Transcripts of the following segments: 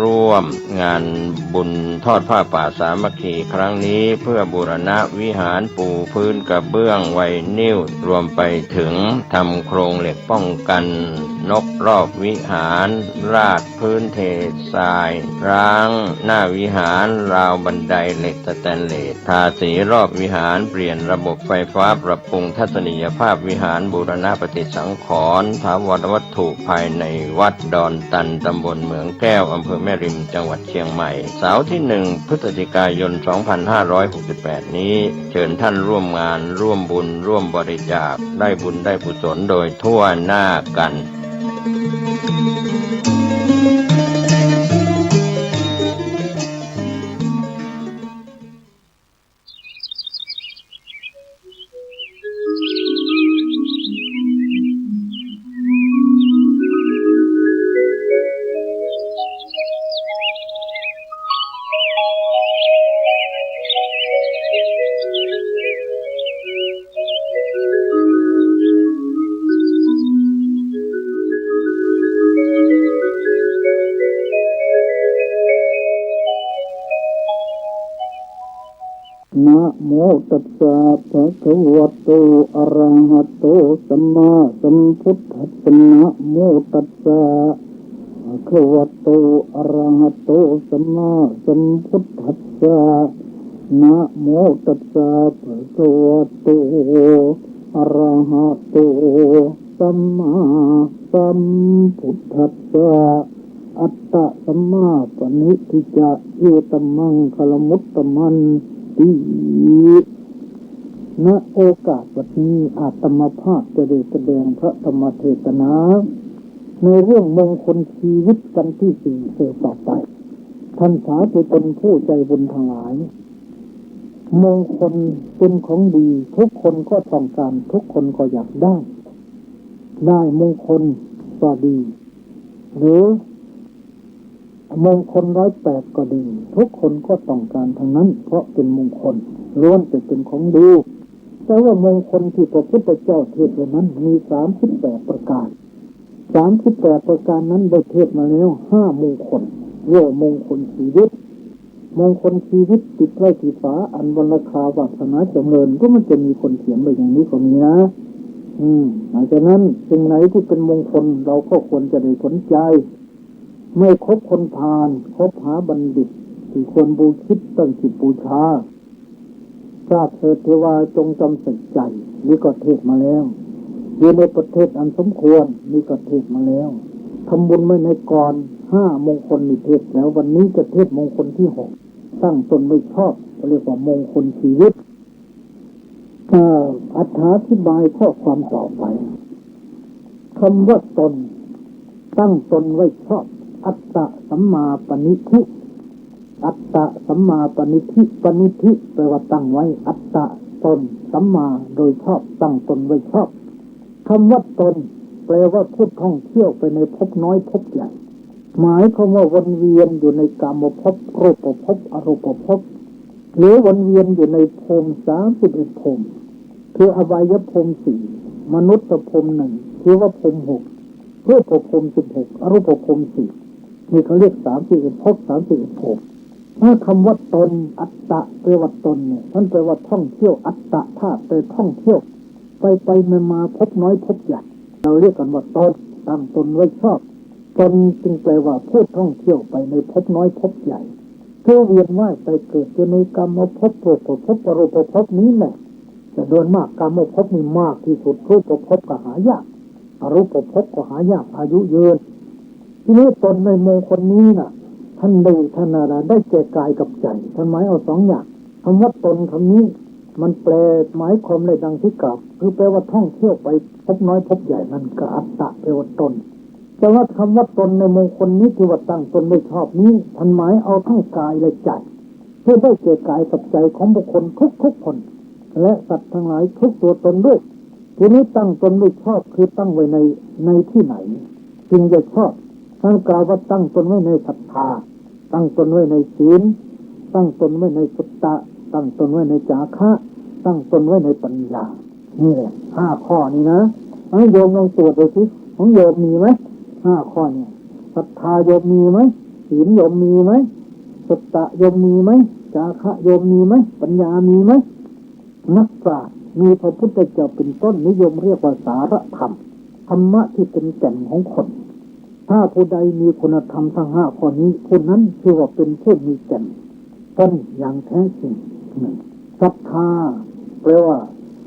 ร่วมงานบุญทอดผ้าป่าสามัคคีครั้งนี้เพื่อบูรณะวิหารปูพื้นกระเบื้องไวนิลรวมไปถึงทำโครงเหล็กป้องกันนกรอบวิหารราดพื้นเททรายร้างหน้าวิหารราวบันไดเหล็กสแตนเลสทาสีรอบวิหารเปลี่ยนระบบไฟฟ้าปรับปรุงทัศนียภาพวิหารบูรณะปฏิสังขรณ์ถาวรวัตถุภายในวัดดอนตันตำบลเหมืองแก้วอำเภอแม่ริมจังหวัดเชียงใหม่เสาร์ที่1 พฤศจิกายน 2568 นี้เชิญท่านร่วมงานร่วมบุญร่วมบริจาคได้บุญได้กุศลโดยทั่วหน้ากันนะโมตัสสะภะคะวะโตอะระหะโตสัมมาสัมพุทธัสสะนะโมตัสสะภะคะวะโตอะระหะโตสัมมาสัมพุทธัสสะนะโมตัสสะภะคะวะโตอะระหะโตสัมมาสัมพุทธัสสะอัตตะสัมมาปณิทิจะเอตัมมังคลมุตตมันติณโอกาสวันนี้อาตมาภาพจะได้แสดงพระธรรมเทศนาในเรื่องมงคลชีวิตกันที่4สืบต่อไปท่านสาธุชนผู้ใจบุญทั้งหลายมงคลเป็นของดีทุกคนก็ต้องการทุกคนก็อยากได้มงคลก็ดีหรือมงคล108ก็ดีทุกคนก็ต้องการทั้งนั้นเพราะเป็นมงคลล้วนแต่เป็นของดีแต่ว่ามงคลที่พระพุทธเจ้าเทศน์นั้นมี38ประการ38ประการนั้นได้เทศน์มาแล้ว5มงคลเรียกมงคลชีวิตมงคลชีวิตติดไว้ที่ฝาอันวรรณคาวาสนาจำเริญก็มันจะมีคนเขียนไว้อย่างนี้ก็มีนะหลังจากนั้นสิ่งไหนที่เป็นมงคลเราก็ควรจะได้สนใจไม่คบคนพาลคบหาบัณฑิตที่ควรบูชิตตั้งจิตบูชาทราบเถิดเทวาจงจำใส่ใจนี่ก็เทศมาแล้วอยู่ในประเทศอันสมควรนี่ก็เทศมาแล้วทำบุญไม่ในก่อน5มงคลนี่เทศแล้ววันนี้จะเทศมงคลที่6ตั้งตนไม่ชอบเรียกว่ามงคลชีวิตอธิบายข้อความต่อไปคำว่าตนตั้งตนไว้ชอบอัตตะสัมมาปณิธิอัตตะสัมมาปณิธิปณิธิแปลว่าตั้งไว้อัตตะตนสัมมาโดยชอบตั้งตนไว้ชอบคำว่าตนแปลว่าผู้ท่องเที่ยวไปในภพน้อยภพใหญ่หมายความว่าวนเวียนอยู่ในกามภพรูปภพอรูปภพหรือวนเวียนอยู่ในภูมิ31ภูมิคืออบายภูมิ4มนุษย์ภูมิ1คือว่าภูมิ6รูปภูมิ16อรูปภูมิ4นี่เขาเรียก31ภพ31ภูมิถ้าคำว่าตนอัตตะแปลว่าตนเนี่ยท่านแปลว่าท่องเที่ยวอัตตะธาตุไปท่องเที่ยวไปมาพบน้อยพบใหญ่เราเรียกกันว่าตนตั้งตนไว้ชอบตนจึงแปลว่าผู้ท่องเที่ยวไปในพบน้อยพบใหญ่เที่ยวเวียนว่ายไปเกิดอยู่ในกรรมภพรูปภพอรูปภพนี้แหละแต่โดยมากกรรมภพนี่มากที่สุดรูปภพก็หายากอรูปภพก็หายากอายุยืนทีนี้ตนในมงคลนี้น่ะท่านได้แก่กายกับใจท่านหมายเอา2อย่างคำว่าตนคำนี้มันแปลหมายความในดังที่กล่าวคือแปลว่าท่องเที่ยวไปพบน้อยพบใหญ่นั่นก็อัตตะแปลว่าตนแต่ว่าคำว่าตนในมงคลนี้ที่ว่าตั้งตนไม่ชอบนี้ท่านหมายเอาทั้งกายและใจเพื่อได้แก่กายกับใจของบุคคลทุกคนและสัตว์ทั้งหลายทุกตัวตนด้วยทีนี้ตั้งตนไม่ชอบคือตั้งไว้ในที่ไหนจึงจะชอบท่านกล่าวว่าตั้งตนไว้ในศรัทธาตั้งตนไว้ในศีลตั้งตนไว้ในสุตตะตั้งตนไว้ในจาคะตั้งตนไว้ในปัญญานี่แหละ5ข้อนี้นะให้โยมลองตรวจดูสิของโยมมีไหม5ข้อเนี่ยศรัทธาโยมมีไหม ศีลโยมมีไหมสัตตะโยมมีไหมจาคะโยมมีไหมปัญญามีไหมนักปราชญ์มีพระพุทธเจ้าเป็นต้นนิยมเรียกว่าสารธรรมธรรมะที่เป็นแก่นของคนถ้าผู้ใดมีคุณธรรมทั้ง5ข้อนี้ผู้นั้นชื่อว่าเป็นผู้มีแก่นต้นอย่างแท้จริงศรัทธาแปลว่า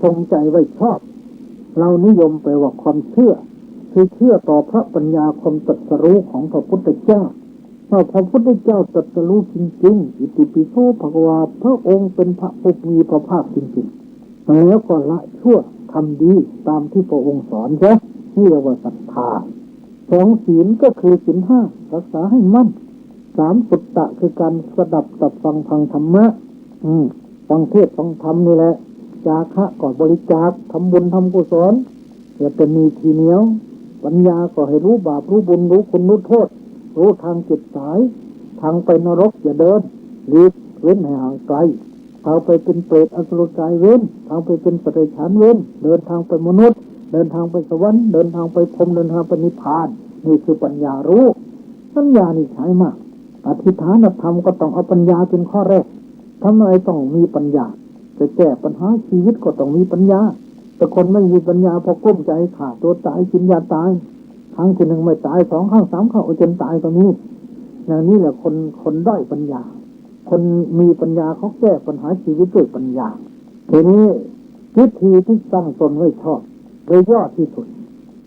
ทรงใจไว้ชอบเรานิยมแปลว่าความเชื่อคือเชื่อต่อพระปัญญาความตรัสรู้ของพระพุทธเจ้าว่าพระพุทธเจ้าตรัสรู้จริงๆอิติปิโสภควาพระองค์เป็นพระผู้มีพระภาคจริงๆแล้วก็ละชั่วทำดีตามที่พระองค์สอนใช่นี่เรียกว่าศรัทธา2ศีลก็คือศีล5รักษาให้มั่น3สุตตะคือการสดับตับฟังธรรมะฟังเทศน์ฟังธรรมนี่แหละจาคะก็บริจาคทำบุญทำกุศลอย่าเป็นมีทีเหนียวปัญญาก็ให้รู้บาปรู้บุญรู้คุณรู้โทษรู้ทางจิตสายทางไปนรกอย่าเดินหลีกเว้นให้ห่างไกลทางไปเป็นเปรตอสุรกายเว้นทางไปเป็นสัตว์เดรัจฉานเว้นเดินทางไปมนุษย์เดินทางไปสวรรค์เดินทางไปพรหมเดินทางไปนิพพานนี่คือปัญญารู้ปัญญานี่ใช้มากอธิษฐานธรรมก็ต้องเอาปัญญาเป็นข้อแรกทำไมต้องมีปัญญาจะแก้ปัญหาชีวิตก็ต้องมีปัญญาแต่คนไม่มีปัญญาพอก้มใจขาดตัวตายกินยาตายครั้งที่1ไม่ตาย2ครั้ง3ครั้งจนตายก็มีอย่างนี้แหละคนด้อยปัญญาคนมีปัญญาเขาแก้ปัญหาชีวิตด้วยปัญญาทีนี้วิธีที่ตั้งตนไว้ชอบโดยยอดที่สุด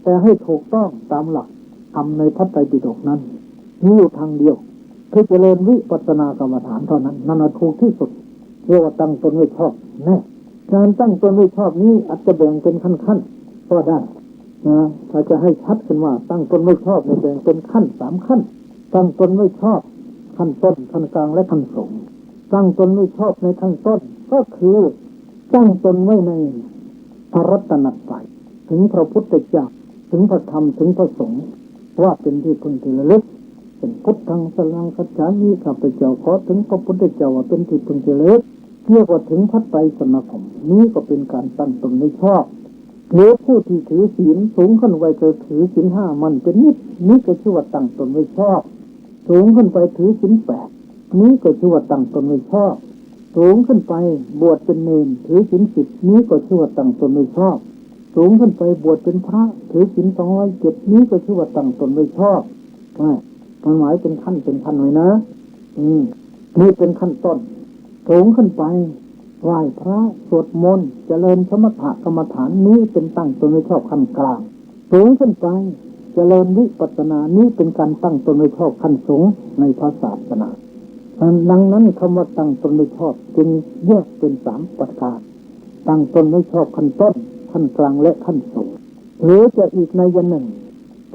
แต่ให้ถูกต้องตามหลักทำในพระไตรปิฎกนั้นมีอยู่ทางเดียวคือเจริญวิปัสสนากรรมฐานเท่านั้นนั่นถูกที่สุดเรียกว่าตั้งตนไว้ชอบแน่การตั้งตนไว้ชอบนี้อาจจะแบ่งเป็นขั้นๆก็ได้นะถ้าจะให้ชัดขึ้นว่าตั้งตนไว้ชอบแบ่งเป็นขั้น3ขั้นตั้งตนไว้ชอบขั้นต้นขั้นกลางและขั้นสูงตั้งตนไว้ชอบในขั้นต้นก็คือตั้งตนไว้ในพระรัตนตรัยถึงพระพุทธเจ้าถึงพระธรรมถึงพระสงฆ์ว่าเป็นที่พึงที่ระลึกเป็นพุทธังสรังคัจฉามิข้าพเจ้าขอถึงพระพุทธเจ้าว่าเป็นที่พึงที่ระลึกเรียกว่าถึงพระไตรสรณคมนี้ก็เป็นการตั้งตนไว้ชอบหรือผู้ที่ถือศีลสูงขึ้นไปจะถือศีล5มันเป็นนิดนี้ก็ชื่อว่าตั้งตนไว้ชอบสูงขึ้นไปถือศีล8นี้ก็ชื่อว่าตั้งตนไว้ชอบสูงขึ้นไปบวชเป็นเณรถือศีล10นี้ก็ชื่อว่าตั้งตนไว้ชอบสูงขึ้นไปบวชเป็นพระถือศีล207นี้ก็ชื่อว่าตั้งตนไว้ชอบมันหมายเป็นขั้นไว้นะนี่เป็นขั้นต้นสูงขึ้นไปไหว้พระสวดมนต์เจริญสมถกรรมฐานนี้เป็นตั้งตนไว้ชอบขั้นกลางสูงขึ้นไปเจริญวิปัสสนานี้เป็นการตั้งตนไว้ชอบขั้นสูงในพระศาสนาดังนั้นคำว่าตั้งตนไว้ชอบจึงแยกเป็น3ประการตั้งตนไว้ชอบขั้นต้นขั้นกลางและขั้นสูงหรือจะอีกในยันหนึ่ง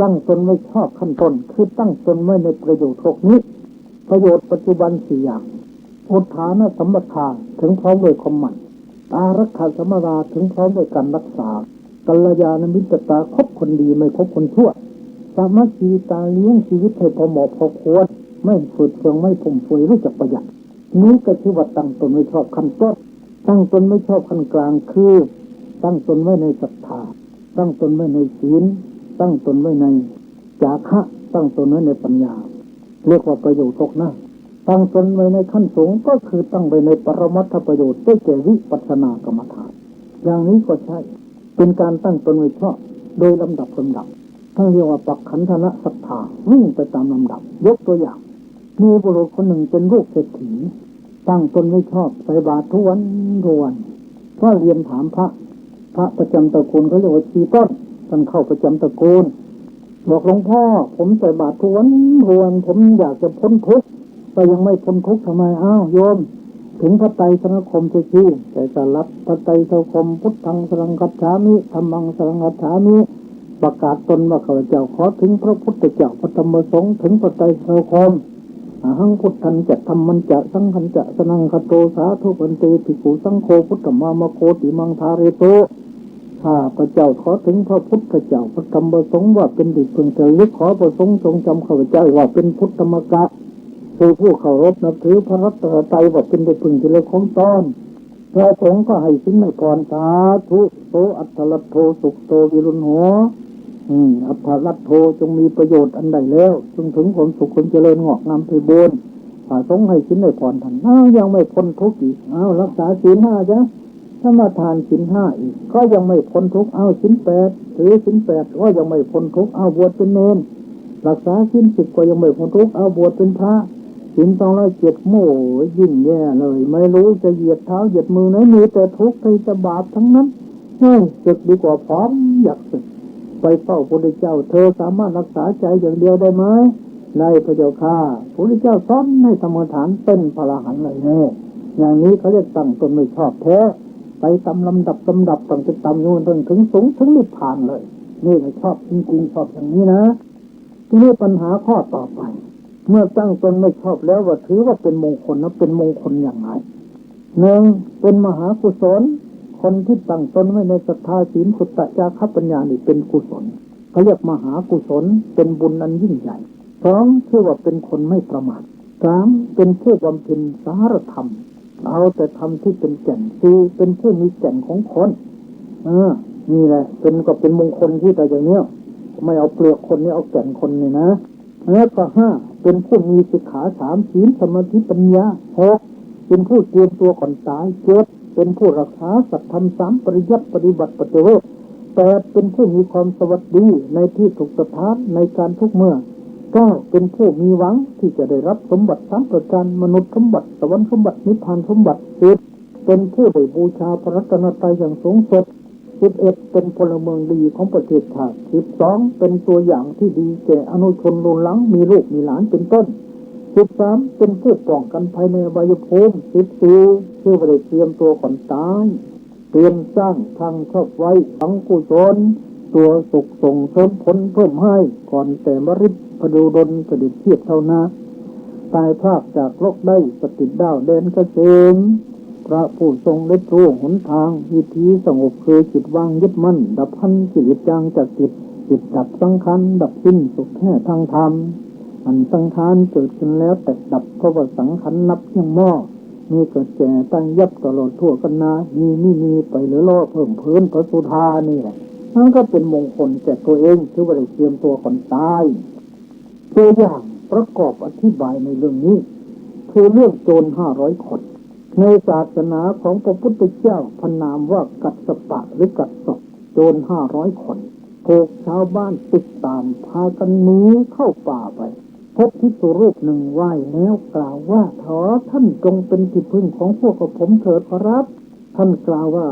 ตั้งตนไว้ชอบขั้นต้นคือตั้งตนไว้ในประโยชน์6นี้ประโยชน์ปัจจุบัน4อย่างอุทานสัมปทาถึงพร้อมด้วยความหมั่นอารักขาสัมมาราถึงพร้อมด้วยการรักษากัลยาณมิตรตาคบคนดีไม่คบคนชั่วสามัคคีตาเลี้ยงชีวิตให้พอเหมาะพอควรไม่ฝืดเคืองไม่ฟุ่มเฟือยรู้จักประหยัดนี้ก็ชื่อว่าตั้งตนไว้ชอบขั้นต้นตั้งตนไว้ชอบขั้นกลางคือตั้งตนไว้ในศรัทธาตั้งตนไว้ในศีลตั้งตนไว้ในจาคะตั้งตนไว้ในปัญญาเรียกว่าประโยชน์6นะตั้งตนไว้ในขั้นสูงก็คือตั้งไว้ในปรมัตถประโยชน์ได้แก่วิปัสสนากรรมฐานอย่างนี้ก็ใช่เป็นการตั้งตนไว้ชอบโดยลำดับทั้งเรียกว่าปักขันธนะศรัทธาวิ่งไปตามลำดับยกตัวอย่างมีบุรุษคนหนึ่งเป็นลูกเศรษฐีตั้งตนไว้ชอบใส่บาตรทุกวันก็เรียนถามพระประจำตระกูลเขาเรียกว่าชีต้นท่านเข้าประจำตระกูลบอกหลวงพ่อผมใส่บาตรทุกวันผมอยากจะพ้นทุกข์แต่ยังไม่พ้นทุกข์ทำไมโยมถึงพระไตรสรณคมจะชี้แต่จะรับพระไตรสรณคมพุทธังสรังคัจฉามิธัมมังสรังคัจฉามิประกาศตนว่าข้าพเจ้าขอถึงพระพุทธเจ้าพระธรรมพระสงฆ์ถึงพระไตรสรณคมหังพุทธันจะธรรมันจะสังฆันจะสนังคโตสาธุปันติภิกขุสังโฆพุทธมามโคติมังทาเรโตข้าพระเจ้าขอถึงพระพุทธเจ้าพระธรรมพระสงฆ์ว่าเป็นที่พึงระลึกขอพระสงฆ์ทรงจำข้าพเจ้าว่าเป็นพุทธมกะคือผู้เคารพนับถือพระรัตนตรัยว่าเป็นที่พึงที่ระลึกของตนพระสงฆ์ก็ให้สินให้พรสาธุโสอัตตลัทโธสุขโตวิรุณโห อัฏฐรัตโธจงมีประโยชน์อันใดแล้วจงถึงความสุขความเจริญงอกงามไพบูรย์สงให้ศีลได้ผ่อนทันยังไม่พ้นทุกข์อีกรักษาศีล 5จ้ะถ้ามาทานศีล 5อีกก็ยังไม่พ้นทุกข์ศีล 8ถือศีล 8ก็ยังไม่พ้นทุกข์บวชเป็นเณรรักษาศีล 10ก็ยังไม่พ้นทุกข์บวชเป็นพระศีล207โม่ยิ่งแย่เลยไม่รู้จะเหยียดเท้าเหยียดมือไหนมีแต่ทุกข์แต่บาปทั้งนั้นศึกดีกว่าพร้อมอยากศึกไปเฝ้าพระพุทธเจ้าเธอสามารถรักษาใจอย่างเดียวได้ไหมได้พระเจ้าค่ะพระพุทธเจ้าสอนให้สมถานเป็นพระอรหันต์เลยแน่อย่างนี้เขาเรียกตั้งตนไม่ชอบแท้ไปตามลำดับตั้งแต่ต่ำโยนถึงสูงถึงนิพพานเลยนี่ไม่ชอบจริงๆชอบอย่างนี้นะทีนี้ปัญหาข้อต่อไปเมื่อตั้งตนไม่ชอบแล้วว่าถือว่าเป็นมงคลนะเป็นมงคลอย่างไรหนึ่งเป็นมหากุศลคนที่ตั้งตนไว้ในศรัทธาศีลสุตตะจาคะปัญญานี่เป็นกุศลเขาเรียกมหากุศลเป็นบุญอันยิ่งใหญ่สองชื่อว่าเป็นคนไม่ประมาทสามเป็นผู้บำเพ็ญสารธรรมเอาแต่ทำที่เป็นแก่นสี่เป็นผู้มีแก่นของคนนี่แหละเป็นมงคลที่แต่อย่างเนี้ยไม่เอาเปลือกคนนี่เอาแก่นคนนี่นะแล้วก็ห้าเป็นผู้มีสิกขา3ศีลสมาธิปัญญา6เป็นผู้เตรียมตัวก่อนตาย7เป็นผู้รักษาสัตธรรม3ปริยัติปฏิบัติปฏิเวท8เป็นผู้มีความสวัสดีในที่ถูกสถานในการทุกเมื่อ9เป็นผู้มีหวังที่จะได้รับสมบัติ3ประการมนุษย์สมบัติสวรรค์สมบัตินิพพานสมบัติ10เป็นผู้ได้บูชาพระรัตนตรัยอย่างสูงสุด11เป็นพลเมืองดีของประเทศชาติ12เป็นตัวอย่างที่ดีแก่อนุชนรุ่นหลังมีลูกมีหลานเป็นต้น13เป็นผู้ป้องกันภัยในอบายภูมิ14ชื่อว่าได้เตรียมตัวก่อนตายเตรียมสร้างทางชอบไว้ทั้งกุศลตัวสุขส่งเสริมผลเพิ่มให้ก่อนแต่มฤทธิ์พดุดลเสด็จเทียบเท่านาตายพรากจากโลกได้สติดาวแดนเกษมพระผู้ทรงฤทธิ์รู้หนทางวิธีสงบคือจิตวางยึดมั่นดับพันกิเลสจางจากจิตดับสังขารดับสิ้นสุขแค่ทางธรรมอันสังขารเกิดขึ้นแล้วแต่ดับเพราะว่าสังขารนับยังหม้อมีเกิดแก่ตั้งยับตลอดทั่วกันนามีไปหรือล่อเพิ่มเพิ่นพระสุธานี่แหละนั่นก็เป็นมงคลแก่ตัวเองที่ว่าได้เตรียมตัวก่อนตายตัวอย่างประกอบอธิบายในเรื่องนี้คือเรื่องโจร500 คนในศาสนาของพระพุทธเจ้าพระนามว่ากัสสปะหรือกัสสปโจร500 คนถูกชาวบ้านติดตามพากันหนีเข้าป่าไปพบภิกษุรูปหนึ่งไหว้แล้วกล่าวว่าขอท่านจงเป็นที่พึ่งของพวกผมเถิดขอรับท่านกล่าวว่า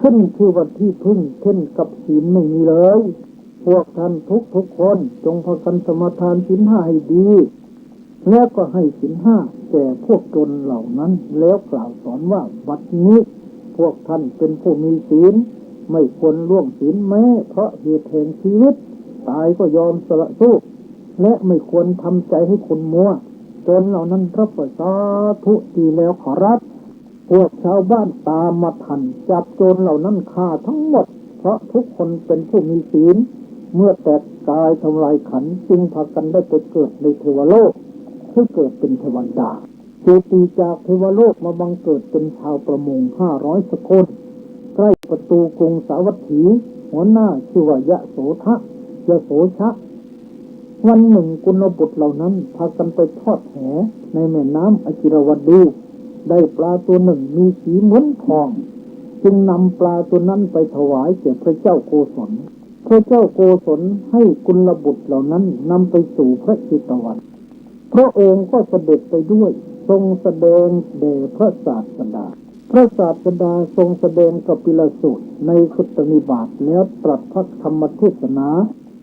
ขึ้นคือว่าที่พึ่งเช่นกับศีลไม่มีเลยพวกท่านทุกคนจงพากันสมาทานศีล 5ให้ดีแล้วก็ให้ศีล 5แก่พวกโจรเหล่านั้นแล้วกล่าวสอนว่าบัดนี้พวกท่านเป็นผู้มีศีลไม่ควรล่วงศีลแม้เพราะเหตุแห่งชีวิตตายก็ยอมสละสู้และไม่ควรทำใจให้ขุ่นมัวโจรเหล่านั้นรับประสาธุดีแล้วขอรับพวกชาวบ้านตามมาทันจับโจรเหล่านั้นฆ่าทั้งหมดเพราะทุกคนเป็นผู้มีศีลเมื่อแตกกายทำลายขันธ์จึงพากันได้ไปเกิดในเทวโลกคือเกิดเป็นเทวดาจุติจากเทวโลกมาบังเกิดเป็นชาวประมง500 คนใกล้ประตูกรุงสาวัตถีหัวหน้าชื่อว่ายโสชะวันหนึ่งกุลบุตรเหล่านั้นพากันไปทอดแหในแม่น้ำอจิรวดีได้ปลาตัวหนึ่งมีสีเหมือนทองจึงนำปลาตัวนั้นไปถวายแก่พระเจ้าโกศลพระเจ้าโกศลให้กุลบุตรเหล่านั้นนำไปสู่พระจิตวัฏพระองค์ก็เสด็จไปด้วยทรงแสดงแด่พระศาสดาทรงแสดงกัปปิลสูตรในสุตตนิบาตแล้วตรัสพระธรรมเทศนา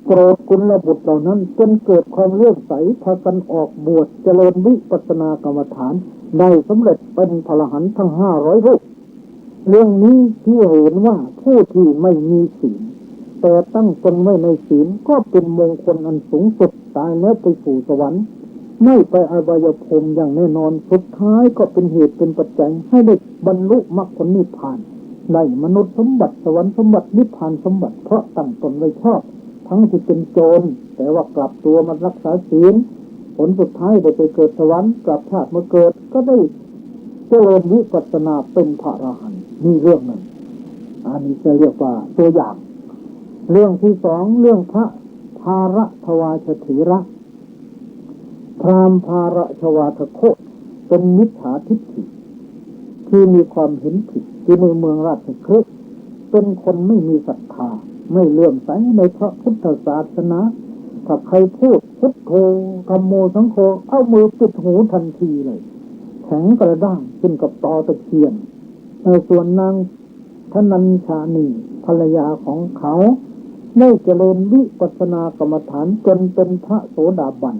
โปรดกุลบุตรเหล่านั้นจนเกิดความเลื่อมใสพากันออกบวชเจริญวิปัสสนากรรมฐานได้สำเร็จเป็นพระอรหันต์ทั้ง500 รูปเรื่องนี้ที่เห็นว่าผู้ที่ไม่มีศีลแต่ตั้งตนไว้ในศีลก็เป็นมงคลอันสูงสุดตายแล้วไปสู่สวรรค์ไม่ไปอบายภูมิอย่างแน่นอนสุดท้ายก็เป็นเหตุเป็นปัจจัยให้ได้บรรลุมรรคผลนิพพานได้มนุษย์สมบัติสวรรค์สมบัตินิพพานสมบัติเพราะตั้งตนไว้ชอบทั้งที่เป็นโจรแต่ว่ากลับตัวมารักษาศีลผลสุดท้ายได้ไปเกิดสวรรค์กลับชาติมาเกิดก็ได้เจริญวิปัสสนาเป็นพระอรหันต์นี่เรื่องนั้นอันนี้จะเรียกว่าตัวอย่าง เรื่องที่สองเรื่องพระภารทวาชถีระพราหมณ์ภารชวาทโคตเป็นมิจฉาทิฏฐิคือมีความเห็นผิดที่ในเมืองราชคฤห์เป็นคนไม่มีศรัทธาไม่เลื่อมใสในพระพุทธศาสนาถ้าใครพูดพุทโธธัมโมสังโฆเอามือปิดหูทันทีเลยแข็งกระด้างขึ้นกับตอตะเคียนส่วนนางธนัญชานีภรรยาของเขาได้เจริญวิปัสสนากรรมฐานจนเป็นพระโสดาบัน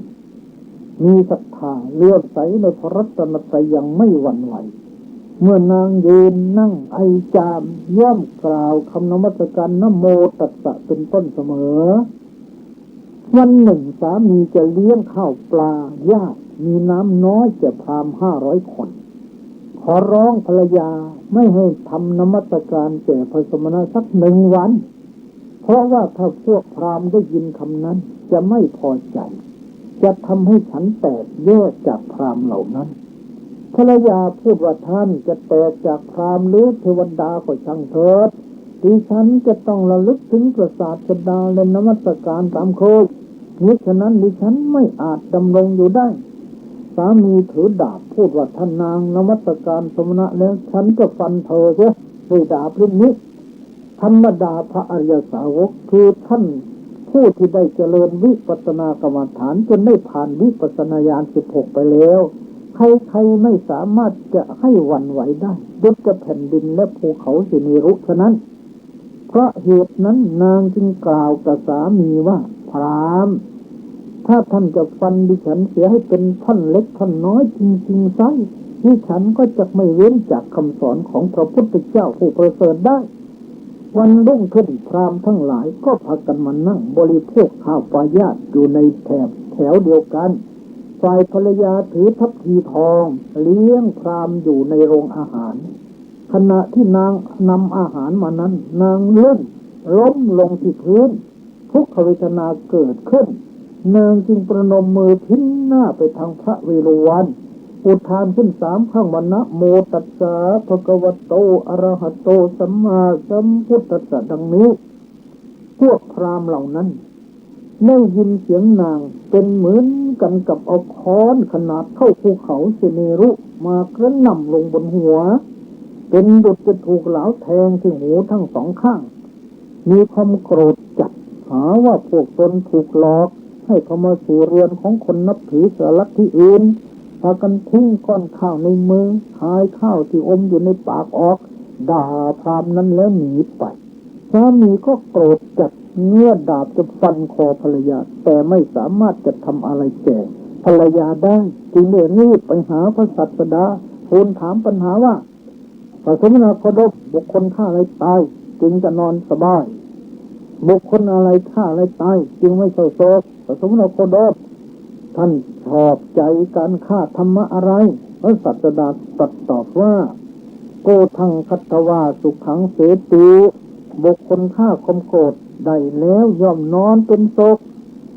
มีศรัทธาเลื่อมใสในพระรัตนตรัยยังไม่หวั่นไหวเมื่อนางยืนนั่งไอจามย่อมกล่าวคำนมัสการนะโมตัสสะเป็นต้นเสมอวันหนึ่งสามีจะเลี้ยงข้าวปลาญาติมีน้ำน้อยจะพราหมณ์500 คนขอร้องภรรยาไม่ให้ทำนมัสการแก่พระสมณะสัก1 วันเพราะว่าถ้าพวกพราหมณ์ได้ยินคำนั้นจะไม่พอใจจะทำให้ฉันแตกแยกจากพราหมณ์เหล่านั้นภรรยาพูดว่าท่านจะแตกจากพราหมณ์หรือเทวดาก็ช่างเถิดดิฉันจะต้องระลึกถึงพระศาสดาและนมัสการตามเคยมิฉะนั้นดิฉันไม่อาจดำรงอยู่ได้สามีถือดาบพูดว่าท่านนางนมัสการสมณะแล้วฉันจะฟันเธอเสียด้วยดาบเล่มนี้ธรรมดาพระอริยสาวกคือท่านผู้ที่ได้เจริญวิปัสสนากรรมฐานจนได้ผ่านวิปัสสนาญาณ16ไปแล้วใครๆไม่สามารถจะให้หวั่นไหวได้ดุจกับแผ่นดินและภูเขาสินีรุฉะนั้นเพราะเหตุนั้นนางจึงกล่าวกับสามีว่าพราหมณ์ถ้าท่านจะฟันดิฉันเสียให้เป็นท่อนเล็กท่อนน้อยจริงๆไซดิฉันก็จะไม่เว้นจากคำสอนของพระพุทธเจ้าผู้ประเสริฐได้วันรุ่งขึ้นพราหมณ์ทั้งหลายก็พากันมานั่งบริโภคข้าวปลายาตอยู่ในแถวเดียวกันฝ่ายภรรยาถือทัพพีทองเลี้ยงพราหมณ์อยู่ในโรงอาหารขณะที่นางนำอาหารมานั้นนางเลื่อนล้มลงที่พื้นทุกขเวทนาเกิดขึ้นนางจึงประนมมือพิ้นหน้าไปทางพระเวฬุวันอุทานขึ้น3 ครั้งว่านะโมตัสสะภะคะวะโตอะระหะโตสัมมาสัมพุทธัสสะดังนี้พวกพราหมณ์เหล่านั้นได้ยินเสียงนางเป็นเหมือนกันกับเอาค้อนขนาดเท่าภูเขาสิเนรุมากระหน่ำลงบนหัวเป็นดุจจะถูกเหลาแทงที่หูทั้ง2 ข้างมีความโกรธจัดหาว่าพวกตนถูกหลอกให้เข้ามาสู่เรือนของคนนับถือศาสนาที่อื่นพากันทิ้งก้อนข้าวในมือหายข้าวที่อมอยู่ในปากออกด่าพราหมณ์นั้นแล้วหนีไปสามีก็โกรธจัดเงื่อดาบจะฟันคอภรรยาแต่ไม่สามารถจะทำอะไรแก่ภรรยาได้จึงได้รีบไปหาพระศาสดาทูลถามปัญหาว่าพระสมณโคดมบุคคลฆ่าอะไรตายจึงจะนอนสบายบุคคลอะไรฆ่าอะไรตายจึงไม่เศร้าโศกพระสมณโคดมท่านชอบใจการฆ่าธรรมะอะไรพระศาสดาตรัสตอบว่าโกทังคัตถวาสุขังเสตุบุคคลฆ่าความโกรธได้แล้วย่อมนอนเป็นสุข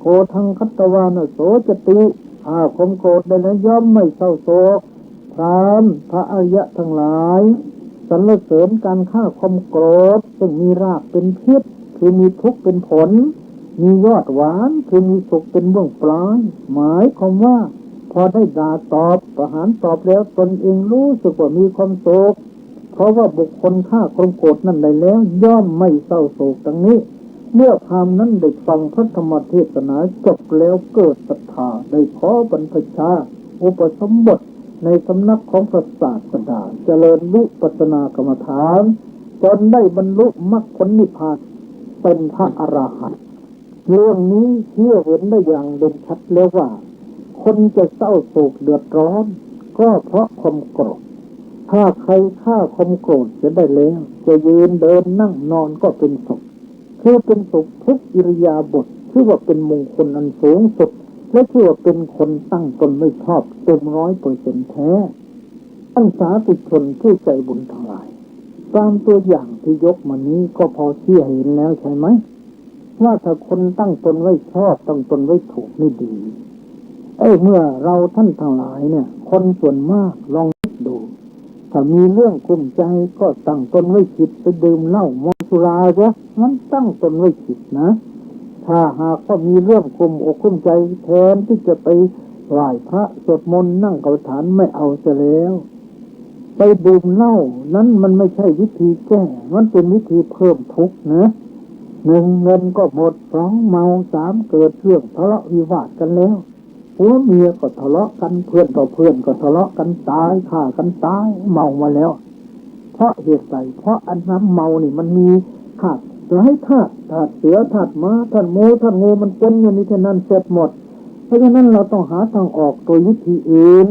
โกทังคัตถวานโสจติฆ่าความโกรธได้แล้วย่อมไม่เศร้าโศกพราหมณ์พระอริยะทั้งหลายสรรเสริญการฆ่าความโกรธซึ่งมีรากเป็นพิษคือมีทุกข์เป็นผลมียอดหวานคือมีสุขเป็นเบื้องปลายหมายความว่าพอได้ด่าตอบประหารตอบแล้วตนเองรู้สึกว่ามีความสุขเพราะว่าบุคคลฆ่าความโกรธนั่นได้แล้วย่อมไม่เศร้าโศกดังนี้เมื่อพราหมณ์นั้นได้ฟังพระธรรมเทศนาจบแล้วเกิดศรัทธาได้ขอบรรพชาอุปสมบทในสำนักของพระศาสดาเจริญวิปัสสนากรรมฐานจนได้บรรลุมรรคผลนิพพานเป็นพระอรหันต์เรื่องนี้เชื่อเห็นได้อย่างเด่นชัดแล้วว่าคนจะเศร้าโศกเดือดร้อนก็เพราะความโกรธถ้าใครฆ่าความโกรธจะได้แล้วจะยืนเดินนั่งนอนก็เป็นสุขคือเป็นสุขทุกอิริยาบถชื่อว่าเป็นมงคลอันสูงสุดและชื่อว่าเป็นคนตั้งตนไม่ชอบเต็ม100%แท้ท่านสาธุชนผู้ใจบุญทั้งหลายตามตัวอย่างที่ยกมานี้ก็พอเชื่อเห็นแล้วใช่ไหมว่าถ้าคนตั้งตนไว้ชอบตั้งตนไว้ถูกนี่ดีเมื่อเราท่านทั้งหลายเนี่ยคนส่วนมากลองคิดดูถ้ามีเรื่องกลุ้มใจก็ตั้งตนไว้ผิดไปดื่มเหล้าเมา สุราจ้ะมันตั้งตนไว้ผิดนะถ้าหากว่ามีเรื่องกลุ่มอกกลุ้มใจแทนที่จะไปไหว้พระสวดมนต์นั่งกรรมฐานไม่เอาเสียแล้วไปดื่มเหล้านั้นมันไม่ใช่วิธีแก้มันเป็นวิธีเพิ่มทุกข์นะหนึ่งเงินก็หมดสองเมาสามเกิดเรื่องทะเลาะวิวาทกันแล้วผัวเมียก็ทะเลาะกันเพื่อนต่อเพื่อนก็ทะเลาะกันตายฆ่ากันตายเมามาแล้วเพราะเหตุใดเพราะอันน้ำเมานี่มันมีธาตุให้ธาตุเสือธาตุม้าธาตุหมูธาตุงูมันปนอยู่ในที่นั้นเสร็จหมดเพราะฉะนั้นเราต้องหาทางออกโดยวิธีอื่น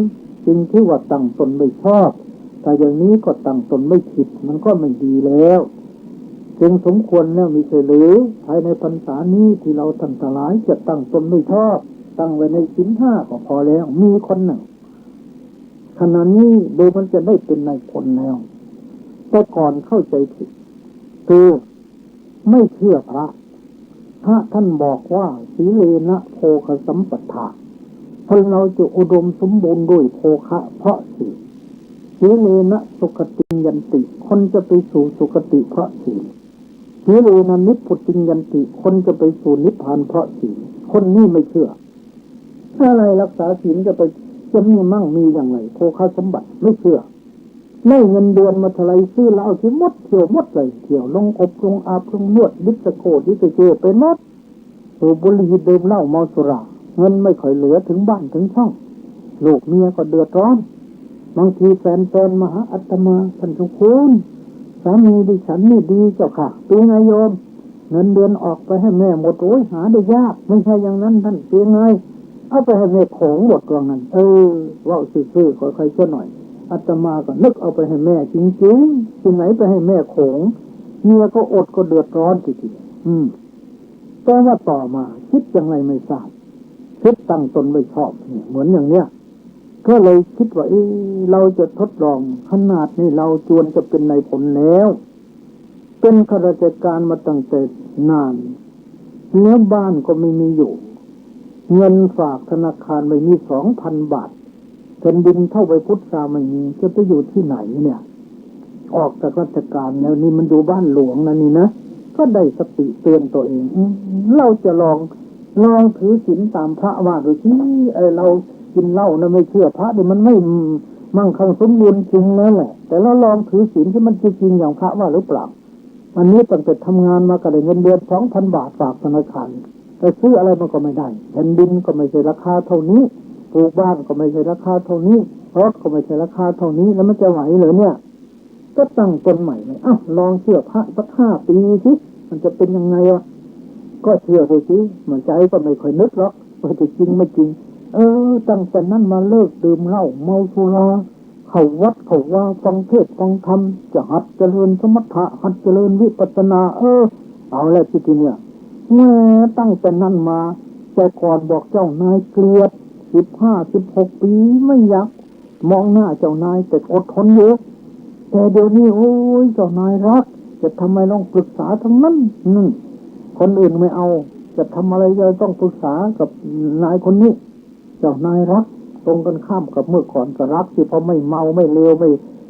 จึงที่ว่าตั้งตนไม่ชอบถ้าอย่างนี้ก็ตั้งตนไม่ผิดมันก็ไม่ดีแล้วจึงสมควรแล้วมีใช่หรือภายในพรรษานี้ที่เราทั้งหลายจะตั้งตนไม่ชอบตั้งไว้ในศีลห้าก็พอแล้วมีคนหนึ่งขณะนี้โดยมันจะได้เป็นนายพลแล้วแต่ก่อนเข้าใจผิดคือไม่เชื่อพระท่านบอกว่าสีเลนะโภคสัมปทาคนเราจะอุดมสมบูรณ์ด้วยโภคะเพราะศีลสีเลนะสุขติยันติคนจะไปสู่สุคติเพราะศีลสีเลนะนิพพุติยันติคนจะไปสู่นิพพานเพราะศีลคนนี้ไม่เชื่ออะไรรักษาศีลจะมีมั่งมีอย่างไรโภคสมบัติไม่เชื่อไม่เงินเดือนมาเท่าไรซื้อเหล้าที่มดเที่ยวมดเลยเที่ยวลงอบลงอาบลงนวดดิสโก้ดิสเจไปหมดสูบบุหรี่ดื่มเหล้าเมาสุราเงินไม่ค่อยเหลือถึงบ้านถึงช่องลูกเมียก็เดือดร้อนบางทีแฟนมาหาอาตมาท่านทุกคนสามีดิฉันนี่ดีเจ้าค่ะเป็นไงโยมเงินเดือนออกไปให้แม่หมดโอ้ยหาได้ยากไม่ใช่อย่างนั้นท่านเป็นไงเอาไปให้แม่โขงหมดว่างั้นว่าซื่อๆค่อยๆช่วยหน่อยอาตมาก็นึกเอาไปให้แม่จริงๆที่ไหนไปให้แม่โขงเมียก็อดก็เดือดร้อนทีๆแต่ว่าต่อมาคิดยังไงไม่ทราบคิดตั้งตนไม่ชอบเนี่ยเหมือนอย่างเนี้ยก็เลยคิดว่าเราจะทดลองขนาดนี้เราจวนจะเป็นนายพลแล้วเป็นข้าราชการมาตั้งแต่นานเนื้อบ้านก็ไม่มีอยู่เงินฝากธนาคารไม่มี 2,000 บาทแผ่นดินเท่าใบพุทราไม่มีจะไปอยู่ที่ไหนเนี่ยออกจากราชการแล้วนี่มันดูบ้านหลวงนะนี่นะก็ได้สติเตือนตัวเองเราจะลองถือศีลตามพระว่าดูที่เรากินเหล้านะไม่เชื่อพระดิมันไม่มั่งคั่งสมบูรณ์จริงนั่นแหละแต่เราลองถือศีลที่มันจริงอย่างพระว่าหรือเปล่าอันนี้ตั้งแต่ทำงานมาก็ได้เงินเดือน 2,000 บาทฝากธนาคารแต่ซื้ออะไรมันก็ไม่ได้แผ่นดินก็ไม่ใช่ราคาเท่านี้ปลูกบ้านก็ไม่ใช่ราคาเท่านี้รถก็ไม่ใช่ราคาเท่านี้แล้วมันจะไหวเหรอเนี่ยก็ตั้งตนใหม่เลยลองเชื่อพระสัก5 ปีสิมันจะเป็นยังไงวะก็เชื่อไปสิเหมือนใจก็ไม่ค่อยนึกหรอกว่าจะจริงไม่จริงตั้งแต่นั้นมาเลิกดื่มเหล้าเมาสุราเข้าวัดเข้าว่าฟังเทศน์ฟังธรรมจะหัดเจริญสมถะหัดเจริญวิปัสสนาเอาแล้วทีเนี้ยแม่ตั้งแต่นั้นมาแต่ก่อนบอกเจ้านายเกลียด15-16 ปีไม่อยากมองหน้าเจ้านายแต่อดทนเยอะแต่เดี๋ยวนี้โอ้ยเจ้านายรักจะทำไมต้องปรึกษาทั้งนั้นคนอื่นไม่เอาจะทำอะไรจะต้องปรึกษากับนายคนนี้เจ้านายรักตรงกันข้ามกับเมื่อก่อนก็รักสิเพราะไม่เมาไม่เลวไม่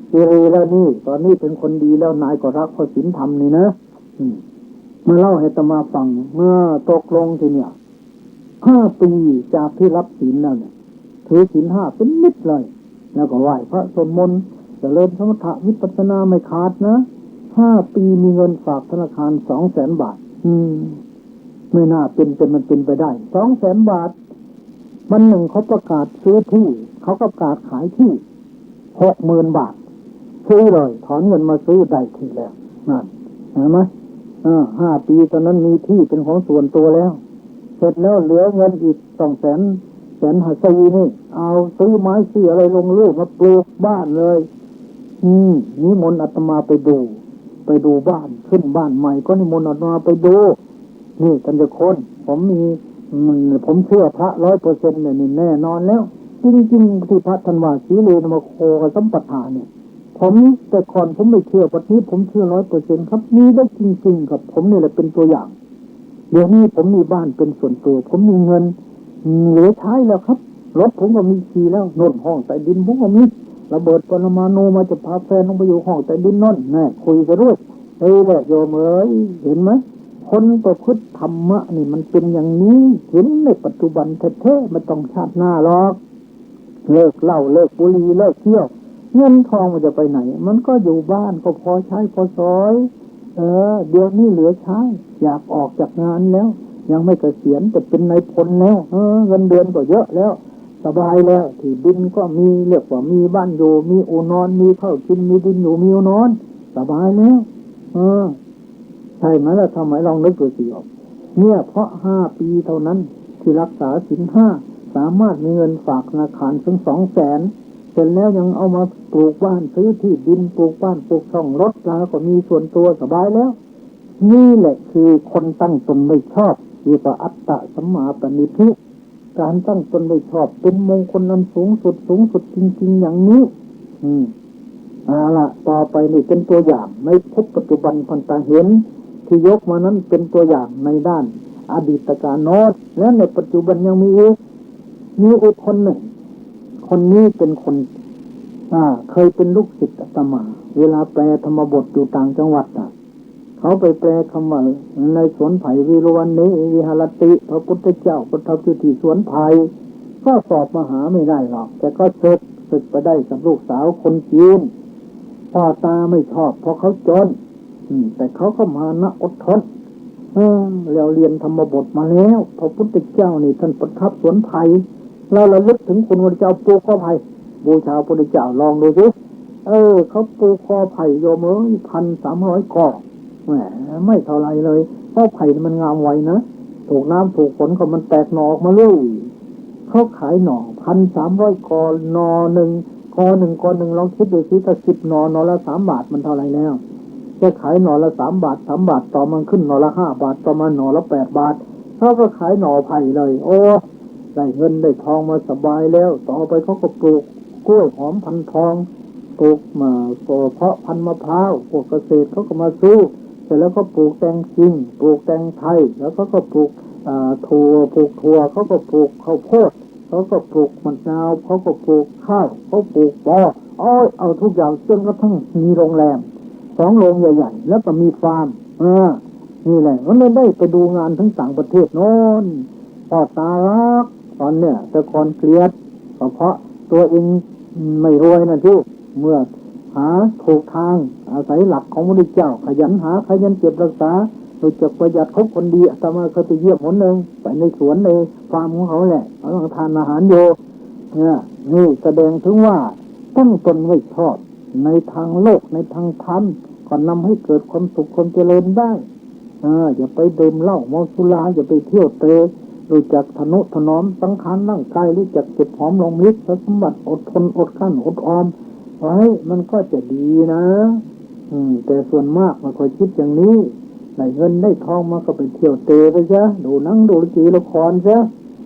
เกเรแล้วนี่ตอนนี้เป็นคนดีแล้วนายก็รักเพราะศีลธรรมนี่นะมาเล่าให้อาตมาฟังเมื่อตกลงทีเนี่ย5 ปีจากที่รับศีลแล้วเนี่ยถือศีล 5เป็นนิดเลยแล้วก็ไหว้พระสวดมนต์เจริญสมถะวิปัสสนาไม่ขาดนะ5 ปีมีเงินฝากธนาคาร 200,000 บาทไม่น่าเป็นแต่มันเป็นไปได้ 200,000 บาทวันหนึ่งเขาประกาศซื้อที่เขาก็ประกาศขายที่ 60,000 บาทซื้อเลยถอนเงินมาซื้อได้ที่แล้วนั่นเห็นไหม5 ปีตอนนั้นมีที่เป็นของส่วนตัวแล้วเสร็จแล้วเหลือเงินอีก250,000นี่เอาซื้อไม้ซื้ออะไรลงลูกมาปลูกบ้านเลยนิมนต์อาตมาไปดูบ้านขึ้นบ้านใหม่ก็นิมนต์อาตมาไปดูนี่ท่านเจ้าคนผมเชื่อพระ 100% เนี่ยนี่แน่นอนแล้วจริงๆที่พระท่านว่าสีเลนะโภคสัมปทาเนี่ยผมแต่ก่อนผมไม่เชื่อปัจจุบันผมเชื่อ 100% ครับมีได้จริงๆครับผมนี่แหละเป็นตัวอย่างเดี๋ยวนี้ผมมีบ้านเป็นส่วนตัวผมมีเงินเหลือใช้แล้วครับรถผมก็มีขี่แล้วโน่นห้องใต้ดินผมก็มีระเบิดปรมาณูมาจะพาแฟนลงไปอยู่ห้องใต้ดินนั่นแน่คุยกันด้วย แหละโยมเอ้ยเห็นไหมคนประพฤติธรรมะนี่มันเป็นอย่างนี้เห็นในปัจจุบันแท้ๆไม่ต้องชาติหน้าหรอกเลิกเหล้าเลิกบุหรี่เลิกเที่ยวเงินทองมันจะไปไหนมันก็อยู่บ้านก็พอใช้พอสอยเดี๋ยวนี้เหลือใช้อยากออกจากงานแล้วยังไม่เกษียณแต่เป็นนายพลแล้วเงินเดือนก็เยอะแล้วสบายแล้วที่ดินก็มีเรียกว่ามีบ้านอยู่มีอู่นอนมีข้าวกินมีดินอยู่มีอู่นอนสบายแล้วใช่ไหมล่ะทำไมลองนึกดูสิเนี่ยเพราะ5 ปีเท่านั้นที่รักษาศีล 5สามารถมีเงินฝากธนาคารถึง200,000เสร็จแล้วยังเอามาปลูกบ้านซื้อที่ดินปลูกบ้านปลูกช่องรถแล้วก็มีส่วนตัวสบายแล้วนี่แหละคือคนตั้งตนไม่ชอบเรียกว่าอัตตะสัมมาปณิธิการตั้งตนไม่ชอบเป็นมงคลอันสูงสุดจริงๆอย่างนี้ละต่อไปนี่เป็นตัวอย่างในพบปัจจุบันพันตาเห็นที่ยกมานั้นเป็นตัวอย่างในด้านอดีตการโน้นและในปัจจุบันยังมีอีกคนหนึ่งคนนี้เป็นคนเคยเป็นลูกศิษย์อาตมาเวลาแปลธรรมบทอยู่ต่างจังหวัดเขาไปแปลคำว่าในสวนไผ่วีรวันนี้วิหารติพระพุทธเจ้าประทับอยู่ที่สวนไผ่ก็สอบมหาไม่ได้หรอกแต่ก็ศึกไปได้กับลูกสาวคนจีนพ่อตาไม่ชอบเพราะเขาจนแต่เขาก็มานะอดทนเราเรียนธรรมบทมาแล้วพระพุทธเจ้านี่ท่านประทับสวนไผ่เราระลึกถึงคุณพระเจ้าปูข้อไผ่บูชาพระพุทธเจ้าลองดูสิเขาปูข้อไผ่โยม1,300 กอแหมไม่เท่าไรเลยเพราะไผ่มันงามไวนะถูกน้ำถูกฝนก็มันแตกหน่อออกมาเลยเขาขายหน่อ1,300 กอหน่อหนึ่งกอหนึ่งลองคิดดูสิถ้า10 หน่อละ3 บาทมันเท่าไรแล้วจะขายหน่อละ3 บาท3 บาทต่อมันขึ้นหน่อละ5 บาทต่อมาหน่อละ8 บาทเขาก็ขายหน่อไผ่เลยโอ้ได้เงินได้ทองมาสบายแล้วต่อไปเขาก็ปลูกกล้วยหอมพันทองปลูกเพาะพันธุ์มะพร้าวพวกเกษตรเขาก็มาซื้อเสร็จแล้วก็ปลูกแตงจริงปลูกแตงไทยแล้วก็ปลูกถั่วเขาก็ปลูกข้าวโพดเขาก็ปลูกมะนาวเขาก็ปลูกข้าวเขาปลูกปอเอาทุกอย่างจนกระทั่งมีโรงแรม2 โรงใหญ่ๆแล้วก็มีฟาร์มนี่แหละก็เลยได้ไปดูงานทั้งต่างประเทศโน้นพ่อตารักตอนเนี่ยแต่ก่อนเกลียดเพราะตัวเองไม่รวยนะทุกเมื่อหาถูกทางอาศัยหลักของพระพุทธเจ้าขยันหาขยันเก็บรักษาโดยจะประหยัดคบคนดีอาตมาเคยไปเยี่ยมคนหนึ่งไปในสวนในฟาร์มของเขาแหละเขาต้องทานอาหารโยนี่แสดงถึงว่าตั้งตนไว้ชอบในทางโลกในทางธรรมก็นำให้เกิดความสุขความเจริญได้อย่าไปดื่มเหล้าเมาสุราอย่าไปเที่ยวเตะรู้จักทนุถนอมสังขารร่างกายรู้จักเก็บหอมรอมริบสมบัติอดทนอดกลั้นอดออมไว้มันก็จะดีนะแต่ส่วนมากมันค่อยคิดอย่างนี้ได้เงินได้ทองมาก็ไปเที่ยวเตะไปซะดูหนังดูละครซะ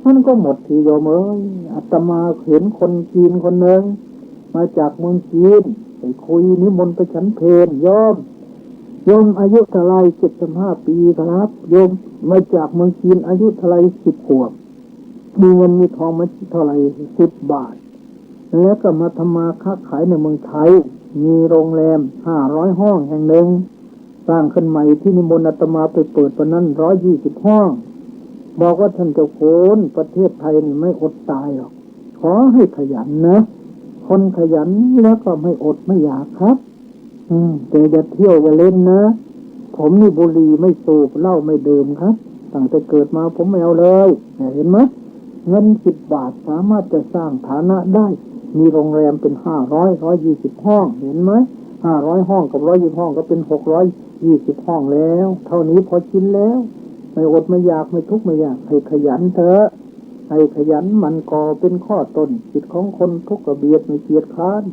มันก็หมดทีโยมอาตมาเห็นคนจีนคนหนึ่งมาจากเมืองจีนไปคุยนิมนต์ไปฉันเพลโยมอายุเท่าไร75 ปีครับโยมมาจากเมืองจีนอายุเท่าไร10 ขวบมีเงินมีทองมาเท่าไร10 บาทแล้วก็มาทำมาค้าขายในเมืองไทยมีโรงแรม500 ห้องแห่งหนึ่งสร้างขึ้นใหม่ที่นิมนต์อาตมาไปเปิดวันนั้น120 ห้องบอกว่าท่านเจ้าคุณประเทศไทยนี่ไม่อดตายหรอกขอให้ขยันนะคนขยันแล้วก็ไม่อดไม่อยากครับแต่อย่าเที่ยวอย่าเล่นนะผมนี่บุหรี่ไม่สูบเหล้าไม่ดื่มครับตั้งแต่เกิดมาผมไม่เอาเลยเห็นไหมเงิน10 บาทสามารถจะสร้างฐานะได้มีโรงแรมเป็น120 ห้องเห็นไหม500 ห้องกับ120 ห้องก็เป็น620 ห้องแล้วเท่านี้พอกินแล้วไม่อดไม่อยากไม่ทุกข์ไม่อยากให้ขยันเถอะให้ขยันมันก่อเป็นข้อต้นจิตของคนทุกข์ระเบียดไม่เกียจคร้าน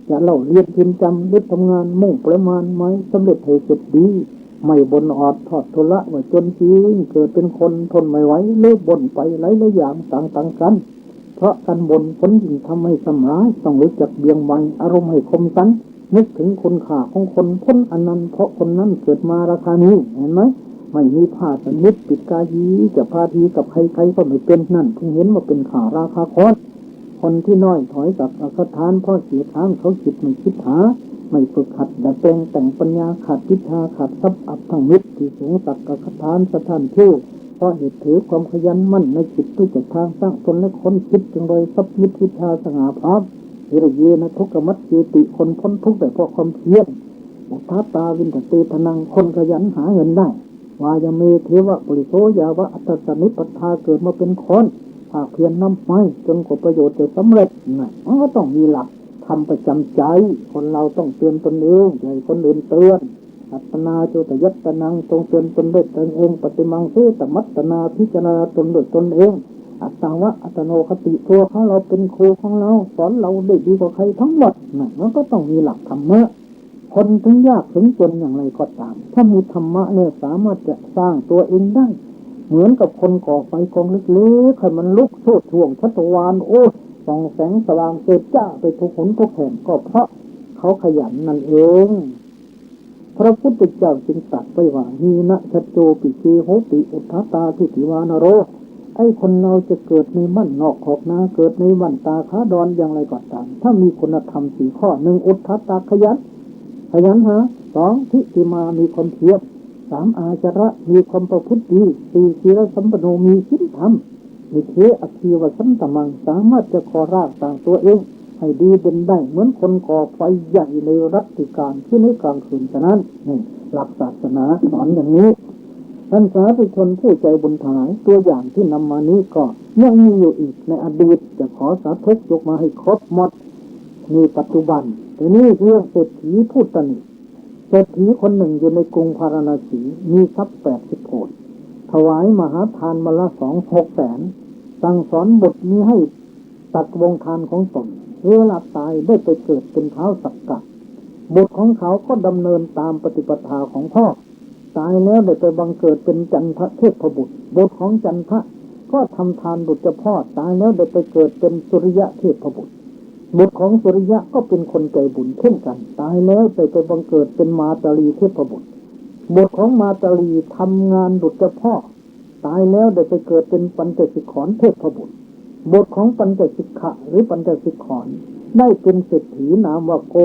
อย่าเล่าเรียนพิมพ์จำรีบทำงานมุ่งประมาณไม้สำเร็จให้เสร็จดีไม่บนออดทอดทุละว่าจนจริงเกิดเป็นคนทนไม่ไหวเลิกบ่นไปหลายอย่างต่างกันเพราะการบ่นผลยิ่งทำให้สำร้ายต้องรู้จักเบี่ยงเบนอารมณ์ให้คมสันนึกถึงคุณค่าของคนอันนั้นเพราะคนนั้นเกิดมาราคานี้เห็นไหมไม่มีผ้าสนิทปิดกายีจะพาทีกับใครๆก็ไม่เป็นนั่นเพิ่งเห็นว่าเป็นข่าราคาคอสคนที่น้อยถอยจากอคทานเพราะเสียทางเขาคิดไม่คิดหา ไม่ฝึกหัดดัดแปลงแต่งปัญญาขาดวิชาขาดทรัพย์อัตถังมิตรที่สูงสักกะคทานสถานที่เพราะเหตุถือความขยันมั่นในจิตด้วยจักทางสร้างตนและคนคิดจึงโดยทรัพย์มิตรวิชาสง่าพร้อมวิริยนะทุกขมัตเจติคนพ้นทุกข์ได้เพราะความเพียรอุทธาตาวินตเตทนังคนขยันหาเงินได้วายเมเทวะปุริโสยาวะอัตตนิปัฏฐาเกิดมาเป็นคนภาคเพียรนำไปจนกว่าประโยชน์จะสำเร็จนะมันก็ต้องมีหลักทำประจำใจคนเราต้องเตือนตนเองอย่าให้คนอื่นเตือนอัตนาโจตยัตตนังตรงเตือนตนด้วยตนเองปฏิมังเสตมัตตนาพิจารณาตนด้วยตนเองอัตตาวะอัตโนคติตัวของเราเป็นครูของเราสอนเราได้ดีกว่าใครทั้งหมดนะมันก็ต้องมีหลักธรรมะคนถึงยากถึงจนอย่างไรก็ตามถ้ามีธรรมะเนี่ยสามารถจะสร้างตัวเองได้เหมือนกับคนก่อไฟกองเล็กๆให้มันลุกโชติช่วงชัตวาลโอ้ส่องแสงสว่างเจิดจ้าไปทุกหนทุกแห่งก็เพราะเขาขยันนั่นเองพระพุทธเจ้าจึงตรัสไว้ว่าหีนะชัจโจปิเชโหปิอุทธตาทิฏฐิวานโรไอ้คนเราจะเกิดในบ้านนอกขอกนาเกิดในบ้านตาขาดอนอย่างไรก็ตามถ้ามีคุณธรรม4ข้อ1อุทธตาขยัน2ทิฏฐิมามีความเพียร3อาจาระมีความประพฤติดี4ศีลสัมปโนมีศีลธรรมมีเทอคีวสันตมังสามารถจะก่อรากสร้างตัวเองให้ดีเด่นได้เหมือนคนก่อไฟใหญ่ในรัตติการที่ในกลางคืนฉะนั้นนี่หลักศาสนาสอนอย่างนี้ท่านสาธุชนผู้ใจบุญทั้งหลายตัวอย่างที่นำมานี้ก็ยังมีอยู่อีกในอดีตจะขอสาธกยกมาให้ครบหมดมีปัจจุบันแต่นี่เรื่องเศรษฐีผู้ตนิเศรษฐีคนหนึ่งอยู่ในกรุงพาราณสีมีทรัพย์80 โกฏถวายมหาทานมาละ6 แสนสั่งสอนบุตรนี้ให้ตัดวงทานของตนเวลาตายได้ไปเกิดเป็นเท้าสักกะบุตรของเขาก็ดำเนินตามปฏิปทาของพ่อตายแล้วได้ไปบังเกิดเป็นจันทเทพบุตรบุตรของจันทะก็ทำทานบุตรเจ้าพ่อตายแล้วได้ไปเกิดเป็นสุริยะเทพบุตรบุตรของสุริยะก็เป็นคนใจบุญเช่นกันตายแล้วได้ไปบังเกิดเป็นมาตาลีเทพบุตรบุตรของมาตาลีทำงานบุตรเจ้าพ่อตายแล้วได้ไปเกิดเป็นปัญจสิกขรเทพบุตรบทของปัญจสิกขะหรือปัญจสิกขรได้เป็นเศรษฐีนามว่าโก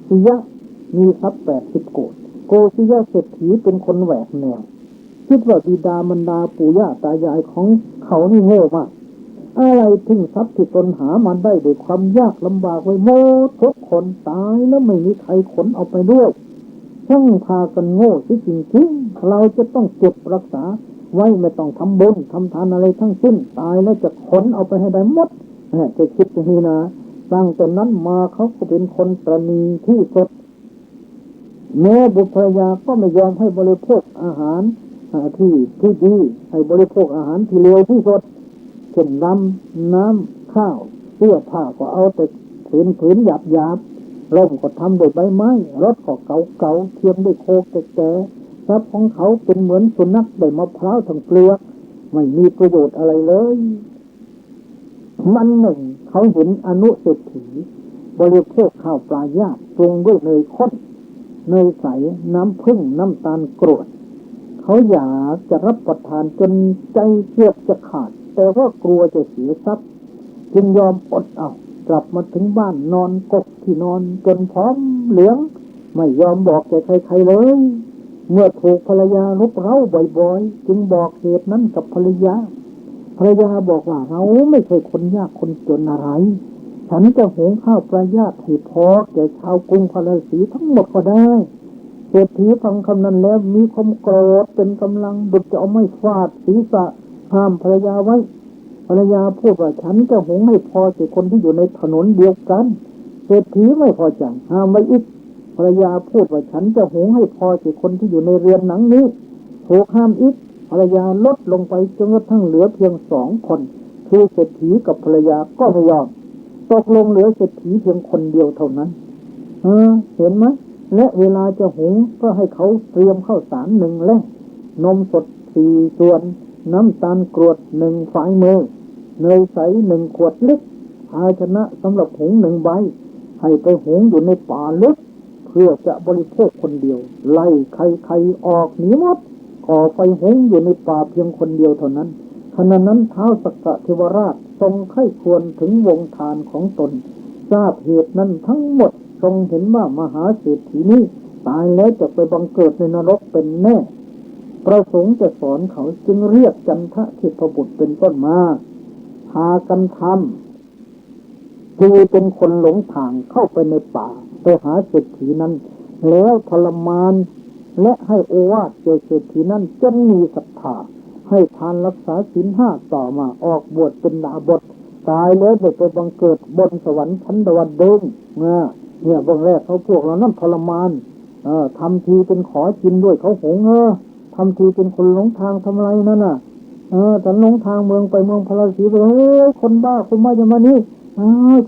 ศิยะมีทรัพย์80 โกฏโกศิยะเศรษฐีเป็นคนแหวกแนวคิดว่าบิดามารดาปู่ย่าตายายของเขานี่โง่มากอะไรถึงทรัพย์ที่ตนหามาได้ด้วยความยากลำบากไว้หมดทุกคนตายแล้วไม่มีใครขนเอาไปด้วยช่างพากันโง่ที่จริงๆเราจะต้องเก็บรักษาไว้ไม่ต้องทำบุญทำทานอะไรทั้งสิ้นตายแล้วจะขนเอาไปให้ได้หมดจะคิดอย่างนี้นะตั้งแต่นั้นมาเขาก็เป็นคนตระหนี่ที่สุดแม่บุตรภรรยาก็ไม่ยอมให้บริโภคอาหารที่ดีให้บริโภคอาหารที่เลวที่สุดเช่นน้ำข้าวเสื้อผ้าก็เอาแต่ผืนหยาบร่มก็ทำด้วยใบไม้รถก็เก่าเทียมด้วยโคแก่ทรัพย์ของเขาเป็นเหมือนสุนัขได้มะพร้าวทั้งเปลือกไม่มีประโยชน์อะไรเลยมันหนึ่งเขาเห็นอนุเศรษฐีบริโภคข้าวปลาย่างปรุงด้วยเนยข้นเนยใสน้ำผึ้งน้ำตาลกรวดเขาอยากจะรับประทานจนใจเกือบจะขาดแต่ว่ากลัวจะเสียทรัพย์จึงยอมอดเอากลับมาถึงบ้านนอนกกที่นอนจนพร้อมเหลืองไม่ยอมบอกแก่ใครๆเลยเมื่อถูกภรรยารบเร้าบ่อยๆจึงบอกเหตุนั้นกับภรรยาบอกว่าเราไม่ใช่คนยากคนจนอะไรฉันจะหุงข้าวปลาย่างให้พอแก่ชาวกรุงพาราณสีทั้งหมดก็ได้เศรษฐีฟังคำนั้นแล้วมีความโกรธเป็นกำลังดุจจะเอาไม้ฟาดศีรษะห้ามภรรยาไว้ภรรยาพูดว่าฉันจะหุงให้พอแก่คนที่อยู่ในถนนเดียวกันเศรษฐีไม่พอใจห้ามไว้อีกภรรยาพูดว่าฉันจะหุงให้พอแก่คนที่อยู่ในเรือนหลังนี้ถูกห้ามอีกภรรยาลดลงไปจนกระทั่งเหลือเพียง2 คนคือเศรษฐีกับภรรยาก็ไม่ยอมตกลงเหลือเศรษฐีเพียงคนเดียวเท่านั้นเห็นไหมและเวลาจะหุงก็ให้เขาเตรียมข้าวสาร1 แล่นมสด4 ส่วนน้ำตาลกรวด1 ฝ่ายมือเนยใส1 ขวดเล็กภาชนะสำหรับหุง1 ใบให้ไปหุงอยู่ในป่าลึกเพื่อจะบริโภคคนเดียวไล่ใครออกหนีหมดก่อไฟหุงอยู่ในป่าเพียงคนเดียวเท่านั้นขณะนั้นท้าวสักกะเทวราชทรงไข้ควรถึงวงทานของตนทราบเหตุนั้นทั้งหมด ทรงเห็นว่ามหาเศรษฐีนี้ตายแล้วจะไปบังเกิดในนรกเป็นแน่ประสงค์จะสอนเขาจึงเรียกจันทเทพบุตรเป็นต้นมาพากันทำคือเป็นคนหลงทางเข้าไปในป่าไปหาเศรษฐีนั้นแล้วทรมานและให้โอวาทแก่เศรษฐีนั้นจนมีศรัทธาให้ทานรักษาศีล 5ต่อมาออกบวชเป็นดาบทตายแล้วไปบังเกิดบนสวรรค์ชั้นดาวดึงเนี่ยเบื้องแรกเขาพวกเรานั่นทรมานทำทีเป็นขอกินด้วยเขาหงทำทีเป็นคนหลงทางทำอะไรนั่นน่ะฉันหลงทางเมืองไปเมืองพระราศีไปคนบ้าจะมานี่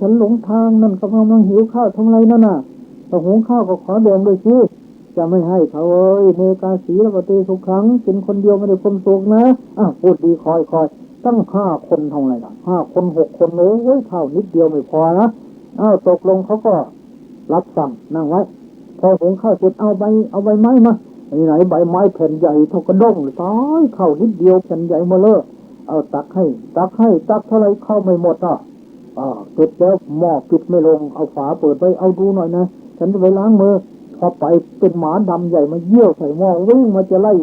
ฉันหลงทางนั่นกำลังหิวข้าวทำอะไรนั่นน่ะแต่หุงข้าวก็ขอแบ่งด้วยสิจะไม่ให้เขาเนกาสีและปฏิสุขังเป็นคนเดียวไม่ได้ความสุขนะพูดดีคอยตั้ง5 คนทำอะไรล่ะ5 คน 6 คนเท่านิดเดียวไม่พอนะตกลงเขาก็รับสั่งนั่งไว้พอหุงข้าวเสร็จเอาใบไม้มาไหนใบไม้แผ่นใหญ่เท่ากระด้งเลยตายเข้านิดเดียวแผ่นใหญ่มาเลยเอาตักให้ตักเท่าไรเข้าไม่หมดเสร็จแล้วหม้อปิดไม่ลงเอาฝาเปิดไว้เอาดูหน่อยนะฉันจะไปล้างมือพอไปเป็นหมาดำใหญ่มาเยี่ยวใส่หม้อวิ่งมาจะไล่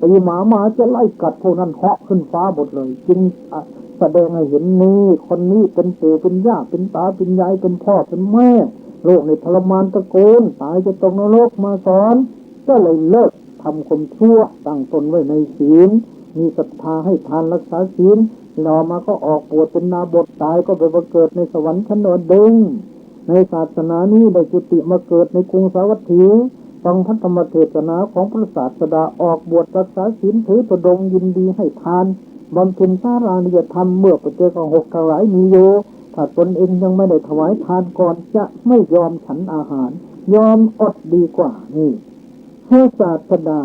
ตีหมาจะไล่กัดพวกนั้นเหาะขึ้นฟ้าหมดเลยจึงแสดงให้เห็นนี่คนนี้เป็นปู่เป็นย่าเป็นตาเป็นยายเป็นพ่อเป็นแม่โลกในทรมานตะโกนตายจะตกนรกมาสอนก็เลยเลิกทำความชั่วตั้งตนไว้ในศีลมีศรัทธาให้ทานรักษาศีลต่อมาก็ออกบวชเป็นดาบทตายก็ไปบังเกิดในสวรรค์ชั้นดาวดึงในศาสนานี้ได้จุติมาเกิดในกรุงสาวัตถีฟังพระธรรมเทศนาของพระศาสดาออกบวชรักษาศีลถือตุดงยินดีให้ทานบำเพ็ญสารานิยธรรมเมื่อปัจเจก6ทั้งหลายมีอยู่ถ้าตนเองยังไม่ได้ถวายทานก่อนจะไม่ยอมฉันอาหารยอมอดดีกว่านี่พระศาสดา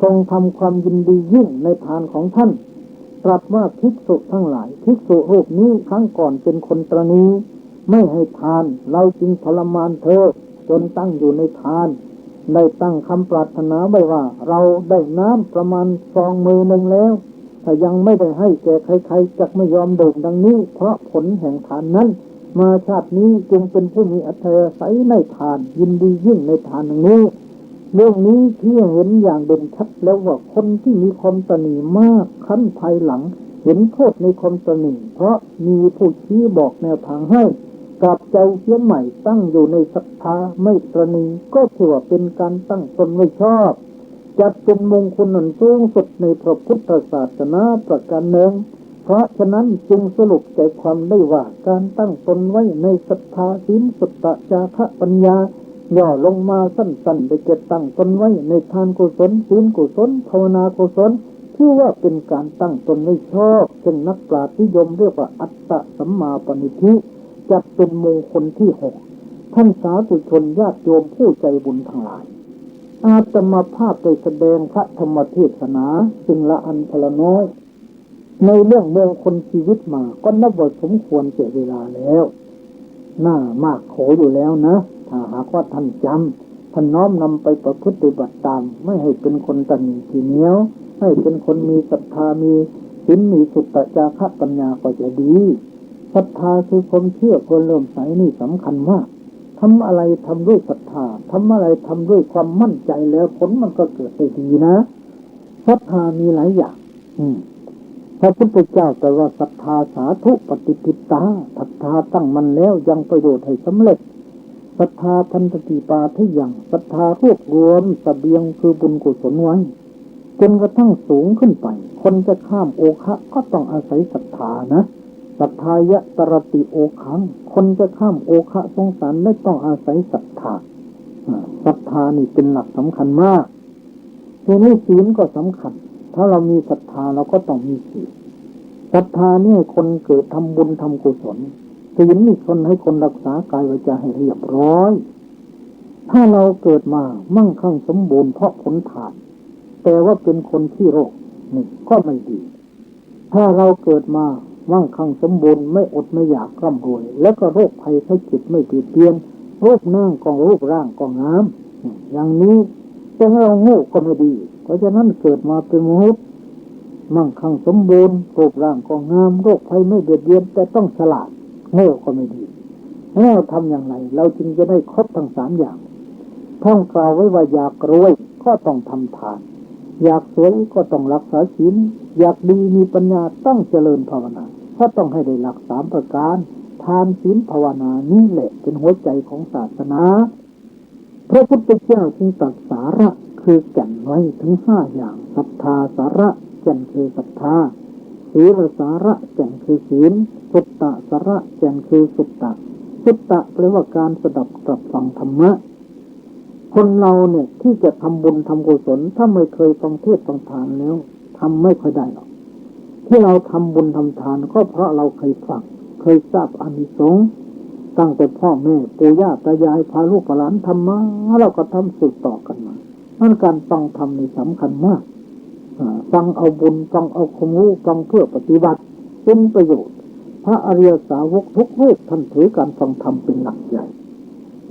ทรงทำความยินดียิ่งในทานของท่านตรัสว่าภิกษุทั้งหลายภิกษุรูปนี้ครั้งก่อนเป็นคนตรณีไม่ให้ทานเราจึงทรมานเธอจนตั้งอยู่ในทานได้ตั้งคำปรารถนาไว้ว่าเราได้น้ำประมาณ2 มือแล้วถ้ายังไม่ได้ให้แก่ใครๆจะไม่ยอมดื่มดังนี้เพราะผลแห่งทานนั้นมาชาตินี้จึงเป็นผู้มีอัธยาศัยในทานยินดียิ่งในทานดังนี้เรื่องนี้ที่เห็นอย่างเด่นชัดแล้วว่าคนที่มีความตนีมากขั้นภายหลังเห็นโทษในความตนีเพราะมีผู้ชี้บอกแนวทางให้กับใจเสียใหม่ตั้งอยู่ในศรัทธาไม่ตนีก็ถือว่าเป็นการตั้งตนไว้ชอบจัดเป็นมงคลอันสูงสุดในพระพุทธศาสนาประการหนึ่งเพราะฉะนั้นจึงสรุปใจความได้ว่าการตั้งตนไว้ในศรัทธาศีลสุตตะจาคะปัญญาย่อลงมาสั้นๆได้เก็บตั้งตนไว้ในทานกุศลศีลกุศลภาวนากุศลชื่อว่าเป็นการตั้งตนไว้ชอบซึ่งนักปราชญ์นิยมเรียกว่าอัตตสัมมาปณิธิจัดเป็นมงคลที่ 6ท่านสาธุชนญาติโยมผู้ใจบุญทั้งหลายอาตมาภาพได้แสดงพระธรรมเทศนาสิ่งละอันพละน้อยในเรื่องมงคลชีวิตมาก็นับว่าสมควรเสียเวลาแล้วน่ามากโขอยู่แล้วนะถ้าหากว่าท่านจำท่านน้อมนำไปประพฤติปฏิบัติตามไม่ให้เป็นคนตนีทีเหนียวให้เป็นคนมีศรัทธามีศีลมีสุตตะจาคะปัญญาก็จะดีศรัทธาคือความเชื่อคนเริ่มใสนี่สำคัญมากทำอะไรทำด้วยศรัทธาทำอะไรทำด้วยความมั่นใจแล้วผลมันก็เกิดได้ดีนะศรัทธามีหลายอย่างพระพุทธเจ้าตรัสว่าศรัทธาสาธุปฏิปิตาศรัทธาตั้งมันแล้วยังประโยชน์ให้สำเร็จศรัทธาพันธติปาทยังศรัทธารวบรวมเสบียงคือบุญกุศลไว้จนกระทั่งสูงขึ้นไปคนจะข้ามโอคะก็ต้องอาศัยศรัทธานะศรัทธายะตรติโอคังคนจะข้ามโอคะสงสารไม่ต้องอาศัยศรัทธาศรัทธานี่เป็นหลักสำคัญมากทีนี้ศีลก็สำคัญถ้าเรามีศรัทธาเราก็ต้องมีศีลศรัทธานี่ให้คนเกิดทำบุญทำกุศลศีลนี่คนให้คนรักษากายวาจาให้เรียบร้อยถ้าเราเกิดมามั่งคั่งสมบูรณ์เพราะผลทานแต่ว่าเป็นคนที่โรคนี่ก็ไม่ดีถ้าเราเกิดมามั่งคั่งสมบูรณ์ไม่อดไม่อยากร่ำรวยแล้วก็โรคภัยไข้เจ็บไม่เปลี่ยนเปลี่ยนรูปนั่งก็รูปร่างก็งามอย่างนี้จะให้เราโง่ก็ไม่ดีเพราะฉะนั้นเกิดมาเป็นมนุษย์มั่งคั่งสมบูรณ์รูปร่างก็งามโรคภัยไม่เบียดเบียนแต่ต้องฉลาดโง่ก็ไม่ดี เราทำอย่างไรเราจึงจะได้ครบทั้งสามอย่างท่องกล่าวไว้ว่าอยากรวยก็ต้องทำทานอยากสวยก็ต้องรักษาศีลอยากดีมีปัญญาต้องเจริญภาวนาก็ต้องให้ได้หลักสามประการทานศีลภาวนานี่แหละเป็นหัวใจของศาสนาพระพุทธเจ้าจึงตรัสสาระคือแก่นไว้ถึงห้าอย่างศรัทธาสาระแก่นคือศรัทธาศีลสาระแก่นคือศีลสุตตะสาระแก่นคือสุตตะสุตตะแปลว่าการสดับตรับฟังธรรมะคนเราเนี่ยที่จะทำบุญทำกุศลถ้าไม่เคยฟังเทศน์ฟังธรรมแล้วทำไม่ค่อยได้หรอกที่เราทำบุญทำทานก็เพราะเราเคยฟังเคยทราบอานิสงส์ตั้งแต่พ่อแม่ปู่ย่าตายายพาลูกหลานทำมาเราก็ทำสืบต่อกันมานั่นการฟังธรรมนี่สำคัญมากฟังเอาบุญฟังเอาความรู้ฟังเพื่อปฏิบัติเป็นประโยชน์พระอริยสาวกทุกรูปท่านถือการฟังธรรมเป็นหลักใหญ่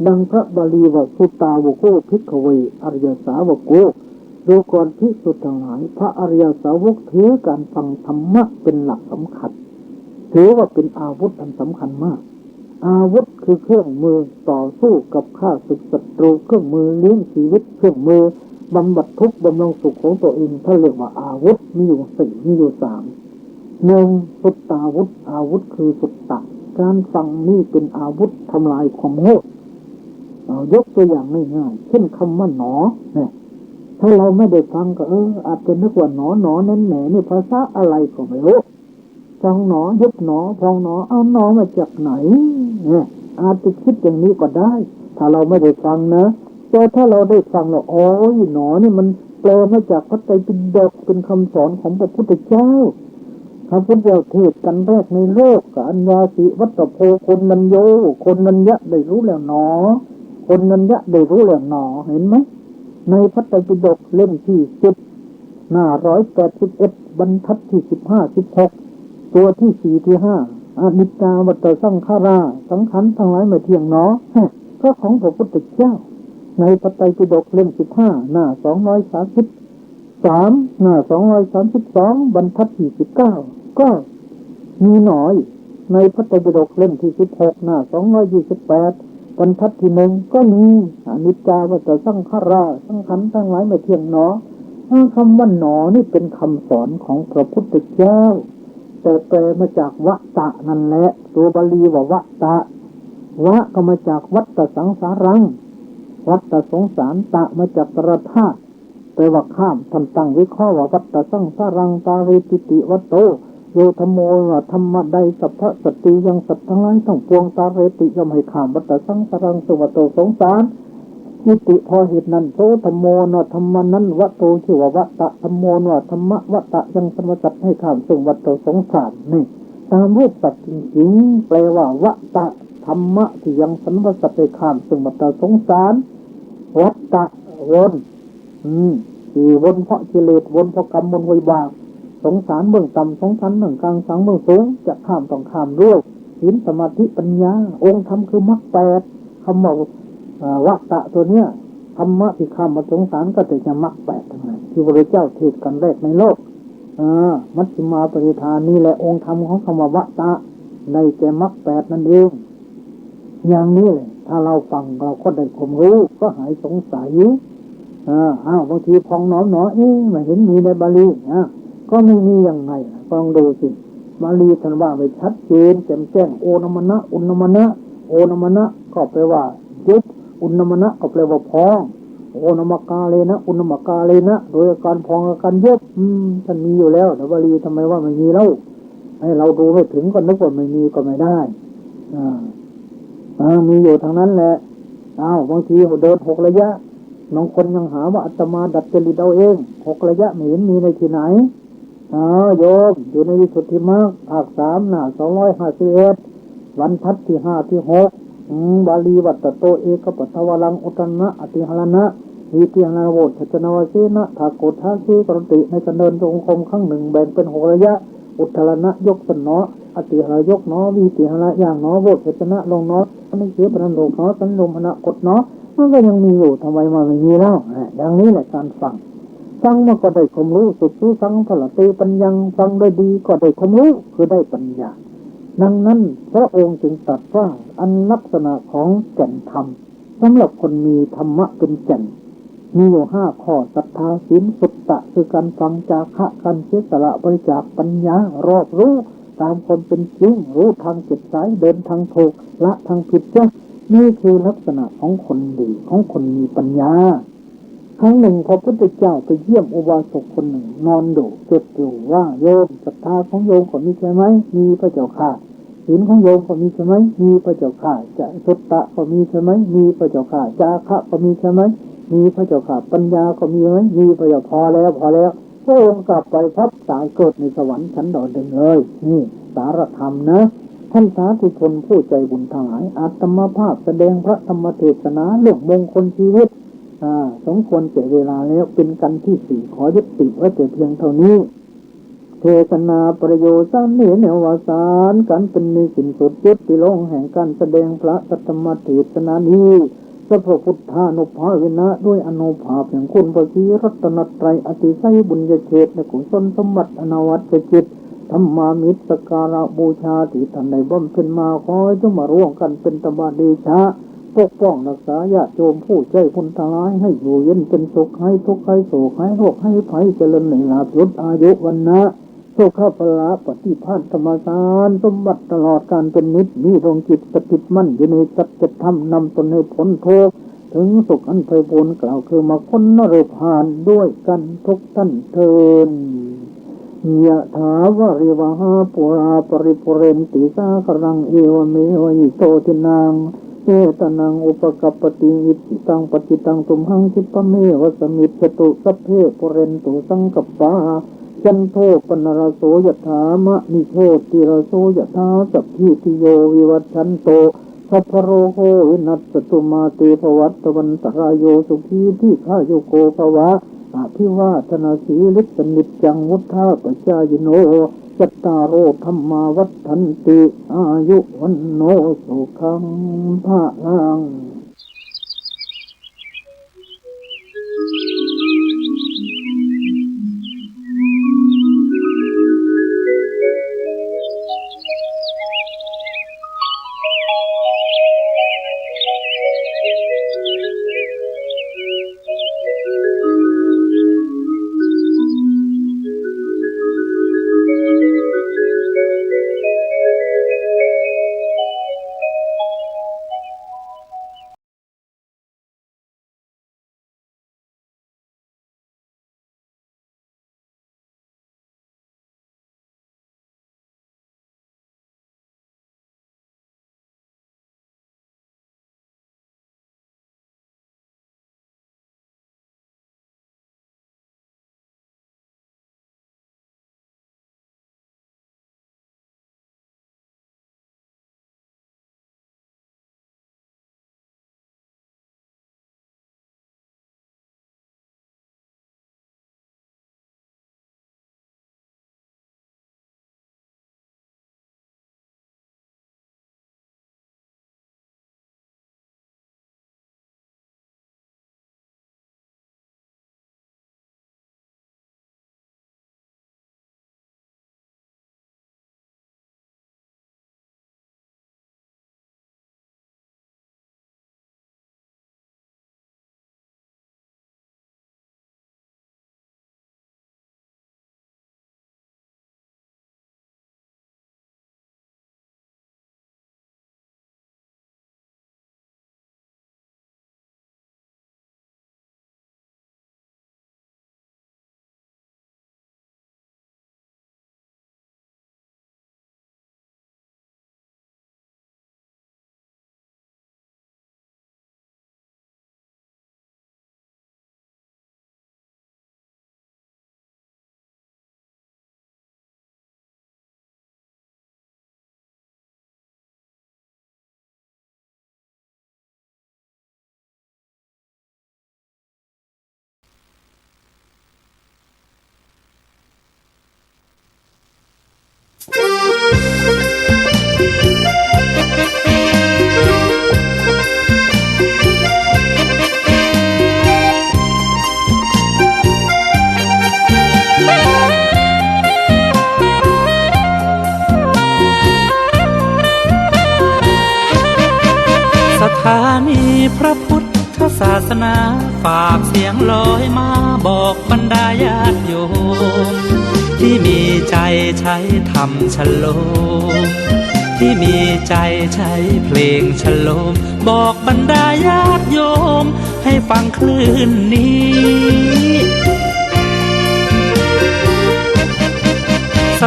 ดังพระบาลีว่าสุตตาวโกภิกขเวอริยสาวกโกดูก่อนภิกษุทั้งหลายพระอริยสาวกถือการฟังธรรมะเป็นหลักสำคัญถือว่าเป็นอาวุธอันสำคัญมากอาวุธคือเครื่องมือต่อสู้กับข้าศึกศัตรูเครื่องมือเลี้ยงชีวิตเครื่องมือบำบัดทุกข์บำรุงสุขของตัวเองถ้าเรียกว่าอาวุธมีอยู่สี่มีอยู่สามหนึ่งสุตตาวุธอาวุธคือสุตตะการฟังนี่เป็นอาวุธทำลายความโง่ยกตัวอย่างง่ายๆเช่นคำว่าหนอเนี่ยถ้าเราไม่ได้ฟังก็อาจจะนึกว่าหนอหนอแน่นแหนนี่ภาษาอะไรก็ไม่รู้ฟังหนอยุบหนอพองหนอเอาหนอมาจากไหนเนี่ยอาจจะคิดอย่างนี้ก็ได้ถ้าเราไม่ได้ฟังนะแต่ถ้าเราได้ฟังแล้วอ๋อหนอนี่มันแปลมาจากพระไตรปิฎกเป็นคำสอนของพระพุทธเจ้าพระพุทธเจ้าเทศกันแรกในโลกกับอัญญาสิวัตโพคนนัญโยคนนัญญะได้รู้แล้วหนอคนนัญญะได้รู้แล้วหนอเห็นไหมในพระไตรปิฎกเล่มที่10หน้า181บรรทัดที่15-16ตัวที่4ที่5อนิจจาวัฏสังขาราสังขารทั้งหลายไม่เที่ยงหนอก็ของพระพุทธเจ้าในพระไตรปิฎกเล่ม15หน้า233หน้า232บรรทัดที่19ก็มีหน่อยในพระไตรปิฎกเล่มที่16หน้า228บรรทัดที่1ก็มีอนิจจาวัฏสังขาราสังขารทั้งหลายไม่เที่ยงหนอคำว่าหนอนี่เป็นคำสอนของพระพุทธเจ้าแต่แปลมาจากวัตตะนั่นแหละตัวบาลีว่าวัตตะวะก็มาจากวัตตสังสารังวัตตสงสารตะมาจากตรธาตุแปลว่าข้ามท่านตั้งวิเคราะห์ว่าวัตตสังสารังตาเรติติวัตโตโยธโมว่าธรรมะใดสัพพะสติยังสัตว์ทั้งหลายทั้งปวงตาเรติย่อมให้ข้ามวัตตสังสารังสุวัตโตสงสารนิติพอเหตุนั้นโสธโมนธรรมนั้นวัตโตชื่อว่าวัตตะธรรมโมนธรรมะวัตตะยังสมสัตให้ข้ามซึ่งวัตโตสงสารนี่ตามรูปสัตว์จริงๆแปลว่าวัตตะธรรมะที่ยังสมสัตให้ข้ามซึ่งวัตโตสงสารวัตตะวนที่วนเพราะกิเลสวนเพราะกรรมวนวิบากสงสารเบื้องต่ำสงสารเบื้องกลางสังเบื้องสูงจะข้ามต้องข้ามด้วยศีลสมาธิปัญญาองค์ธรรมคือมรรค8คำว่าวัตตะตัวเนี้ยธรรมะที่ข้ามมาสงสารก็จะมรรค8ทั้งนั้นที่พระเจ้าเทศกันแรกในโลกมัชฌิมาปฏิภาณนี่แหละองค์ธรรมของคำว่าวัตตะในแก่มรรค8นั่นเองอย่างนี้เลยถ้าเราฟังเราก็ได้ความรู้ก็หายสงสัยบางทีพองหนอไม่เห็นมีในบาลีก็ไม่มียังไงลองดูสิบาลีท่านว่าไว้ชัดเจนแจ่มแจ้งโอนมนะอุณมนะโอนมนะก็แปลว่ายุบอุณมนะก็แปลว่าพองโอนมกาเลนะอุณมกาเลนะโดยการพองอาการยุบท่านมีอยู่แล้วแต่บาลีทำไมว่าไม่มีแล้วให้เราดูไม่ถึงก็นึกว่าไม่มีก็ไม่ได้มีอยู่ทางนั้นแหละบางทีเดิน6ระยะบางคนยังหาว่าอาตมาดัดจริตเอาเอง6ระยะไม่เห็นมีในที่ไหนโยมอยู่ในวิสุทธิมรรคภาค3หน้า251บรรทัดที่5ที่6บาลีวัตโตเอกปัทวรังอุตนะอติหรณะวิติหนาโวชัจนวเสนะถาโกฏาสีกรติในการเดินจงกรมครั้งหนึ่งแบ่งเป็น6ระยะอุทรณะยกสนออติหรยกนอวิติหระอย่างนอโวชัจนะลงนอไม่เสียปนันโลกนอสันลมหนะกดนอมันก็ยังมีอยู่ทำไมมาไม่มีแล้วอย่างนี้แหละการฟังมันก็ได้ความรู้สุดสู้สังพละเตปัญญังฟังได้ดีก็ได้ความรู้คือได้ปัญญา ดังนั้นพระองค์จึงตรัสว่าอันลักษณะของแก่นธรรมสำหรับคนมีธรรมะเป็นแก่นมีอยู่5 ข้อศรัทธาศีลสุตตะคือการฟังจาคะการเสียสละบริจาคปัญญารอบรู้ตามคนเป็นจริงรู้ทางจิตสายเดินทางถูกละทางผิดจ้ะนี่คือลักษณะของคนดีของคนมีปัญญาครั้งหนึ่งพระพุทธเจ้าไปเยี่ยมอุบาสกคนหนึ่งนอนดูเจ็บอยู่ว่าโยมศรัทธาของโยมก็มีใช่ไหมมีพระเจ้าค่ะศีลของโยมก็มีใช่ไหมมีพระเจ้าค่ะจะสุตตะก็มีใช่ไหมมีพระเจ้าค่ะจาคะก็มีใช่ไหมมีพระเจ้าค่ะปัญญาก็มีไหมมีพระเจ้าพอแล้วพระองค์กลับไปพับสายเกิดในสวรรค์ชั้นดาวดึงเลยนี่สารธรรมนะท่านสาธุชนผู้ใจบุญทั้งหลายอาตมาภาพแสดงพระธรรมเทศนาเรื่องมงคลชีวิตสมควรเสียเวลาแล้วเป็นกันที่4ขอยุติไว้แต่เพียงเท่านี้เทศนาประโยชน์สามเนแนวสารกันเป็นในสินสุดยุติลงแห่งการแสดงพระธรรมเทศนานี้สัพพพุทธานุภาเวนะด้วยอนุภาพแห่งคุณพระศรีรัตนตรัยอติไสยบุญญาเขตและกุศลสมบัติอนาวัตจิตธรรมามิตรสการะบูชาที่ท่านได้บำเพ็ญมาขอให้จงมาร่วมกันเป็นตบะเดชะปกป้องรักษาญาติโยมผู้ใจพุทธร้ายให้อยู่เย็นเป็นสุขให้ทุกข์ให้โศกให้โรคให้ภัยเจริญในลาภยศอายุวันนะโชคข้าพละปฏิภาณธรรมสารสมบัติตลอดการเป็นนิจมีดวงจิตสถิตมั่นอยู่ในสัจธรรมนำตนให้พ้นทุกข์ถึงสุขอันไพบูลย์กล่าวคือมาพ้นนรกผ่านด้วยกันทุกท่านเทินยะถาวะริวหาปุราปริปุเรนติสาครังเอวเมวะอิโตทินังเจตนังอุปกัปปติอิจิตังปฏิตังตุมหังคิปะเมวะสมิจฉตุสัพเพปุเรนตุสังกัปปะจันโทปนรโสยถามะนิโชติรโสยถาสัพพิติโยวิวัชชันโตสัพพโรโควินัสสตุมาเตภวัตวันตรายโยสุขีที่ข้าโยโกภวะอภิวาทนาสีลิสนิจจังวุฒาปจายโนจัตตารโอธรรมาวัฏันติอายุวันโนสุขังภะลัง ถานีพระพุทธศาสนาฝากเสียงลอยมาบอกบรรดาญาติโยมที่มีใจใช้ธรรมชโลมที่มีใจใช้เพลงชโลมบอกบรรดาญาติโยมให้ฟังคลื่นนี้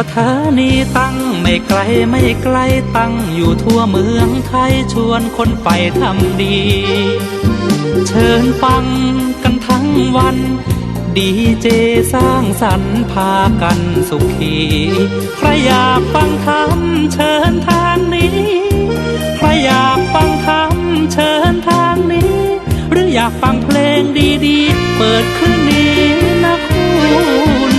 สถานีตั้งไม่ไกลไม่ไกลตั้งอยู่ทั่วเมืองไทยชวนคนไปทำดีเชิญฟังกันทั้งวันดีเจสร้างสรรค์พากันสุขีใครอยากฟังธรรมเชิญทางนี้ใครอยากฟังธรรมเชิญทางนี้หรืออยากฟังเพลงดีๆเปิดคลื่นนี้นะคุณ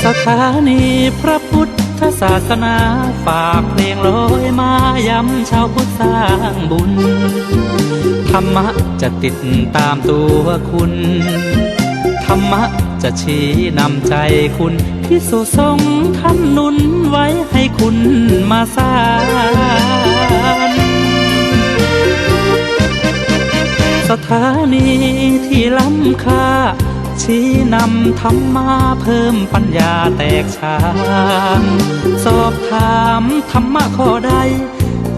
สถานีพระพุทธศาสนาฝากเพลงลอยมาย้ำชาวพุทธสร้างบุญธรรมะจะติดตามตัวคุณธรรมะจะชี้นำใจคุณพิสุทรงค์ท่านหนุนไว้ให้คุณมาสานสถานีที่ล้ำค่าชี้นำธรรมะเพิ่มปัญญาแตกฉานสอบถามธรรมะข้อใด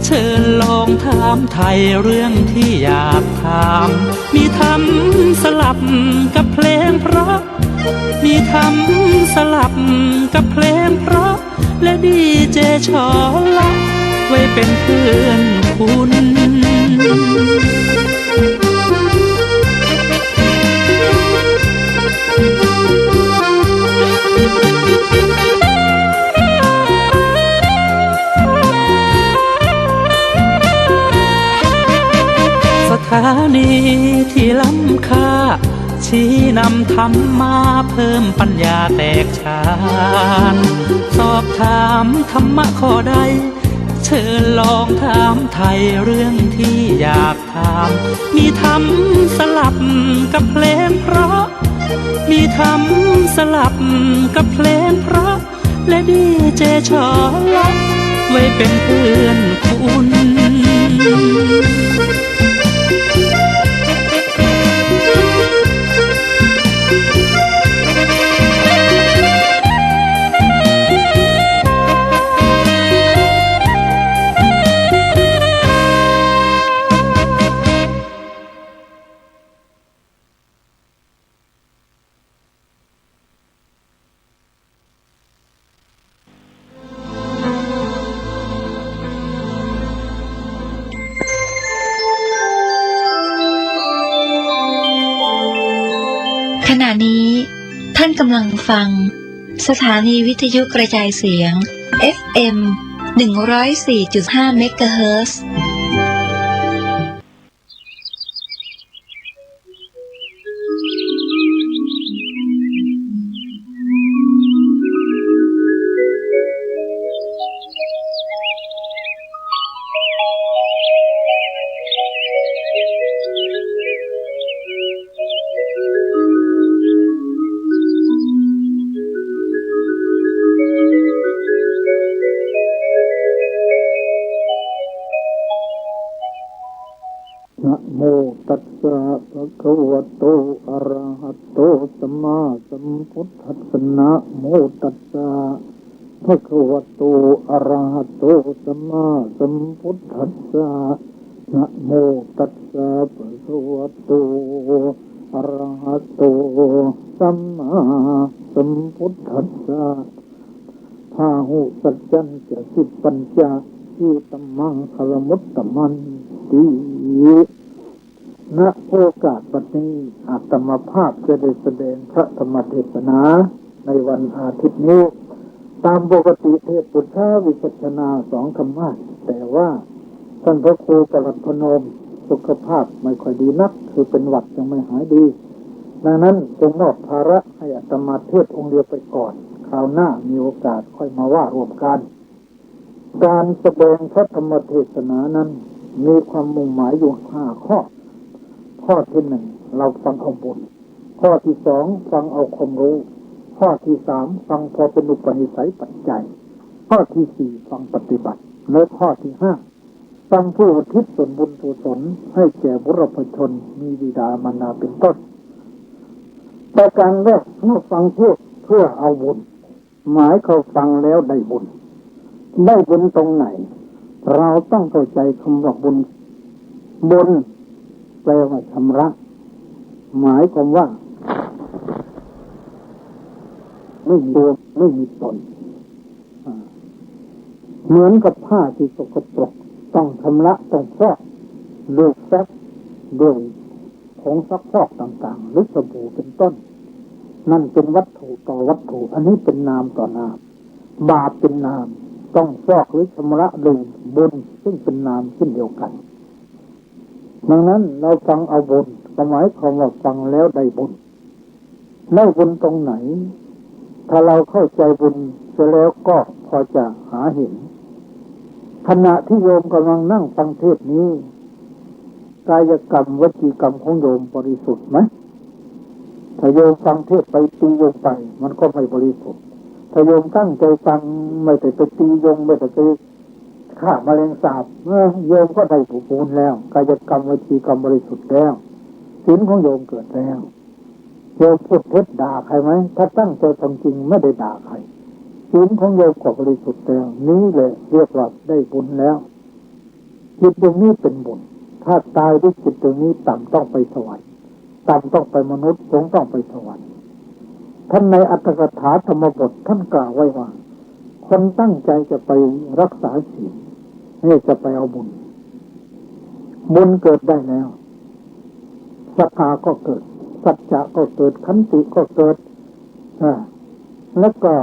เชิญลองถามไทยเรื่องที่อยากถามมีธรรมสลับกับเพลงเพราะมีธรรมสลับกับเพลงเพราะและดีเจชอละไว้เป็นเพื่อนคุณสถานีที่ล้ำค่าชี้นำธรรมมาเพิ่มปัญญาแตกฉานสอบถามธรรมะข้อใดเชิญลองถามไทยเรื่องที่อยากถามมีธรรมสลับกับเพลงเพราะมีธรรมสลับกับเพลงเพราะและดีเจชอละไว้เป็นเพื่อนคุณขณะนี้ท่านกำลังฟังสถานีวิทยุกระจายเสียง FM 104.5 เมกะเฮิรตซ์นะโมตัสสะภะคะวะโตอะระหะโตสัมมาสัมพุทธัสสะนะโมตัสสะภะคะวะโตอะระหะโตสัมมาสัมพุทธัสสะนะโมตัสสะภะคะวะโตอะระหะโตสัมมาสัมพุทธัสสะพาหุสัจจันจะสิปัญจที่ตัมมังคลมุตตมันติณโอกาสบัดนี้อาตมาภาพจะได้แสดงพระธรรมเทศนาในวันอาทิตย์นี้ตามปกติเทศพุทธวิสัชนา2 ธรรมะแต่ว่าท่านพระครูประหลัดพนมสุขภาพไม่ค่อยดีนักคือเป็นหวัดยังไม่หายดีดังนั้นจึงมอบภาระให้อาตมาเทศองค์เดียวไปก่อนคราวหน้ามีโอกาสค่อยมาว่ารวมกันการแสดงพระธรรมเทศนานั้นมีความมุ่งหมายอยู่5 ข้อข้อที่ 1เราฟังเอาบุญข้อที่ 2ฟังเอาความรู้ข้อที่ 3ฟังพอเป็นอุปนิสัยปัจจัยข้อที่ 4ฟังปฏิบัติ ในข้อที่ห้าฟังผู้อุทิศส่วนบุญกุศลให้แก่บุรุษชนมีบิดามารดาเป็นต้นประการแรกเมื่อฟังเทศเพื่อเอาบุญหมายเขาฟังแล้วได้บุญได้บุญตรงไหนเราต้องเข้าใจคำว่าบุญบุญแปลว่าชำระหมายความว่าไม่มีตัวไม่มีตนเหมือนกับผ้าที่สกปรกต้องชำระต้องฟอกด้วยแฟบด้วยผงซักฟอกต่างๆหรือสบู่เป็นต้นนั่นเป็นวัตถุต่อวัตถุอันนี้เป็นนามต่อนามบาปเป็นนามต้องฟอกหรือชำระด้วยบุญซึ่งเป็นนามเช่นเดียวกันดังนั้นเราฟังเอาบุญหมายความว่าฟังแล้วได้บุญได้บุญตรงไหนถ้าเราเข้าใจบุญเสร็จแล้วก็พอจะหาเห็นขณะที่โยมกำลังนั่งฟังเทศนี้กายกรรมวจีกรรมของโยมบริสุทธิ์ไหมถ้าโยมฟังเทศไปตีโยมไปมันก็ไม่บริสุทธิ์ถ้าโยมตั้งใจฟังไม่แต่ไปตีโยมไม่แต่ไปฆ่าแมลงสาบโยมก็ได้บุญแล้วกายกรรมวจีกรรมบริสุทธิ์แล้วศีลของโยมเกิดแล้วโยมพูดเท็จด่าใครไหมถ้าตั้งใจทำจริงไม่ได้ด่าใครศีลของโยมก็บริสุทธิ์แล้วนี้เลยเรียกว่าได้บุญแล้วจิตตรงนี้เป็นบุญถ้าตายด้วยจิตตรงนี้ต่ำต้องไปสวรรค์ต่ำต้องไปมนุษย์สูงต้องไปสวรรค์ท่านในอัตถกถาธรรมบทท่านกล่าวไว้ว่าคนตั้งใจจะไปรักษาศีลนี่จะไปเอาบุญบุญเกิดได้แล้วศรัทธาก็เกิดสัจจะก็เกิดขันติก็เกิดแล้วก็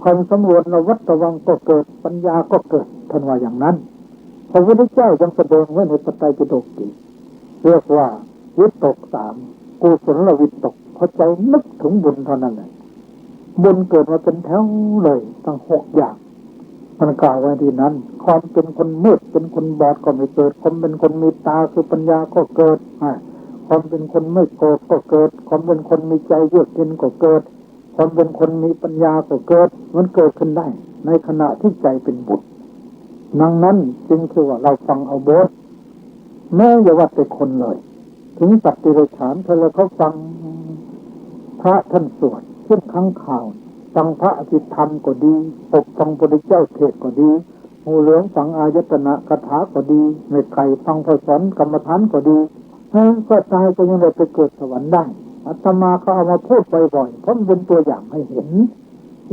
ความสำรวมระวัดระวังก็เกิดปัญญาก็เกิดท่านว่าอย่างนั้นพระพุทธเจ้ายังแสดงไว้ในปไตรปิฎกเรียกว่าวิตกสามกุศลวิตกพอใจนึกถึงบุญเท่านั้นแหละบุญเกิดมาเป็นแถวเลยทั้ง6อย่างมันกล่าวไว้ที่นั้นความเป็นคนมืดเป็นคนบอดก็ไม่เกิดความเป็นคนมีตาคือปัญญาก็เกิดความเป็นคนไม่โกรธก็เกิดความเป็นคนมีใจเยือกเย็นก็เกิดความเป็นคนมีปัญญาก็เกิดมันเกิดขึ้นได้ในขณะที่ใจเป็นบุญดังนั้นจึงคือว่าเราฟังเอาบุญแม้อย่าว่าแต่คนเลยถึงสัตว์เดรัจฉานเขาฟังพระท่านสวดเช่นครั้งข่าวฟังพระอภิธรรมก็ดีฟังพระพุทธเจ้าเทศก็ดีงูเหลือมฟังอายตนะคาถาก็ดีในไก่ฟังพระสอนกรรมฐานก็ดีก็ตายก็ยังได้ไปเกิดสวรรค์ได้อาตมาก็เอามาพูดบ่อยๆเพราะมันเป็นตัวอย่างให้เห็น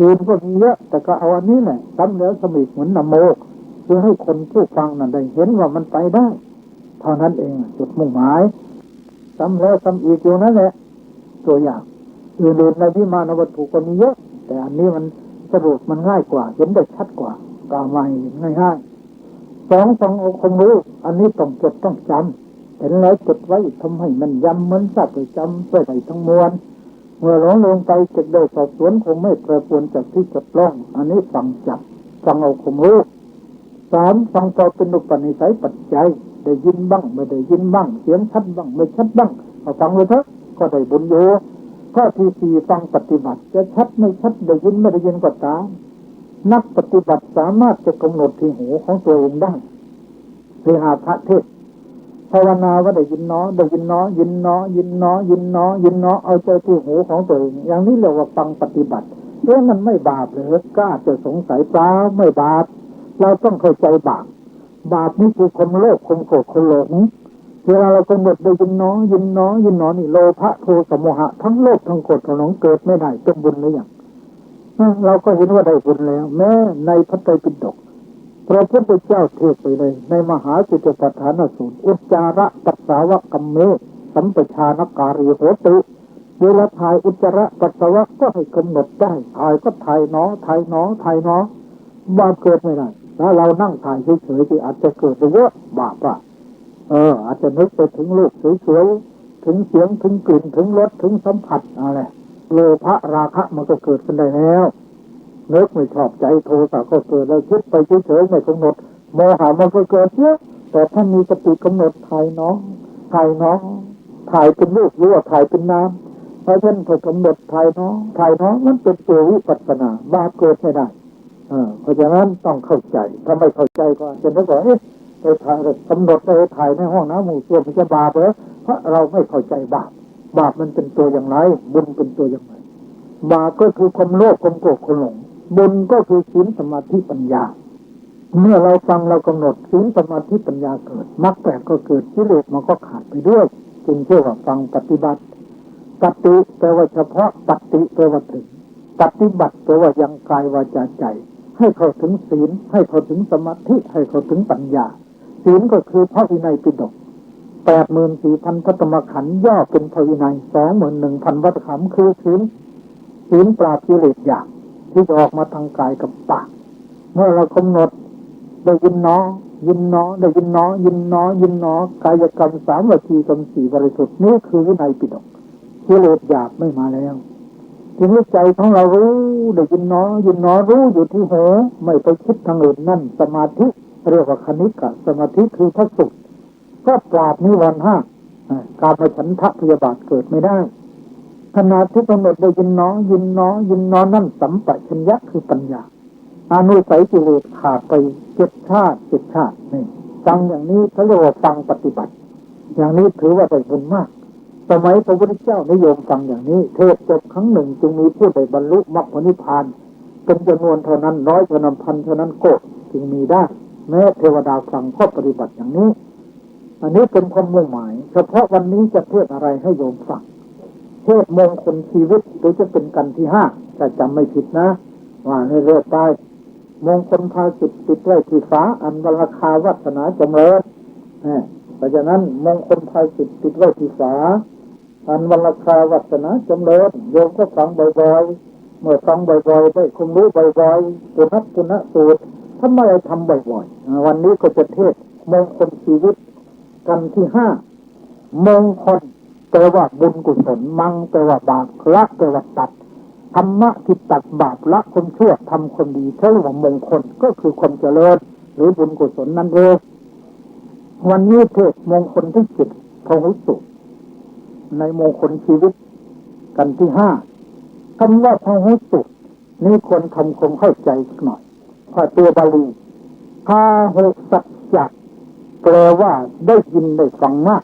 อื่นก็มีเยอะแต่ก็เอาอันนี้แหละซ้ำแล้วซ้ำอีกเหมือนนโมเพื่อให้คนผู้ฟังนั้นได้เห็นว่ามันไปได้เท่านั้นเองจุดมุ่งหมายซ้ำแล้วซ้ำอีกอยู่นั่นแหละตัวอย่างอื่นๆในวิมานวัตถุก็มีเยอะแต่อันนี้มันสรุปมันง่ายกว่าเห็นได้ชัดกว่ากล่าวมาง่ายๆ2ฟังเอาความรู้อันนี้ต้องจดต้องจำเห็นแล้วจดไว้ทำให้มันย้ำเหมือนทราบไปจำเพื่อให้ทั้งมวลเมื่อหลงลงไปจะได้สอบสวนคงไม่แปรปรวนจากที่จดล่องอันนี้ฟังจับฟังเอาความรู้3ฟังต่อเป็นอุปนิสัยปัจจัยได้ยินบ้างไม่ได้ยินบ้างเสียงชัดบ้างไม่ชัดบ้างเอาฟังเลยเถอะก็ได้บุญอยู่ข้อที่4ฟังปฏิบัติจะชัดไม่ชัดได้ยินไม่ได้ยินก็ตามนักปฏิบัติสามารถจะกำหนดที่หูของตัวเองได้เวลาพระเทศภาวนาว่าได้ยินเนาะได้ยินเนาะยินเนาะยินเนาะยินเนาะยินเนาะเอาใจที่หูของตัวเองอย่างนี้เรียกว่าฟังปฏิบัติมันไม่บาปหรือก็อาจจะสงสัยเปล่าไม่บาปเราต้องเข้าใจบาปนี่คือความโลภความโกรธความหลงเวลาเรากำหนดได้ยินเนาะยินเนาะยินเนาะนี่โลภะโทสะโมหะทั้งโลภทั้งโกรธทั้งหลงเกิดไม่ได้เป็นบุญหรือยังเราก็เห็นว่าได้บุญแล้วแม้ในพระไตรปิฎกพระพุทธเจ้าเทศไปเลยในมหาจิตปัฏฐานสูตรอุจจาระปัสสาวะกัมเมสัมปชานการีโหติเวลาถ่ายอุจจาระปัสสาวะก็ให้กำหนดได้ถ่ายก็ถ่ายเนาะถ่ายเนาะถ่ายเนาะบาปเกิดไม่ได้ถ้าเรานั่งถ่ายเฉยๆที่อาจจะเกิดเยอะบาปอ่ะอาจจะนึกไปถึงรูปสวยๆถึงเสียงถึงกลิ่นถึงรสถึงสัมผัสอะไรโลภะราคะมันก็เกิดขึ้นได้แล้วนึกไม่ชอบใจโทสะก็เกิดแล้วคิดไปเฉยๆไม่กำหนดโมหะมันก็เกิดเยอะแต่ถ้ามีสติกำหนดถ่ายเนาะถ่ายเนาะถ่ายเป็นรูปหรือว่าถ่ายเป็นนามเพราะฉะนั้นถ้ากำหนดถ่ายเนาะถ่ายเนาะมันเป็นตัววิปัสสนาบาปเกิดไม่ได้ เพราะฉะนั้นต้องเข้าใจถ้าไม่เข้าใจก็จะนึกว่าไปถ่ายกำหนดไปถ่ายในห้องน้ำหมู่ส่วนมันจะบาปเหรอเพราะเราไม่เข้าใจบาปมันเป็นตัวอย่างไรบุญเป็นตัวอย่างไรบาปก็คือความโลภความโกรธความหลงบุญก็คือศีลสมาธิปัญญาเมื่อเราฟังเรากำหนดศีลสมาธิปัญญาเกิดมรรคแปดก็เกิดกิเลสมันก็ขาดไปด้วยจึงเชื่อว่าฟังปฏิบัติปฏิแปลว่าเฉพาะปฏิแปลว่าถึงปฏิบัติแปลว่ายังกายวาจาใจให้เข้าถึงศีลให้เข้าถึงสมาธิให้เข้าถึงปัญญาศีลก็คือพระวินัยปิฎก 84,000 พระธรรมขันธ์ย่อเป็นพระวินัย 21,000 วัตถขันธ์คือศีลปราบกิเลสหยาบที่จะออกมาทางกายกับปากเมื่อเรากำหนดได้ยินหนอยินหนอได้ยินหนอยินหนอยินหนอกายกรรม3วจีกรรม4บริสุทธิ์นี่คือวินัยปิฎกกิเลสหยาบไม่มาแล้วทีนี้ใจของเรารู้ได้ยินหนอยินหนอรู้อยู่ที่หูไม่ไปคิดทางอื่นนั่นสมาธิเรียกว่าคณิกะสมาธิคือพระสุขก็ปราบนิวรณ์5การมาฉันทะพยาบาทเกิดไม่ได้ขณะที่กำหนดได้ยินหนอยินหนอยินหนอนั่นสัมปชัญญะคือปัญญาอนุสัยกิเลสขาดไป7 ชาตินี่ฟังอย่างนี้เขาเรียกว่าฟังปฏิบัติอย่างนี้ถือว่าได้บุญมากสมัยพระพุทธเจ้านิยมฟังอย่างนี้เทศจบครั้งหนึ่งจึงมีผู้ได้บรรลุมรรคผลนิพพานเป็นจำนวนเท่านั้น100เท่านั้นพันเท่านั้นโกฏจึงมีได้แม้เทวดาฟังก็ปฏิบัติอย่างนี้อันนี้เป็นความมุ่งหมายเฉพาะวันนี้จะเทศอะไรให้โยมฟังเทศมงคลชีวิตหรือจะเป็นกันที่5ถ้าจำไม่ผิดนะว่าให้เลือกได้มงคลภาสิทธิ์ติดไว้ที่ฝาอันวราคาวัฒนาจำเริญเพราะฉะนั้นมงคลภาสิทธิ์ติดไว้ที่ฝาอันวราคาวัฒนาจำเริญโยมก็ฟังบ่อยๆเมื่อฟังบ่อยๆได้คงรู้บ่อยๆปุณณสูตรทำไมทำบ่อยๆวันนี้ก็จะเทศมงคลชีวิตกันที่5มงคลแปลว่าบุญกุศลมังแปลว่าบาปละแปลว่าตัดธรรมะที่ตัดบาปละคนชั่วทำคนดีเท่ากับมงคลก็คือความเจริญหรือบุญกุศลนั่นเองวันนี้เทศมงคลที่7พหุสูตรในมงคลชีวิตกันที่5คำว่าพหุสูตรนี่ควรทำความเข้าใจสักหน่อยเพราะตัวบาลีพาหุสัจจะแปลว่าได้ยินได้ฟังมาก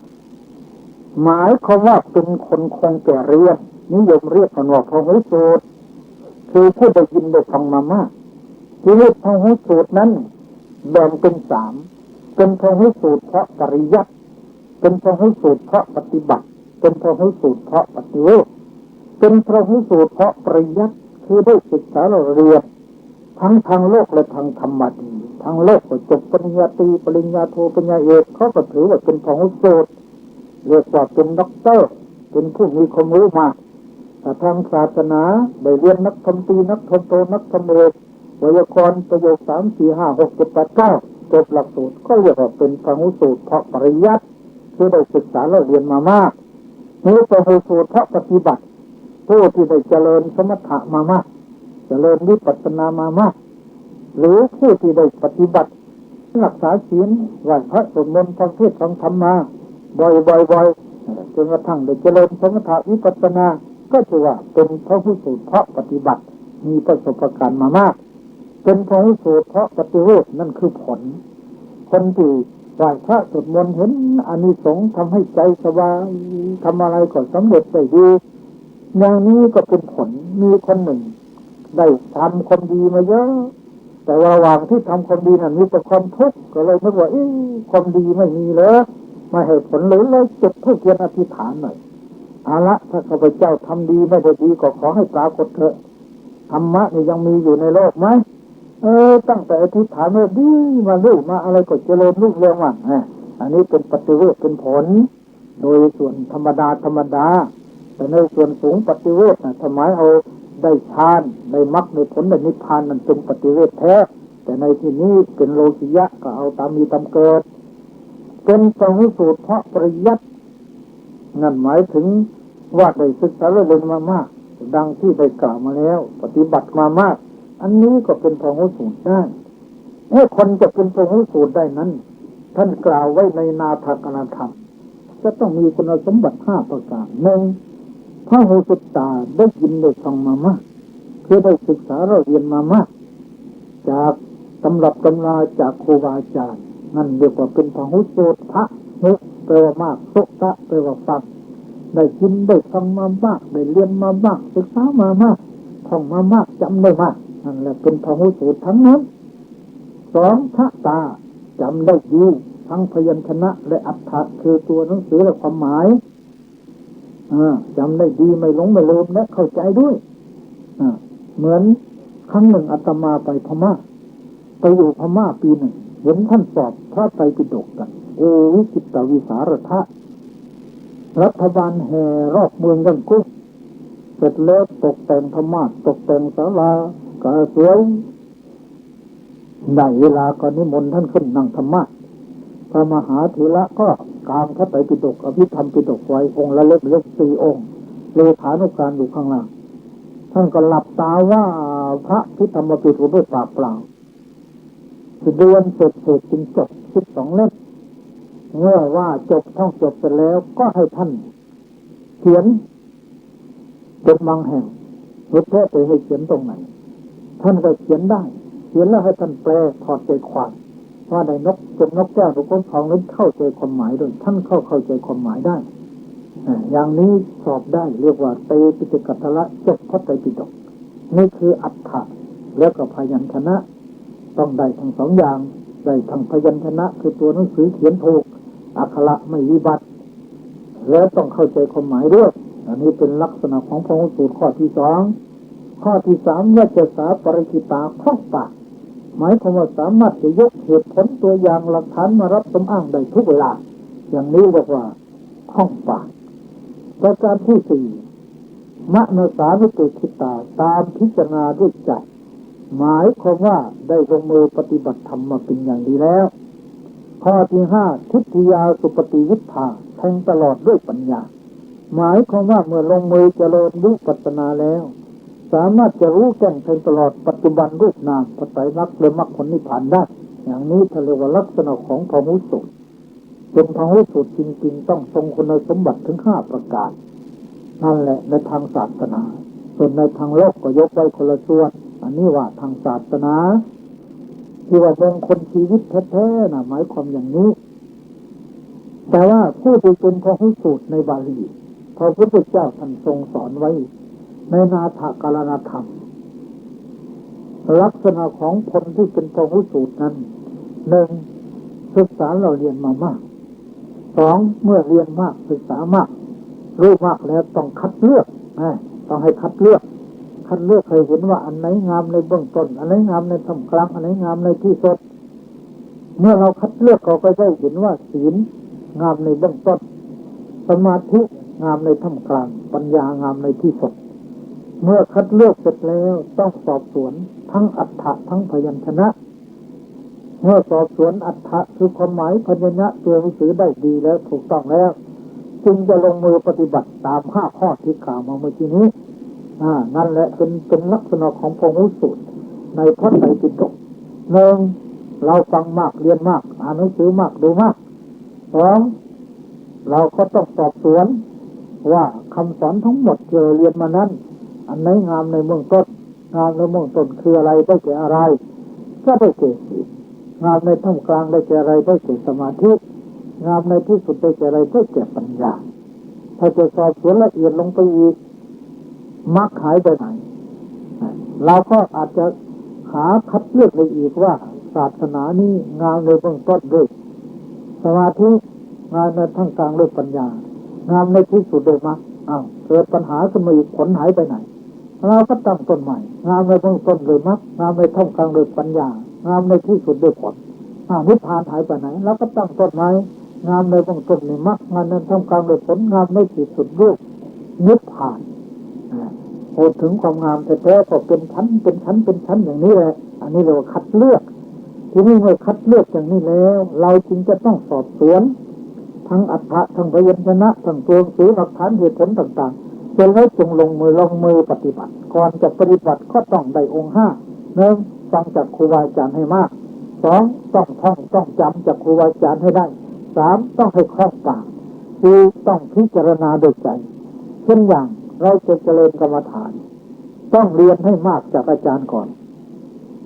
หมายความว่าเป็นคนคงแก่เรียนนิยมเรียกกันว่าพหุสูตรคือผู้ได้ยินได้ฟังมามากชีวิตพหุสูตรนั้นแบ่งเป็น3เป็นพหุสูตรเพราะปริยัติเป็นพหุสูตรเพราะปฏิบัติเป็นพหุสูตรเพราะปฏิเวทเป็นพหุสูตรเพราะปริยัติคือได้ศึกษาเรียนทั้งทางโลกและทางธรรมะดีทางโลกก็จบปริญญาตรีปริญญาโทปริญญาเอกเขาก็ถือว่าเป็นพหุสูตรเรียกว่าเป็นด็อกเตอร์เป็นผู้มีความรู้มากแต่ทางศาสนาได้เรียนนักธรรมตรีนักธรรมโทนักธรรมเอกไวยากรณ์ประโยค3 4 5 6 7 8 9จบหลักสูตรก็เรียกว่าเป็นพหุสูตรเพราะปริยัติคือได้ศึกษาและเรียนมามากนี่พหุสูตรเพราะปฏิบัติผู้ที่ได้เจริญสมถะมามากเจริญวิปัสสนามามากหรือผู้ที่ได้ปฏิบัติรักษาศีลไหว้พระสวดมนต์ฟังเทศน์ฟังธรรมมาบ่อยๆจนกระทั่งได้เจริญสมถะวิปัสสนาก็ถือว่าเป็นพระผู้สูตรเพราะปฏิบัติมีประสบการณ์มามากเป็นพระผู้สูตรเพราะปฏิเวทนั่นคือผลคนที่ไหว้พระสวดมนต์เห็นอานิสงส์ทำให้ใจสบายทำอะไรก็สำเร็จได้ดีอย่างนี้ก็เป็นผลมีคนหนึ่งได้ทำความดีมาเยอะแต่ระหว่างที่ทำความดีนั้นมีแต่ความทุกข์ก็เลยนึกว่าความดีไม่มีเลยมาเหตุผลเลยจุดธูปเทียนอธิษฐานหน่อยเอาละถ้าข้าพเจ้าทำดีไม่ได้ดีก็ขอให้ปรากฏเถอะธรรมะนี่ยังมีอยู่ในโลกไหมตั้งแต่อธิษฐานว่าดีมาลูกมาอะไรก็เจริญรุ่งเรืองว่ะอันนี้เป็นปฏิเวทเป็นผลโดยส่วนธรรมดาแต่ในส่วนสูงปฏิเวททำไมเอาได้ฌานได้มรรคในผลในนิพพานนั้นเป็นปฏิเวทแท้แต่ในที่นี้เป็นโลกิยะก็เอาตามมีตามเกิดเป็นพหุสูตรเพราะปริยัตินั่นหมายถึงว่าได้ศึกษาเรียนมามากดังที่ได้กล่าวมาแล้วปฏิบัติมามากอันนี้ก็เป็นพหุสูตรได้ให้คนจะเป็นพหุสูตรได้นั้นท่านกล่าวไว้ในนาถกนธรรมจะต้องมีคุณสมบัติ5ประการ1พหุสุตตาได้ยินได้ฟังมามากคือได้ศึกษาเรียนมามาก จากตำรับตำราจากครูบาอาจารย์นั่นเรียกว่าเป็นพหุสูตรพระหุแปลว่ามากสุตะแปลว่าฟังได้ยินได้ฟังมามากได้เรียนมามากศึกษามามากท่องมามากจำได้มากนั่นแหละเป็นพหุสูตรทั้งนั้นสองพระตาจำได้ดีทั้งพยัญชนะและอรรถะคือตัวหนังสือและความหมายจำได้ดีไม่หลงไม่ลืมและเข้าใจด้วยเหมือนครั้งหนึ่งอาตมาไปพม่าไปอยู่พม่าปีหนึ่งเห็นท่านสอบพระไตรปิฎกกันโอวิจิตรวิสารถะรัฐบาลแห่รอบเมืองกันกุ้งเสร็จแล้วตกแต่งธรรมะตกแต่งศาลาก็สวยได้เวลาก็นิมนต์ท่านขึ้นนั่งธรรมะพระมหาเถระก็กางพระไตรปิฎกอภิธรรมปิฎกไว้องค์ละเล็ก4 องค์เลขานุการอยู่ข้างล่างท่านก็หลับตาว่าพระพิธรรมปิฎกด้วยปากเปล่าเดือนเสร็จจึงจบ12 เล่มเมื่อว่าจบท่องจบเสร็จแล้วก็ให้ท่านเขียนเป็นบางแห่งรู้แท้ไปให้เขียนตรงไหนท่านก็เขียนได้เขียนแล้วให้ท่านแปลถอดใจความว่าในนกเป็นนกแก้วนกขุนทองนั้นเข้าใจความหมายโดยท่านเข้าใจความหมายได้อย่างนี้สอบได้เรียกว่าเตปิฎกัตถะจบพระไตรปิฎกนี่คืออัฏฐะแล้วก็พยัญชนะต้องได้ทั้งสองอย่างได้ทั้งพยัญชนะคือตัวหนังสือเขียนถูกอักขระไม่วิบัติแล้วต้องเข้าใจความหมายด้วยอันนี้เป็นลักษณะของพหุสูตรข้อที่ 2ข้อที่ 3ยะสาปริกิตาคล่องปากหมายความว่าสามารถจะยกเหตุผลตัวอย่างหลักฐานมารับสมอ้างได้ทุกเวลาอย่างนี้เรียกว่าคล่องปากประการที่ 4มโนสานุติคิตาตามพิจารณาด้วยใจหมายความว่าได้ลงมือปฏิบัติธรรมมาเป็นอย่างดีแล้วข้อที่ 5ทิฏฐิยาสุปฏิวิทธาแทงตลอดด้วยปัญญาหมายความว่าเมื่อลงมือเจริญวิปัสสนาแล้วสามารถจะรู้แจ้งแทงตลอดปัจจุบันรูปนามพระไตรลักษณ์และมรรคผลนิพพานได้อย่างนี้เรียกว่าลักษณะของพหุสูตรเป็นพหุสูตรจริงๆต้องทรงคุณสมบัติถึง5 ประการนั่นแหละในทางศาสนาส่วนในทางโลกก็ยกไว้คนละส่วนอันนี้ว่าทางศาสนาที่ว่ามงคลชีวิตแท้ๆนะหมายความอย่างนี้แต่ว่าผู้ที่เป็นพหุสูตรในบาลีพระพุทธเจ้าท่านทรงสอนไว้ในนาถกาลนธรรมลักษณะของคนที่เป็นพหุสูตรนั้น 1. ศึกษาเราเรียนมามาก 2. เมื่อเรียนมากศึกษามากรู้มากแล้วต้องคัดเลือกต้องให้คัดเลือกให้เห็นว่าอันไหนงามในเบื้องต้นอันไหนงามในท่ามกลางอันไหนงามในที่สุดเมื่อเราคัดเลือกเราก็ได้เห็นว่าศีลงามในเบื้องต้นสมาธิงามในท่ามกลางปัญญางามในที่สุดเมื่อคัดเลือกเสร็จแล้วต้องสอบสวนทั้งอัฏฐะทั้งพยัญชนะเมื่อสอบสวนอัฏฐะคือความหมายพยัญชนะตัวหนังสือได้ดีแล้วถูกต้องแล้วจึงจะลงมือปฏิบัติตาม5 ข้อที่กล่าวมาเมื่อกี้นี้นั่นแหละเป็นลักษณะของพหุสูตรในพระไตรปิฎก 1. เราฟังมากเรียนมากอ่านหนังสือมากดูมาก 2. เราก็ต้องสอบสวนว่าคำสอนทั้งหมดที่เราเรียนมานั้นอันไหนงามในเบื้องต้นงามในเบื้องต้นคืออะไรได้แก่อะไรก็ได้แก่ศีลงามในท่ามกลางได้แก่อะไรได้แก่สมาธิงามในที่สุดได้แก่อะไรได้แก่ปัญญาถ้าจะสอบสวนละเอียดลงไปอีกมรรคหายไปไหนเราก็อาจจะหาคัดเลือกไปอีกว่าศาสนานี้งามในเบื้องต้นด้วยสมาธิงามในท่ามกลางด้วยปัญญางามในที่สุดด้วยมรรคเกิดปัญหาขึ้นมาอีกผลหายไปไหนเราก็ตั้งต้นใหม่งามในเบื้องต้นด้วยมรรคงามในท่ามกลางด้วยปัญญางามในที่สุดด้วยผลนิพพานหายไปไหนเราก็ตั้งต้นใหม่งามในเบื้องต้นด้วยมรรคงามในท่ามกลางด้วยผลงามในที่สุดด้วยนิพพานพูดถึงความงามแท้ๆก็เป็นชั้นอย่างนี้แหละอันนี้เราคัดเลือกทีนี้เมื่อคัดเลือกอย่างนี้แล้วเราจึงจะต้องสอบสวนทั้งอัฏฐะทั้งพยัญชนะทั้งตัวหนังสือหลักฐานเหตุผลต่างๆจนแล้วจงลงมือปฏิบัติก่อนจะปฏิบัติก็ต้องได้องค์ 5 1. ฟังจากครูบาอาจารย์ให้มาก 2. ต้องท่องต้องจำจากครูบาอาจารย์ให้ได้ 3. ต้องให้คล่องปาก 4. ต้องพิจารณาโดยใจเช่นอย่างเราจะเจริญกรรมฐานต้องเรียนให้มากจากอาจารย์ก่อน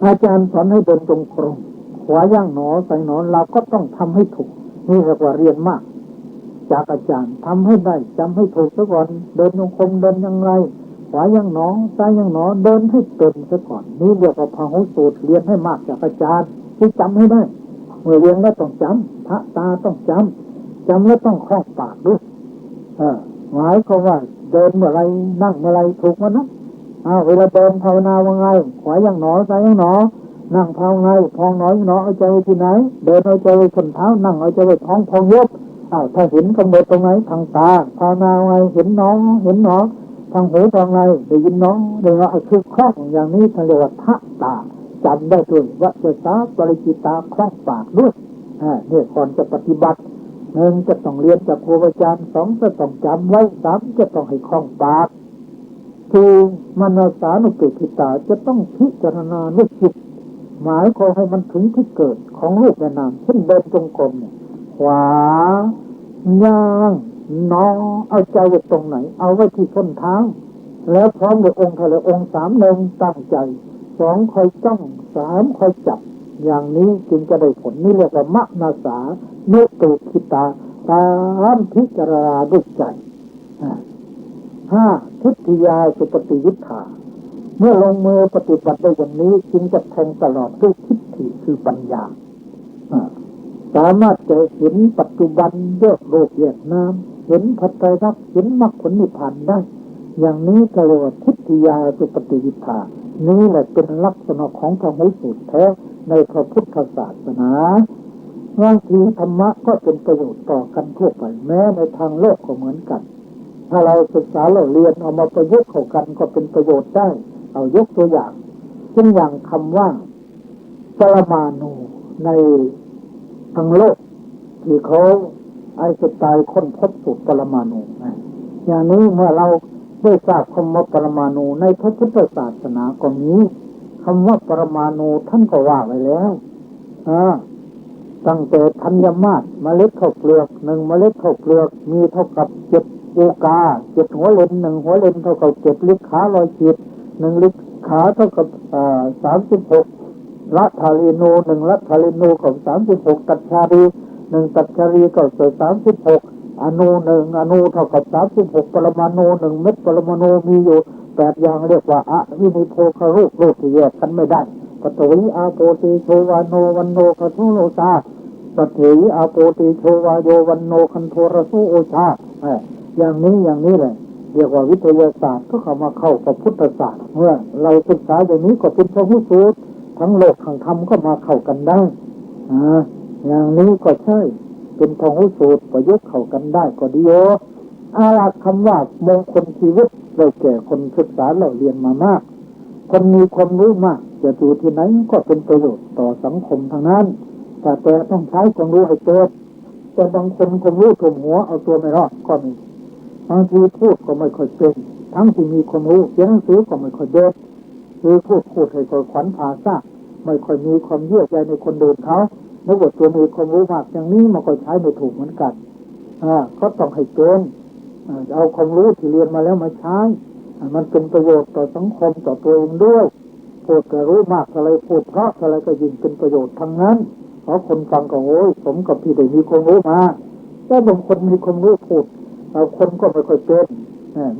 อาจารย์สอนให้เดินตรงขวาย่างหนอใส่หนอเราก็ต้องทำให้ถูกนี่เรียกว่าเรียนมากจากอาจารย์ทำให้ได้จำให้ถูกซะก่อนเดินจงกรมเดินอย่างไรขวาย่างหนอซ้ายย่างหนอเดินให้เป็นซะก่อนนี่เรียกว่าพหุสูตรเรียนให้มากจากอาจารย์ที่จำให้ได้เมื่อเรียนแล้วต้องจำพระตาต้องจำแล้วต้องคล่องปากด้วยหมายความว่าเดินเมื่อไรนั่งเมื่อไรถูกมั้ยนะเวลาเดินภาวนาว่าไงขวาย่างหนอซ้ายย่างหนอนั่งภาวนาพองหนอยหนอเอาใจไว้ที่ไหนเดินเอาใจไว้ส้นเท้านั่งเอาใจไว้ท้องพองยกถ้าเห็นกำหนดตรงไหนทางตาภาวนาไงเห็นหนอทางหูทางในได้ยินหนอได้ว่าคือคล่องอย่างนี้ท่านเรียกว่าทักตาจำได้ด้วยวัจสาปริจิตาคล่องปากด้วยเนี่ยก่อนจะปฏิบัติหนึ่งจะต้องเรียนจากครูอาจารย์สองจะต้องจำไว้สามจะต้องให้คล่องปากคือมนสานุปปิตาจะต้องพิจารณานึกคิดหมายความให้มันถึงที่เกิดของรูปและนามเช่นเดินจงกรมเนี่ยขวาย่างหนอเอาใจไว้ตรงไหนเอาไว้ที่ส้นเท้าแล้วพร้อมด้วยองค์องค์สามหนึ่งตั้งใจสองคอยจ้องสามคอยจับอย่างนี้จึงจะได้ผลนี่เรียกว่ามนาสานุตุขิตาตามพิจารณาด้วยใจห้าทิฏฐิยาสุปฏิยุทธาเมื่อลงมือปฏิบัติได้อย่างนี้จึงจะแทงตลอดด้วยทิฏฐิคือปัญญาสามารถจะเห็นปัจจุบันแยกโลกแยกนามเห็นพระไตรลักษณ์เห็นมรรคผลนิพพานได้อย่างนี้ก็เรียกว่าทิฏฐิยาสุปฏิยุทธานี่แหละเป็นลักษณะของพหุสูตรแท้ในพระพุทธศาสนาบางทีธรรมะก็เป็นประโยชน์ต่อกันทั่วไปแม้ในทางโลกก็เหมือนกันถ้าเราศึกษาเราเรียนเอามาประยุกต์เข้ากันก็เป็นประโยชน์ได้เอายกตัวอย่างเช่นอย่างคำว่าปรมาณูในทางโลกที่เขาไอน์สไตน์ค้นพบสูตรปรมาณูอย่างนี้เมื่อเราได้ทราบคำว่าปรมาณูในพระพุทธศาสนาก็มีคำว่าปรมาณูท่านก็ว่าไว้แล้วตั้งแต่ธัญมาศเมล็ดข้าวเปลือกหนึ่งเมล็ดข้าวเปลือกมีเท่ากับ7โอกา7หัวเลนหนึ่งหัวเลนเท่ากับ7ลิกขาลอยขีด1ลิกขาเท่ากับ36รัฐาลีโน1รัฐาลีโนกับ36ตัชชารี1ตัชชารีก็36อนู1อนูเท่ากับ36ปรมาณู1เม็ดปรมาณูมีอยู่8อย่างเรียกว่าอวินิโภครูปที่แยกกันไม่ได้ปฐวีอาโปติโชวาโนวันโนคทุโลซาปฐวีอาโปติโชวาโยวันโนคันโทรสุโอชาอย่างนี้แหละเรียกว่าวิทยาศาสตร์ก็เข้ามาเข้ากับพุทธศาสตร์เมื่อเราศึกษาอย่างนี้ก็เป็นพหุสูตรทั้งโลกทั้งธรรมก็มาเข้ากันได้อย่างนี้ก็ใช่เป็นพหุสูตรประยุกต์เข้ากันได้ก็ดีโอคำว่ามงคลชีวิตเราแก่คนศึกษาเราเรียนมามากคนมีความรู้มากจะอยู่ที่ไหนก็เป็นประโยชน์ต่อสังคมทางนั้นแต่ต้องใช้ความรู้ให้เกิดแต่บางคนความรู้ถ่วมหัวเอาตัวไม่รอดก็มีบางทีพูดก็ไม่ค่อยเป็นทั้งที่มีความรู้เขียนหนังสือก็ไม่ค่อยเด็ดคือพูดให้คนขวัญผาซากไม่ค่อยมีความเยื่อใยในคนเดินเขาในบทตัวมีความรู้มากอย่างนี้มันก็ใช้ไม่ถูกเหมือนกันก็ต้องให้เกินเอาความรู้ที่เรียนมาแล้วมาใช้มันเป็นประโยชน์ต่อสังคมต่อตัวเองด้วยพูดแต่รู้มากอะไรพูดเพราะอะไรก็ยิ่งเป็นประโยชน์ทั้งนั้นเพราะคนฟังก็โอ้ยสมกับที่ได้มีความรู้มาแต่บางคนมีความรู้พูดคนก็ไม่ค่อยเป็น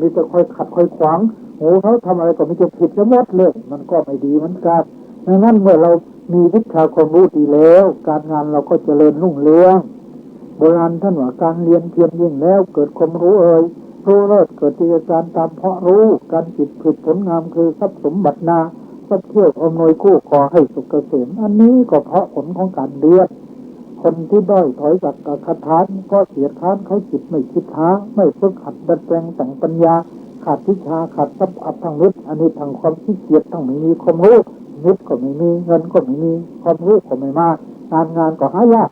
มีแต่ค่อยขัดค่อยขวางโอ้เขาทำอะไรก็มีแต่ผิดหมดเลยมันก็ไม่ดีเหมือนกันดังนั้นเมื่อเรามีวิชาความรู้ดีแล้วการงานเราก็เจริญรุ่งเรืองโบราณท่านว่าการเรียนเพียรยิ่งแล้วเกิดความรู้รู้เลิศเกิดกิจการตามเพราะรู้การจิตผลผลงามคือทรัพย์สมบัตินาทรัพย์เที่ยวอำนวยคู่ขอให้สุขเกษมอันนี้ก็เพราะผลของการเรียนคนที่ด้อยถอยจากคาถาก็เสียค้านเขาจิตไม่คิดหาไม่ฝึกหัดดัดแปลงแต่งปัญญาขาดวิชาขาดทรัพย์ทางนิดอันนี้ทางความขี้เกียจทั้งไม่มีความรู้นิดก็ไม่มีเงินก็ไม่มีความรู้ก็ไม่มากงานก็หายาก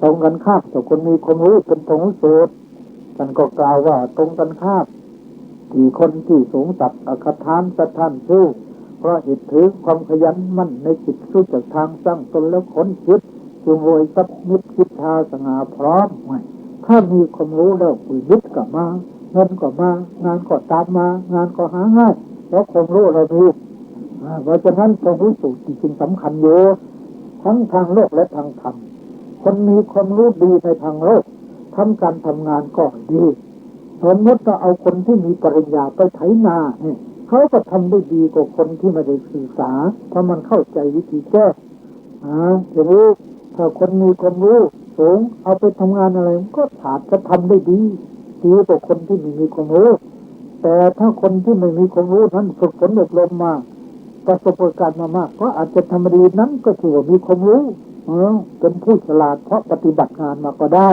ตรงกันข้ามแต่คนมีความรู้เป็นพหุสูตรท่านก็กล่าวว่าตรงกันข้ามที่คนที่สูงสัตย์อคทานสถานชื่อเพราะเหตุถือความขยันมั่นในจิตรู้จักทางสร้างตนแล้วค้นคิดจูงโวยทรัพย์มิตรคิดทาสง่าพร้อมถ้ามีความรู้แล้วยึดก็มาเงินก็มางานก็ตามมางานก็หาง่ายเพราะความรู้เรามี เพราะฉะนั้นพระวิสุทธิ์จริงสำคัญอยู่ทั้งทางโลกและทางธรรมคนมีความรู้ดีในทางโลกทำการทำงานก็ดีสมมติก็เอาคนที่มีปริญญาไปไถนาเนี่ยเขาก็ทำได้ดีกว่าคนที่ไม่ได้ศึกษาเพราะมันเข้าใจวิธีแก้อย่างนี้ถ้าคนมีความรู้สูงเอาไปทำงานอะไรก็อาจจะทำได้ดีกว่าคนที่ไม่มีความรู้แต่ถ้าคนที่ไม่มีความรู้นั้นฝึกฝนอบรมมาประสบการณ์มามากก็อาจจะทำดีนั้นก็ถือว่ามีความรู้เป็นผู้ฉลาดเพราะปฏิบัติงานมาก็ได้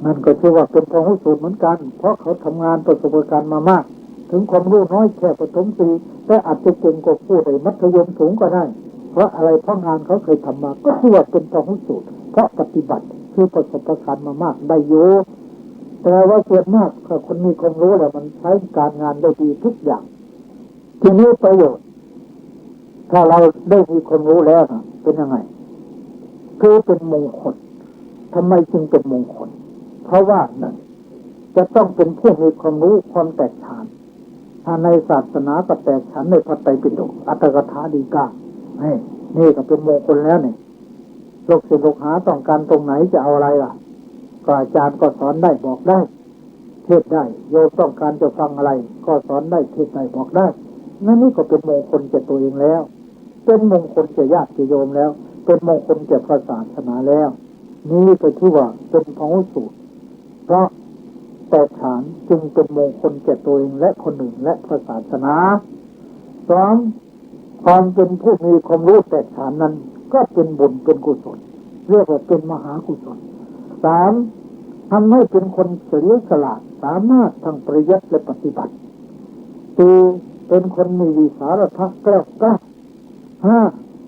นั่นก็ชื่อว่าเป็นพหุสูตรเหมือนกันเพราะเขาทำงานประสบการณ์มามากถึงความรู้น้อยแค่ประถมตรีแต่อาจจะเก่งกว่าผู้ใดมัธยมสูงก็ได้เพราะอะไรเพราะงานเขาเคยทำมาก็ชื่อว่าเป็นพหุสูตรเพราะปฏิบัติคือประสบการณ์มามากได้เยอะแต่ว่าส่วนมากถ้าคนมีความรู้แล้วมันใช้การงานได้ดีทุกอย่างทีนี้ประโยชน์ถ้าเราได้มีความรู้แล้วนะเป็นยังไงคือเป็นมงคลทำไมจึงเป็นมงคลเพราะว่านั่นจะต้องเป็นผู้มีความรู้ความแตกฉานถ้าในศาสนาก็แตกฉานในพระไตรปิฎกอัตถกถาฎีกานี่ก็เป็นมงคลแล้วเนี่ยลูกศิษย์ลูกหาต้องการตรงไหนจะเอาอะไรล่ะก็อาจารย์ก็สอนได้บอกได้เทศได้โยมต้องการจะฟังอะไรก็สอนได้เทศได้บอกได้นั่นนี่ก็เป็นมงคลแก่ตัวเองแล้วเป็นมงคลแก่ญาติโยมแล้วเป็นมงคลแก่พระศาสนาแล้วนี่ก็ชื่อว่าเป็นพหุสูตรเพราะแต่ฐานจึงเป็นมงคลแก่ตัวเองและคนอื่นและพระศาสนาสองความเป็นผู้มีความรู้แต่ฐานนั้นก็เป็นบุญเป็นกุศลเรียกว่าเป็นมหากุศลสามทำให้เป็นคนเฉลียวฉลาดสามารถทางปริยัติและปฏิบัติสี่เป็นคนมีวิสารทัศน์แกล้วกล้าห้า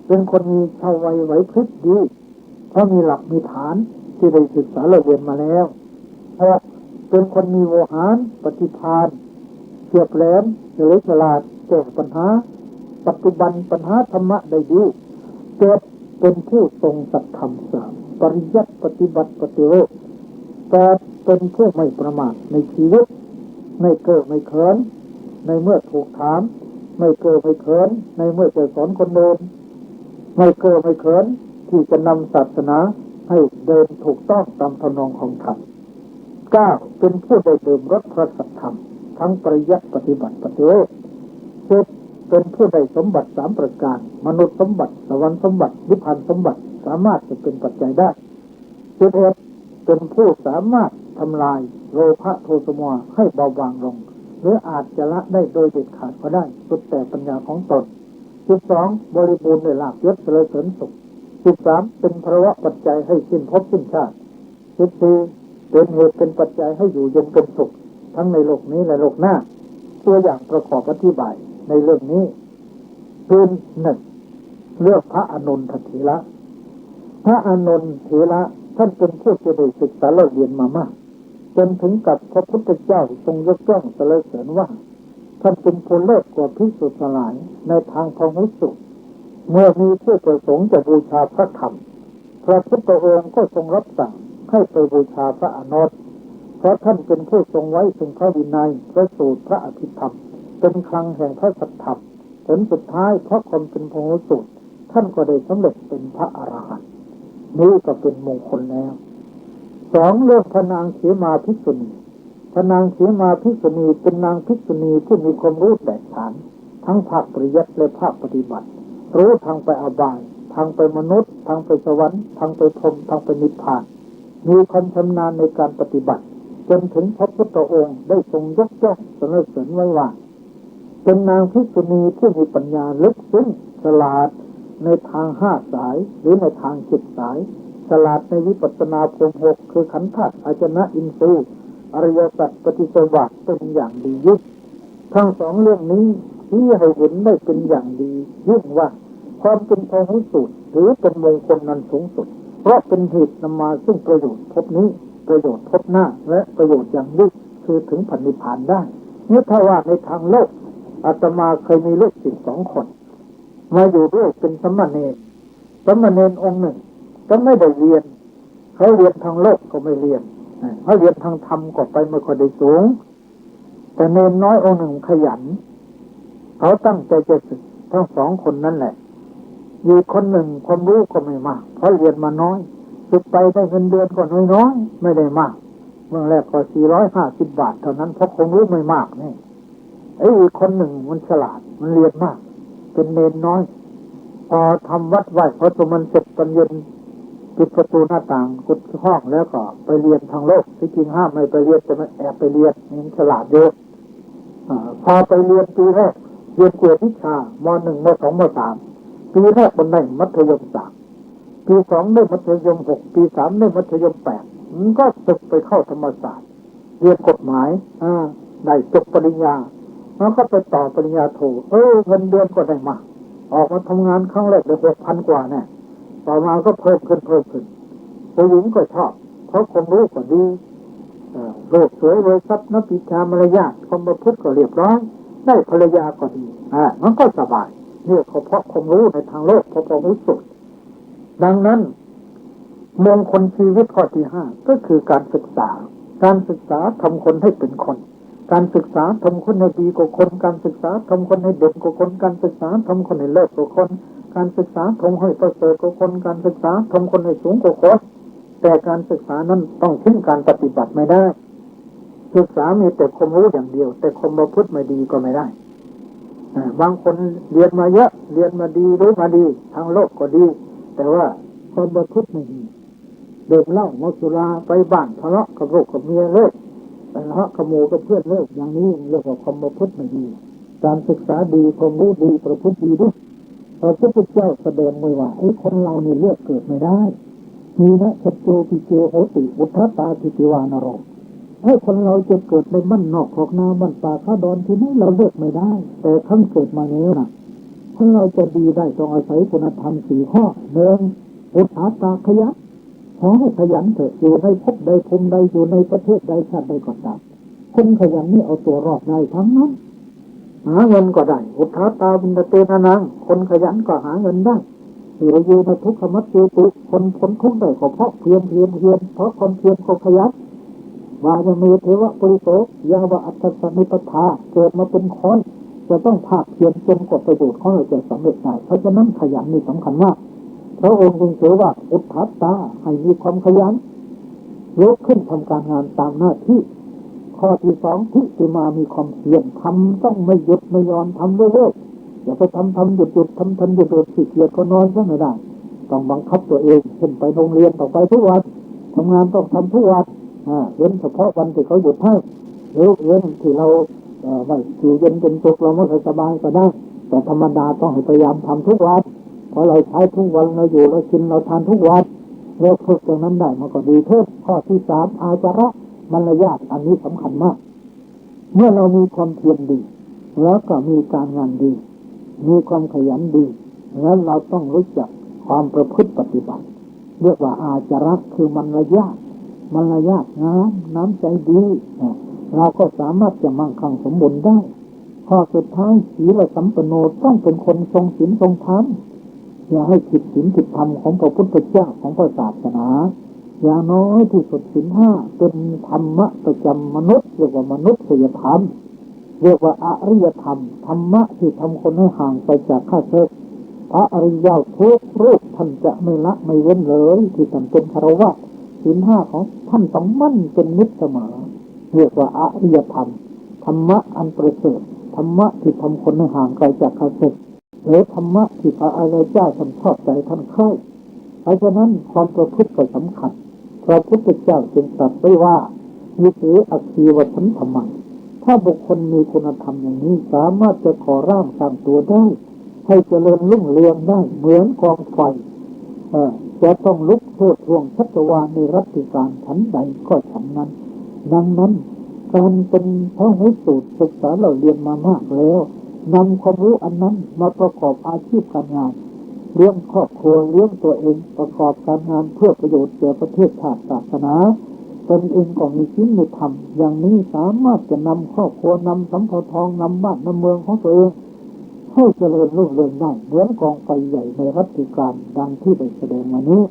เป็นคนมีชาววัยไหวพริบดีเพราะมีหลักมีฐานที่ได้ศึกษาเรียนมาแล้วหกเป็นคนมีโวหารปฏิภาณเฉียบแหลมเฉลียวฉลาดแก้ปัญหาปัจจุบันปัญหาธรรมะได้ดีเจ็ดเป็นผู้ทรงสัตธรรมสามปริยัติปฏิบัติปฏิโลกแปดเป็นผู้ไม่ประมาทในชีวิตไม่เก้อไม่เขินในเมื่อถูกถามไม่เก้อไม่เขินในเมื่อจะสอนคนเดินไม่เก้อไม่เขินที่จะนำศาสนาให้เดินถูกต้องตามทำนองของธรรมเก้าเป็นผู้ได้ดื่มรสพระสัทธรรมทั้งปริยัติปฏิบัติปฏิโลกสิบเป็นผู้ได้สมบัติสามประการมนุษย์สมบัติสวรรค์สมบัตินิพพานสมบัติสามารถจะเป็นปัจจัยได้สิบเอ็ดเป็นผู้สามารถทำลายโลภะโทสะโมหะให้เบาบางลงหรืออาจจะละได้โดยเด็ดขาดก็ได้สุดแต่ปัญญาของตน12บริบูรณ์ด้วยลาภยศเสริญสุข13เป็นภาวะปัจจัยให้สิ้นภพสิ้นชาติ14เป็นเหตุเป็นปัจจัยให้อยู่เย็นเป็นสุขทั้งในโลกนี้และโลกหน้าตัวอย่างประกอบอธิบายในเรื่องนี้คือหนึ่งเรื่องพระอานนทเถระพระอานนทเถระท่านเป็นผู้ที่ได้ศึกษาเรียนมามากจนถึงกับพระพุทธเจ้าทรงยกย่องสรรเสริญว่าท่านเป็นผู้เลิศกว่าภิกษุทั้งหลายในทางพหุสูตรเมื่อมีผู้ประสงค์จะบูชาพระธรรมพระพุทธองค์ก็ทรงรับสั่งให้ไปบูชาพระอานนท์เพราะท่านเป็นผู้ทรงไว้ซึ่งพระวินัยพระสูตรพระอภิธรรมเป็นคลังแห่งพระสัทธรรมผลสุดท้ายเพราะความเป็นพหุสูตรท่านก็ได้สำเร็จเป็นพระอรหันต์นี่ก็เป็นมงคลแล้วสองเรื่องพระนางเขมาภิกษุณีพระนางเขมาภิกษุณีเป็นนางภิกษุณีที่มีความรู้แตกฉานทั้งภาคปริยัติและภาคปฏิบัติรู้ทางไปอบายทางไปมนุษย์ทางไปสวรรค์ทางไปพรหมทางไปนิพพานมีความชำนาญในการปฏิบัติจนถึงพระพุทธองค์ได้ทรงยกย่องสรรเสริญไว้ว่าเป็นนางภิกษุณีผู้มีปัญญาลึกซึ้งฉลาดในทาง5 สายหรือในทาง7 สายฉลาดในวิปัสสนาภูมิ6คือขันธ์ธาตุอาจนะอินทรีย์อริยสัจปฏิจจสมบัติเป็นอย่างดียิ่งทั้งสองเรื่องนี้ที่ให้เห็นได้เป็นอย่างดียิ่งว่าความเป็นพหุสูตรหรือเป็นมงคลนั้นสูงสุดเพราะเป็นเหตุนำมาซึ่งประโยชน์พบนี้ประโยชน์พบหน้าและประโยชน์อย่างยิ่งคือถึงพระนิพพานได้นี่ถ้าว่าในทางโลกอาตมาเคยมีลูกศิษย์2 คนมาอยู่ด้วยเป็นสมณเณรองค์หนึ่งก็ไม่ได้เรียนเขาเรียนทางโลกก็ไม่เรียนเขาเรียนทางธรรมก็ไปไม่ค่อยได้สูงแต่เณรน้อยองค์หนึ่งขยันเขาตั้งใจจะศึก ทั้งสองคนนั่นแหละอีกคนหนึ่งความรู้ก็ไม่มากเพราะเรียนมาน้อยศึกไปได้เงินเดือนก็น้อยๆไม่ได้มากเมื่อแรกก็450 บาทเท่านั้นเพราะความรู้ไม่มากนี่ไอ้อีกคนหนึ่งมันฉลาดมันเรียนมากเป็นเนนน้อยพอทำวัดไหว้พระสมณเสร็จตอนเย็นปิดประตูหน้าต่างกุดห้องแล้วก็ไปเรียนทางโลกที่จริงห้ามไม่ไปเรียนแต่มันแอบไปเรียนมันฉลาดเยอะพอไปเรียนปีแรกเรียนเกียรติวิชาม.1 ม.2 ม.3 ปีแรกมันได้มัธยม3ปี2ได้มัธยม6ปี3ได้มัธยม8มันก็ศึกไปเข้าธรรมศาสตร์เรียนกฎหมายได้จบปริญญาแล้วก็ไปต่อปริญญาโทเงินเดือนก็ได้มากออกมาทำงานครั้งแรกได้6,000 กว่าเนี่ยต่อมาก็เพิ่มขึ้นผู้หญิงก็ชอบเพราะความรู้ก็ดีโลกสวยรวยทรัพย์นักปิชามารยาทความประพฤติก็เรียบร้อยได้ภรรยาก็ดีมันก็สบายเนี่ยเพราะความรู้ในทางโลกเพราะความรู้สุดดังนั้นมงคลชีวิตข้อที่5ก็คือการศึกษาทำคนให้เป็นคนการศึกษาทำคนให้ดีกว่าคนการศึกษาทำคนให้เด่นกว่าคนการศึกษาทำคนให้เลิศกว่าคนการศึกษาทำให้ประเสริฐกว่าคนการศึกษาทำคนให้สูงกว่าคนแต่การศึกษานั้นต้องทิ้งการปฏิบัติไม่ได้ศึกษามีแต่ความรู้อย่างเดียวแต่ความประพฤติไม่ดีก็ไม่ได้บางคนเรียนมาเยอะเรียนมาดีรู้มาดีทางโลกก็ดีแต่ว่าความประพฤติไม่ดีดื่มเหล้าเมาสุราไปบ้านทะเลาะกับลูกกับเมียเลิกทะเลาะกับหมู่กับเพื่อนเลิกอย่างนี้เรียกว่าความประพฤติไม่ดีการศึกษาดีความรู้ดีประพฤติดีด้วยพระพุทธเจ้าแสดงไว้ว่าไอ้คนเราเนี่ยเลือกเกิดไม่ได้มีนะชัจโจปิเจโหติอุทธตาทิติวานรกให้คนเราจะเกิดในบ้านนอกขอกนาบ้านป่าข้าดอนที่นี่เราเลือกไม่ได้แต่ขั้นเกิดมาแล้วนะถ้าเราจะดีได้ต้องอาศัยคุณธรรม4 ข้อ1อุทธตาขยันขอให้ขยันเถอะอยู่ในภพใดภูมิใดอยู่ในประเทศใดชาติใดก็ตามคนขยันนี่เอาตัวรอดได้ทั้งนั้นหาเงินก็ได้อุทธตาวินเตนะนังคนขยันก็หาเงินได้เราอยู่ในทุกขมัจจุตุคนพ้นทุกข์ได้ก็เพราะเพียรเพราะความเพียรก็ขยันวายเมเทวะปริโสยาวะอัตตสมิปทาเกิดมาเป็นคนจะต้องภาคเพียรจนกว่าประโยชน์ของเราจะสำเร็จได้เพราะฉะนั้นขยันนี่สำคัญมากพระองค์จึงเชื่อว่าอุทธัตตาให้มีความขยันลุกขึ้นทำการงานตามหน้าที่ข้อที่2ทิฏฐิมามีความเพียรทำต้องไม่หยุดไม่ยอมทำเรื่อยๆอย่าไปทำหยุดทำหยุดขี้เกียจก็นอนซะไม่ได้ต้องบังคับตัวเองเช่นไปโรงเรียนต้องไปทุกวันทำงานต้องทำทุกวันเว้นเฉพาะวันที่เขาหยุดให้หรือเว้นที่เราไม่อยู่เย็นเป็นสุขเราไม่สบายก็ได้แต่ธรรมดาต้องพยายามทำทุกวันเพราะเราใช้ทุกวันเราอยู่เรากินเราทานทุกวันเราฝึกตรงนั้นได้มันก็ดีเพิ่มข้อที่3อาจาระมารยาทอันนี้สำคัญมากเมื่อเรามีความเพียรดีแล้วก็มีการงานดีมีความขยันดีแล้วเราต้องรู้จักความประพฤติปฏิบัติเรียกว่าอาจาระคือมารยาทน้ำใจดีเราก็สามารถจะมั่งคั่งสมบูรณ์ได้ข้อสุดท้ายศีลสัมปันโนต้องเป็นคนทรงศีลทรงธรรมอย่าให้ผิดศีลผิดธรรมของพระพุทธเจ้าของพระศาสนาอย่างน้อยที่สุดศีล5เป็นธรรมะประจำมนุษย์เรียกว่ามนุษยธรรมเรียกว่าอริยธรรมธรรมะที่ทำคนให้ห่างไปจากข้าศึกพระอริยทุกรูปท่านจะไม่ละไม่เว้นเลยที่ท่านเป็นคฤหัสถ์ศีล5ของท่านต้องมั่นเป็นนิจเสมอเรียกว่าอริยธรรมธรรมะอันประเสริฐธรรมะที่ทำคนให้ห่างไกลจากข้าศึกหรือธรรมะที่พระอริยเจ้าท่านชอบใจท่านใคร่เพราะฉะนั้นความประพฤติก็สำคัญพระพุทธเจ้าจึงตรัสไว้ว่าวิเศษอคีวสันธรรมังถ้าบุคคลมีคุณธรรมอย่างนี้สามารถจะก่อร่างสร้างตัวได้ให้เจริญรุ่งเรืองได้เหมือนกองไฟจะต้องลุกโชติช่วงชัชวาลในรัติการชั้นใดก็ชั้นนั้นดังนั้นการเป็นพระหูสูตรศึกษาเราเรียนมามากแล้วนำความรู้อันนั้นมาประกอบอาชีพการงานเลี้ยงครอบครัวเลี้ยงตัวเองประกอบการงานเพื่อประโยชน์แก่ประเทศชาติศาสนาตนเองก็มีศีลมีธรรมอย่างนี้สามารถจะนำครอบครัวนำสำเภาทองนำบ้านนำเมืองของตัวเองให้เจริญรุ่งเรืองได้เหมือนกองไฟใหญ่ในรัติการดังที่ได้แสดงมานี้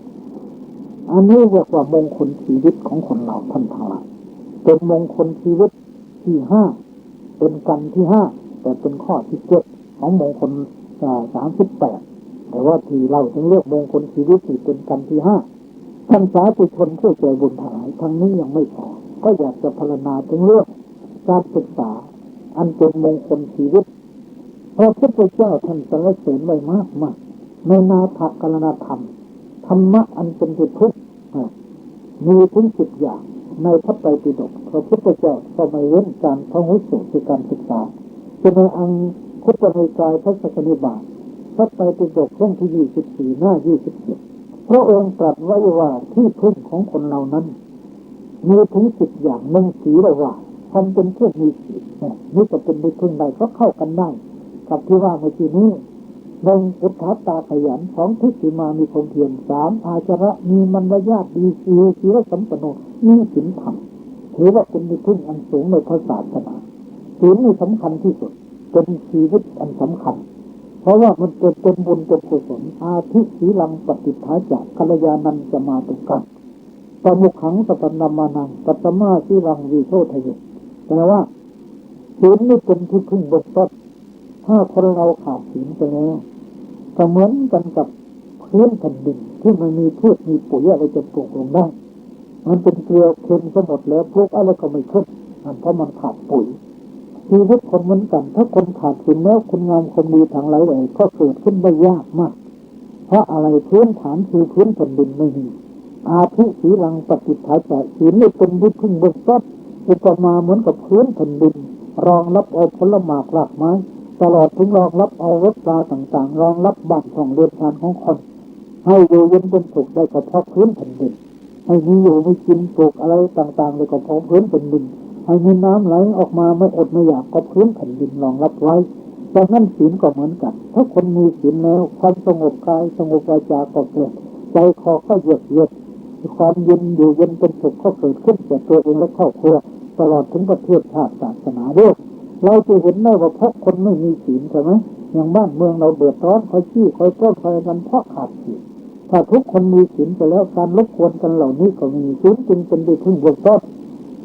อันนี้เรียกว่ามงคลชีวิตของคนเราท่านทั้งหลายเป็นมงคลชีวิตที่5เป็นกันที่5แต่เป็นข้อที่7ของมงคล 38แต่ว่าที่เราต้องเลือกมงคลชีวิตที่เป็นกันที่5ท่านสาธุชนผู้ใจบุญทั้งหลายทั้งนี้ยังไม่พอก็อยากจะพรรณนาถึงเรื่องการศึกษาอันเป็นมงคลชีวิตพระพุทธเจ้าท่านสรรเสริญไว้มากมากในนาถกรณธรรมธรรมะอันเป็นที่พึ่งมีถึง10 อย่างในพระไตรปิฎกพระพุทธเจ้าก็ไม่เว้นการพหุสูตรคือการศึกษาจะในอังคุตนิกายพระสักนิบาตพระไตรปิฎกเล่มที่24หน้า27พระองค์ตรัสไว้ว่าที่พึ่งของคนเหล่านั้นมีถึง10 อย่างหนึ่งศีลว่าความเป็นผู้มีศีลนี่ก็เป็นที่พึ่งใดก็เข้ากันได้กับที่ว่าเมื่อกี้นี้1อุทธาตาขยัน2ทิฏฐิมามีความเพียร3อาจาระมีมารยาทดี4ศีลสัมปันโนมีศีลธรรมถือว่าเป็นที่พึ่งอันสูงในพระศาสนาศีลนี่สำคัญที่สุดเป็นชีวิตอันสำคัญเพราะว่ามันเป็นบุญเป็นกุศลอาทิศีลังปฏิภาจะกัลยาณันจะมาตุกันปมุขขังสัพพนามานังปัตตมาสีรังวิโชทะเยแปลว่าศีลนี่เป็นที่พึ่งเบื้องต้นถ้าคนเราขาดศีลไปแล้วก็เหมือนกันกับพื้นแผ่นดินที่ไม่มีพืชมีปุ๋ยอะไรจะปลูกลงได้มันเป็นเกลือเค็มทั้งหมดแล้วพวกอะไรก็ไม่ขึ้นเพราะมันขาดปุ๋ยชีวิตคนเหมือนกันถ้าคนขาดศีลแล้วคุณงามความดีทางหลายแหล่ก็เกิดขึ้นได้ยากมากเพราะอะไรพื้นฐานคือพื้นแผ่นดินไม่มีอาทิศีลังปฏิภาจะศีลนี่เป็นที่พึ่งเบื้องต้นอุปมาเหมือนกับพื้นแผ่นดินรองรับเอาผลหมากรากไม้ตลอดถึงรองรับเอารถราต่างๆรองรับบ้านช่องเรือนชานของคนให้อยู่เย็นเป็นสุขได้ก็เพราะพื้นแผ่นดินให้มีอยู่มีกินปลูกอะไรต่างๆเลยก็เพราะพื้นแผ่นดินให้มีน้ำไหลออกมาไม่อดไม่อยากก็พื้นแผ่นดินรองรับไว้ดังนั้นศีลก็เหมือนกันถ้าคนมีศีลแล้วความสงบกายสงบวาจาก็เกิดใจคอก็เยือกเย็นความเย็นอยู่เย็นเป็นสุขก็เกิดขึ้นแก่ตัวเองและครอบครัวตลอดถึงประเทศชาติศาสนาด้วยเราจะเห็นได้ว่าเพราะคนไม่มีศีลใช่ไหมอย่างบ้านเมืองเราเดือดร้อนคอยขี้คอยปล้นคอยกันเพราะขาดศีลถ้าทุกคนมีศีลไปแล้วการรบกวนกันเหล่านี้ก็มีศีลจึงเป็นที่พึ่งเบื้องต้น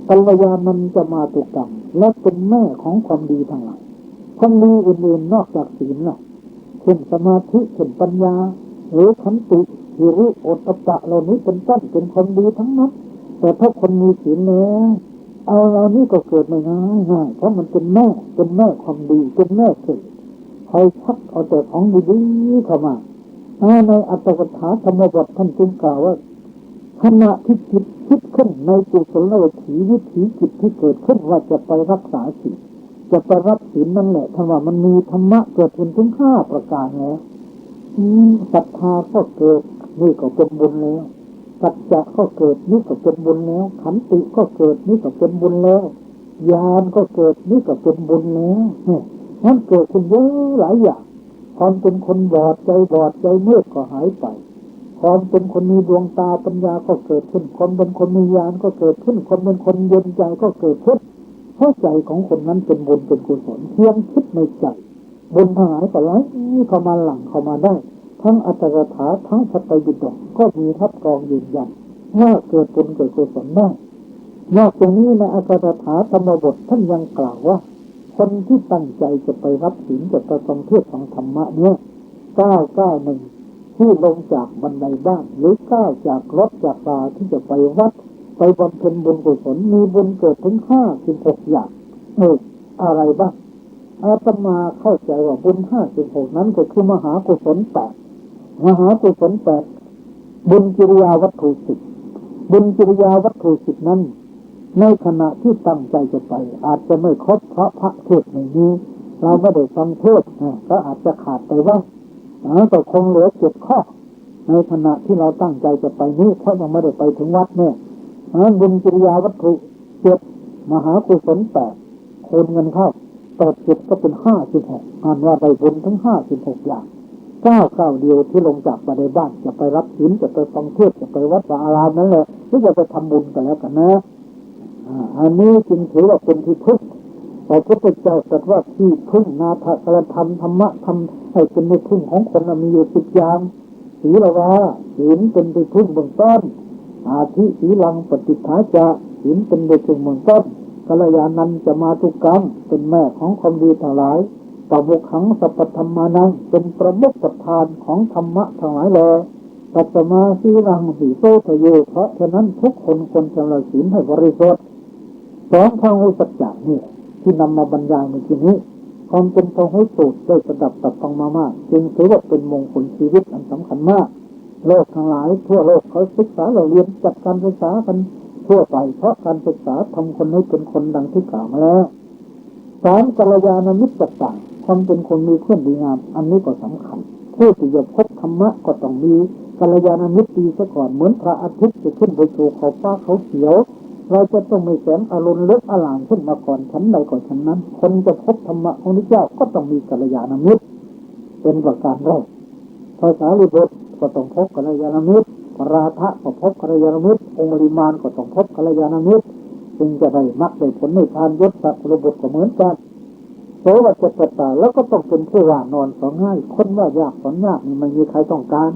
กัลยาณันจะมาตุกรรมและเป็นแม่ของความดีทั้งหลายความดีอื่นๆนอกจากศีลล่ะเช่นสมาธิเช่นปัญญาหรือขันติหิริโอตตัปปะเหล่านี้เป็นต้นเป็นความดีทั้งนั้นแต่ถ้าคนมีศีลแล้วเอาเรานี่ก็เกิดไม่ง่ายเพราะมันเป็นแม่ความดีเป็นแม่เกิดคอยชักเอาแต่ของดีๆเข้ามาในอัตถกถาธรรมบทท่านจึงกล่าวว่าขณะที่จิตคิดขึ้นในกุศลวิถีวิถีจิตที่เกิดขึ้นว่าจะไปรักษาศีลจะไปรับศีลนั่นแหละถ้าว่ามันมีธรรมะเกิดขึ้นถึง5 ประการแล้วศรัทธาก็เกิดนี่ก็เป็นบุญแล้วสัจจะก็เกิดนี่ก็เป็นบุญแล้วขันติก็เกิดนี่ก็เป็นบุญแล้วญาณก็เกิดนี่ก็เป็นบุญแล้วนั่นเกิดขึ้นเยอะหลายอย่างความเป็นคนบอดใจมืดก็หายไปความเป็นคนมีดวงตาปัญญาก็เกิดขึ้นความเป็นคนมีญาณก็เกิดขึ้นความเป็นคนเย็นใจก็เกิดขึ้นเพราะใจของคนนั้นเป็นบุญเป็นกุศลเพียงคิดในใจบุญทั้งหลายก็ไหลเข้ามาหลั่งเข้ามาได้ทั้งอัตถกถาทั้งพระไตรปิฎกก็มีรับรองยืนยันว่าเกิดบุญเกิดกุศลได้นอกจากนี้ในอัตถกถาธรรมบทท่านยังกล่าวว่าคนที่ตั้งใจจะไปรับศีลจะไปฟังเทศน์ฟังธรรมะเนี่ย991ที่ลงจากบันไดบ้านหรือ9จากรถจากราที่จะไปวัดไปบำเพ็ญบุญกุศลมีบุญเกิดถึง56อย่างอะไรบ้างอาตมาเข้าใจว่าบุญ56นั้นก็คือมหากุศล8มหากุศล8บุญกิริยาวัตถุ10บุญกิริยาวัตถุ10นั้นในขณะที่ตั้งใจจะไปอาจจะไม่ครบเพราะพระเทศน์ในนี้เราไม่ได้ฟังเทศน์ก็อาจจะขาดไปบ้างก็คงเหลือ7 ข้อในขณะที่เราตั้งใจจะไปนี้เพราะยังไม่ได้ไปถึงวัดเนี่ยบุญกิริยาวัตถุ7มหากุศล8คูณเงินเข้า7ก็เป็น56อ่านว่าได้บุญทั้ง56อย่าง9เดียวที่ลงจากบันไดบ้านจะไปรับศีลจะไปฟังเทศน์จะไปวัดวาอารามนั่นแหละหรือจะไปทำบุญกันแล้วกันนะอันนี้จึงถือว่าเป็นที่พึ่งพระพุทธเจ้าตรัสว่าที่พึ่งนาถกรธรรมธรรมะธรรมให้เป็นที่พึ่งของคนมีอยู่10 อย่างศีลวาศีลเป็นที่พึ่งเบื้องต้นอาทิศีลังปฏิภาจะศีลเป็นที่พึ่งเบื้องต้นกัลยาณันจะมาตุกรรมเป็นแม่ของความดีทั้งหลาย ปมุขังสัพพธรรมานังเป็นประมุขประธานของธรรมะทั้งหลายแลตัสมาสีรังสีโซทะเยเพราะฉะนั้นทุกคนควรชำระศีลให้บริสุทธิ์สองพหุสัจจะนี่ที่นำมาบรรยายในที่นี้ความเป็นพหุสูตรได้ประดับตัดฟังมามากจึงถือว่าเป็นมงคลชีวิตอันสำคัญมากโลกทั้งหลายทั่วโลกเขาศึกษาเราเรียนจัดการศึกษากันทั่วไปเพราะการศึกษาทำคนให้เป็นคนดังที่กล่าวมาแล้วสามกัลยาณมิตรต่างความเป็นคนมีเพื่อนดีงามอันนี้ก็สำคัญผู้ที่จะพบธรรมะก็ต้องมีกัลยาณมิตรดีซะก่อนเหมือนพระอาทิตย์จะขึ้นไปสู่ขอบฟ้าเขาเขียวเราจะต้องไม่แสงอรุณเลิศอลามขึ้นมาก่อนชั้นใดก่อนชั้นนั้นคนจะพบธรรมะของพระเจ้าก็ต้องมีกัลยาณมิตรเป็นประการแรกภาษาลิบุตรก็ต้องพบกัลยาณมิตรพระราธะก็พบกัลยาณมิตรองค์ริมานก็ต้องพบกัลยาณมิตรจึงจะได้มรรคได้ผลในทานยศสักระบุก็เหมือนกันโสวัจจตาแล้วก็ต้องเป็นผู้ว่านอนสอนง่ายคนว่ายากสอนยากนี่ไม่มีใครต้องการ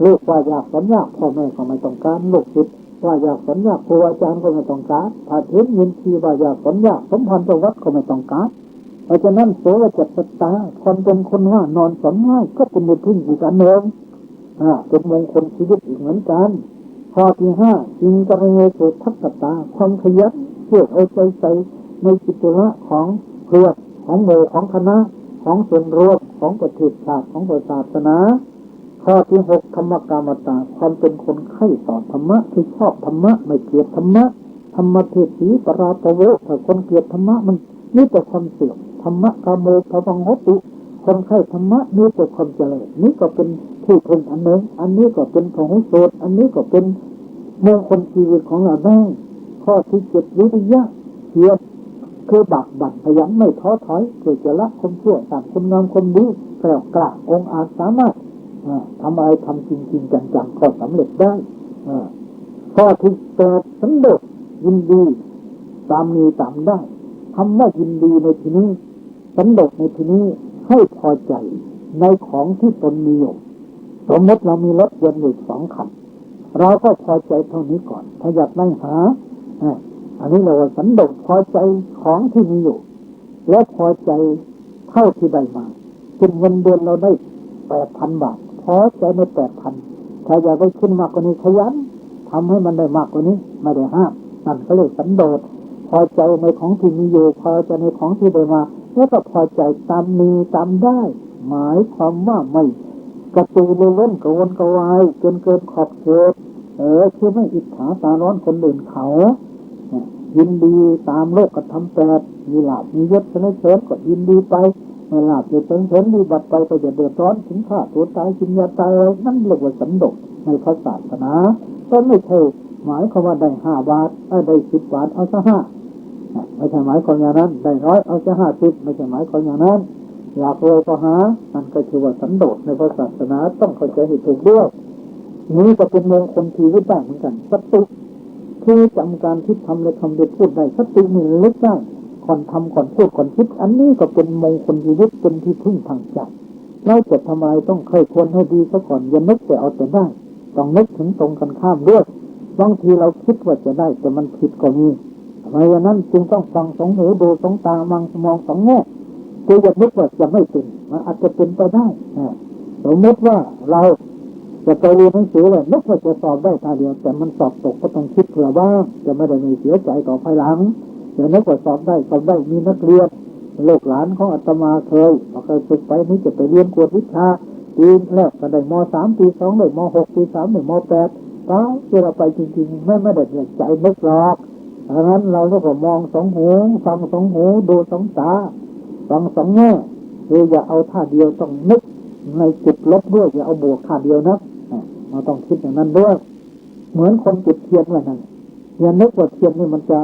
ลูกว่าอยากสอนยากพ่อแม่ก็ไม่ต้องการลูกศิษย์ว่าอยากสอนยากครูอาจารย์ก็ไม่ต้องการถ้าเห็นยินทีว่าอยากสอนยากสมพันธ์วัดก็ไม่ต้องการเพราะฉะนั้นโสวัจจตาคนเป็นคนว่านอนสอนง่ายก็เป็นบุญพึ่งอีกอันหนึ่งเป็นมงคลชีวิตอีกเหมือนกันข้อที่ห้าจิงกระเยโสทัศตาความขยันเพื่อเอาใจใส่ในกิจละของเพื่อนของหมู่ของคณะของส่วนรวมของประเทศชาติของศาสนาข้อที่หกธรรมกามตาความเป็นคนใคร่ต่อธรรมะที่ชอบธรรมะไม่เกลียดธรรมะธรรมเทศสีปราตโวถ้าคนเกลียดธรรมะมันนี่แต่ความเสื่อมธรรมะกามโมภวังโหตุคนใคร่ธรรมะนี่แต่ความเจริญนี่ก็เป็นที่พึ่งอันหนึ่งอันนี้ก็เป็นพหุสูตรอันนี้ก็เป็นมงคลชีวิตของเราได้ข้อที่เจ็ดวิริยะเพียรคือบักบั่นขยันไม่ท้อถอยเพื่อจะละความชั่วตามคุณงามความดีแกล้วกล้าองอาจสามารถทำอะไรทำจริงๆจังๆก็สำเร็จได้ข้อที่แปดสันโดษยินดีตามมีตามได้คำว่ายินดีในที่นี้สันโดษในที่นี้ให้พอใจในของที่ตนมีอยู่สมมติเรามีรถยนต์อยู่2 คันเราก็พอใจเท่านี้ก่อนถ้าอยากได้หาอันนี้เราสันโดษพอใจของที่มีอยู่และพอใจเท่าที่ได้มาเป็นเงินเดือนเราได้ 8,000 บาทพอใจใน 8,000 ถ้าอยากได้ขึ้นมากกว่านี้ขยันทำให้มันได้มากกว่านี้ไม่ได้ห้ามนั่นก็เรียกสันโดษพอใจในของที่มีอยู่พอใจในของที่ได้มาแล้วก็พอใจตามมีตามได้หมายความว่าไม่กระตือรือร้นกระวนกระวายจนเกินขอบเขตคือไม่อิจฉาตาร้อนคนอื่นเขายินดีตามโลกกระทำแปดมีลาภมียศสนเสริญก็ยินดีไปเมื่อลาภยศสนเสริญมีบัตรไปก็จะเดือดร้อนถึงฆ่าตัวตายกินยาตายอะไรนั่นเรียกว่าสันโดษในพระศาสนาก็ไม่ใช่หมายความว่าได้5 บาทได้10 บาทเอาซะ5ไม่ใช่หมายความอย่างนั้นได้100เอาซะ50ไม่ใช่หมายความอย่างนั้นอยากรวยก็หานั่นก็คือว่าสันโดษในพระศาสนาต้องเข้าใจให้ถูกด้วยนี้ก็เป็นมงคลชีวิตได้เหมือนกันสติคือจำการคิดทำและคำเดียวพูดได้สติมีลึกได้ก่อนทำก่อนพูดก่อนคิดอันนี้ก็เป็นมงคลชีวิตเป็นที่พึ่งทางใจเราจะทำอะไรต้องเคยควรให้ดีซะก่อนอย่านึกแต่เอาแต่ได้ต้องนึกถึงตรงกันข้ามด้วยบางทีเราคิดว่าจะได้แต่มันผิดก็มีเพราะฉะนั้นจึงต้องฟัง2 หูดู2 ตามอง2 แง่คืออย่านึกว่าจะไม่เป็นมันอาจจะเป็นไปได้สมมติว่าเราจะไปเรียนหนังสือเลยนึกว่าจะสอบได้ท่าเดียวแต่มันสอบตกก็ต้องคิดเผื่อบ้างจะไม่ได้มีเสียใจต่อภายหลังเดี๋ยวนึกว่าสอบได้ก็ได้มีนักเรียนลูกหลานของอาตมาเคยฝึกไปนี่จะไปเรียนกวดวิชาปีแรกก็ได้ม.3 ปี 2ได้ม.6 ปี 3ได้ม.8ก็เวลาไปจริงๆไม่ได้ใจนึกหรอกดังนั้นเราก็มอง2 หูฟัง2 หูดู2 ตาฟัง2 แง่คืออย่าเอาท่าเดียวต้องนึกในจุดลบด้วยอย่าเอาบวกท่าเดียวนะเราต้องคิดอย่างนั้นด้วยเหมือนคนจุดเทียนไว้นั่นอย่านึกว่าเทียนนี่มันจะ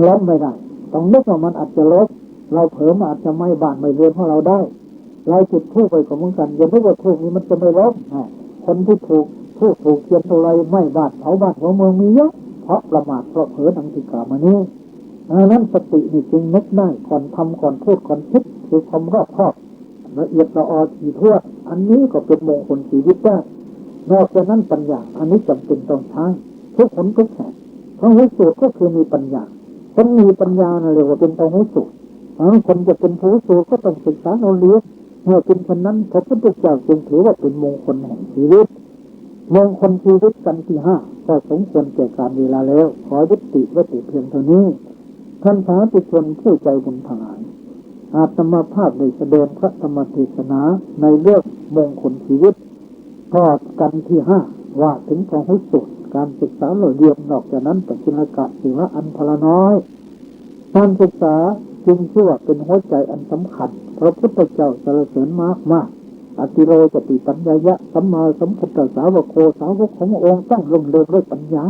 ล้มไม่ได้ต้องนึกว่ามันอาจจะลบเราเผลออาจจะไม่บานไม่เรือนของเราได้เราจุดธูปไปก็เหมือนกันอย่านึกว่าธูปนี้มันจะไม่ล้มคนที่ถูกเทียนอะไรไม่บาดเผาบ้านของเมืองมีเยอะเพราะประมาทเพราะเผลอดังที่กล่าวมานี้นั้นสตินี่จึงนึกได้ก่อนทำก่อนพูดก่อนคิดคือความรอบคอบละเอียดละออถี่ถ้วนอันนี้ก็เป็นมงคลชีวิตได้นอกจากนั้นปัญญาอันนี้จำเป็นต้องใช้ทุกคนทุกแห่งพหุสูตรก็คือมีปัญญาคนมีปัญญาเรียกว่าเป็นพหุสูตร คนจะเป็นผู้สูงก็ต้องศึกษาเราเรียนเมื่อเป็นคนนั้นพระพุทธเจ้าจึงถือว่าเป็นมงคลแห่งชีวิตมงคลชีวิตกันที่5ก็สมควรแก่การเวลาแล้วขอยุติไว้แต่เพียงเท่านี้ท่านสาธุชนผู้ใจบุญทั้งหลายอาตมาภาพได้แสดงพระธรรมเทศนาในเรื่องมงคลชีวิตก็กันที่5ว่าถึงพหุสูตรการศึกษาเราเรียนนอกจากนั้นปัจจุบันกะศิวะอันพลน้อยการศึกษาจึงชื่อว่าเป็นหัวใจอันสำคัญพระพุทธเจ้าสรรเสริญมากอติโรจติปัญญายะสัมมาสัมพุทธสาวโคสาวกขององค์ต้องลงเรืองด้วยปัญญา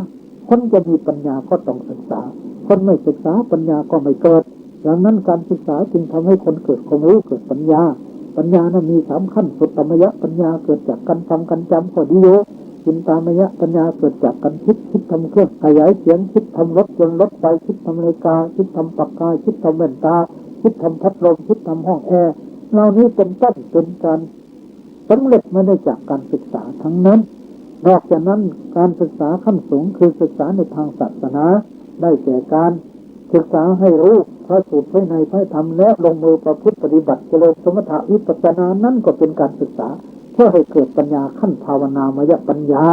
คนจะมีปัญญาก็ต้องศึกษาคนไม่ศึกษาปัญญาก็ไม่เกิดดังนั้นการศึกษาจึงทำให้คนเกิดความรู้เกิดปัญญานั้นมี3ขั้นสุตตมยปัญญาเกิดจากการฟังการจำก็ดีโยจินตามยปัญญาเกิดจากการคิดทำเครื่องขยายเสียงคิดทำรถยนต์รถไฟคิดทำนาฬิกาคิดทำปากกาคิดทำแว่นตาคิดทำพัดลมคิดทำห้องแอร์เหล่านี้เป็นต้นเป็นการสำเร็จไม่ได้จากการศึกษาทั้งนั้นนอกจากนั้นการศึกษาขั้นสูงคือศึกษาในทางศาสนาได้แก่การศึกษาให้รู้พระสูตรพระในพระธรรมและลงมือประพฤติปฏิบัติเจริญสมถะวิปัสสนานั่นก็เป็นการศึกษาเพื่อให้เกิดปัญญาขั้นภาวนามยปัญญา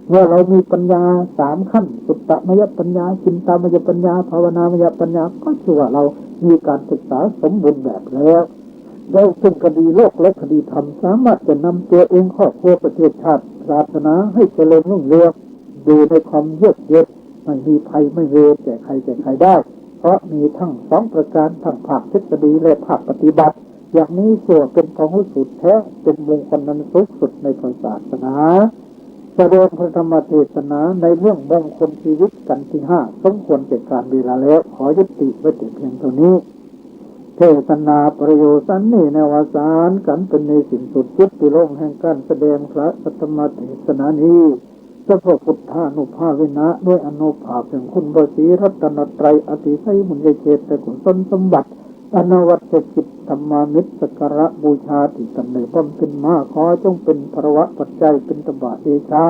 เมื่อเรามีปัญญา3ขั้นสุตตมยปัญญาจินตามยปัญญาภาวนามยปัญญาก็ชื่อว่าเรามีการศึกษาสมบูรณ์แบบแล้วเราซึ่งคดีโลกและคดีธรรมสามารถจะนำตัวเองครอบครัวประเทศชาติศาสนาให้เจริญรุ่งเรืองดูในความเยือกเย็นไม่มีภัยไม่เวรแก่ใครได้เพราะมีทั้ง2ประการทั้งภาคทฤษฎีและภาคปฏิบัติอย่างนี้ส่วนเป็นพหุสูตรแท้เป็นมงคลนันสูงสุดในศาสนาแสดงพระธรรมเทศนาในเรื่องมงคลชีวิตกันที่5สมควรแก่การเวลาแล้วขอยุติไว้แต่เพียงเท่านี้เทศนาประโยชน์สันนิในวสานกันเป็นในสิ่งสุดยุติลงแห่งการแสดงพระธรรมเทศนานี้พระพุทธานุภาเวนะด้วยอนุภาพแห่งคุณบสีรัตนตรัยอติไสยมุญเจตแต่กุศลสมบัติอนวัตจิตธรรมามิตรสักการะบูชาที่ตำในบำเพ็ญมาขอจงเป็นภวะปัจจัยเป็นตบะเดชะ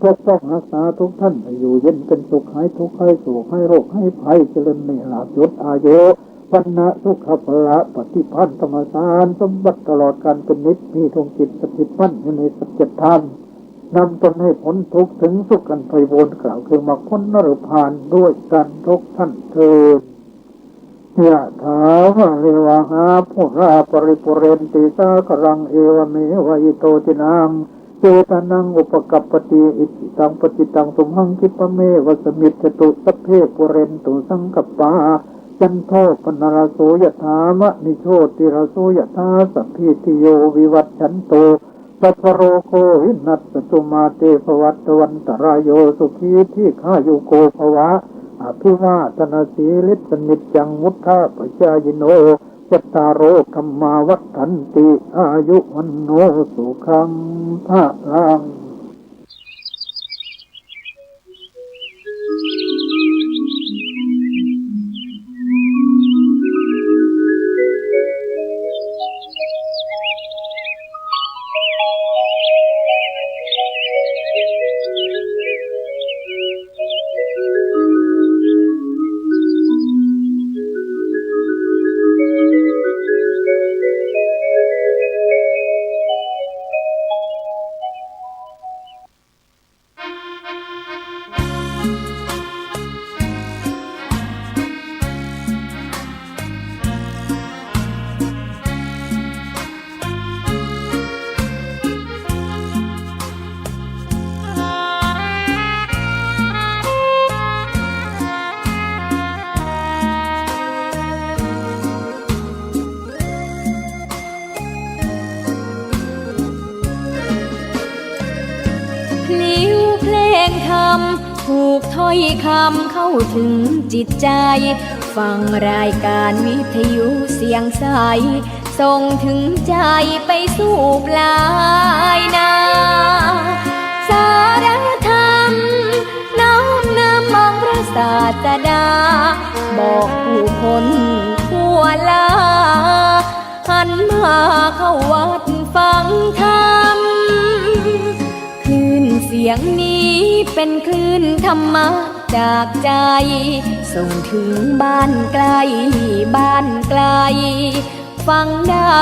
พวกต้องรักษาทุกท่านให้อยู่เย็นเป็นสุขหายทุกข์ให้โศกให้โรคให้ภัยเจริญในลาภยศอายุพันนะสุขภละปฏิพันธ์ธรรมสารสมบัติตลอดการเป็นนิจมีดวงจิตสถิตมั่นอยู่ในสัจธรรมนำตนให้พ้นทุกข์ถึงสุขกันไพบูลย์กล่าวคือมรรคผลนรพานด้วยกันทุกท่านเถิดยะถาวะเรวะหาภูราปริปุเรนติสากรังเอวเมวะอิโตตินังเจตานังอุปกัปปติอิจิตังปจิตังตุมหังคิปะเมวะสมิจจตุสัพเพปุเรนตุสังกัปปาจันโทปนรโสยถามะนิโชติรโสยถาสัพพิติโยวิวัชชันโตสัพพโรโควินัสตุมาเตภวัตวันตรายโยสุขีที่ข้ายุโกภวะอภิวาทนาสีลิสนิจจังมุทธาปชายโนจัตตารโอธรรมาวัฏฐันติอายุวันโนสุขังภะลังถูกถ้อยคำเข้าถึงจิตใจฟังรายการวิทยุเสียงใสส่งถึงใจไปสู่ปลายนาสารธรรมน้อมนำมองพระศาสดาบอกผู้คนทั่วลาหันมาเข้าวัดฟังธรรมคลื่นเสียงนี้เป็นคลื่นธรรมะ จากใจส่งถึงบ้านไกลบ้านไกลฟังได้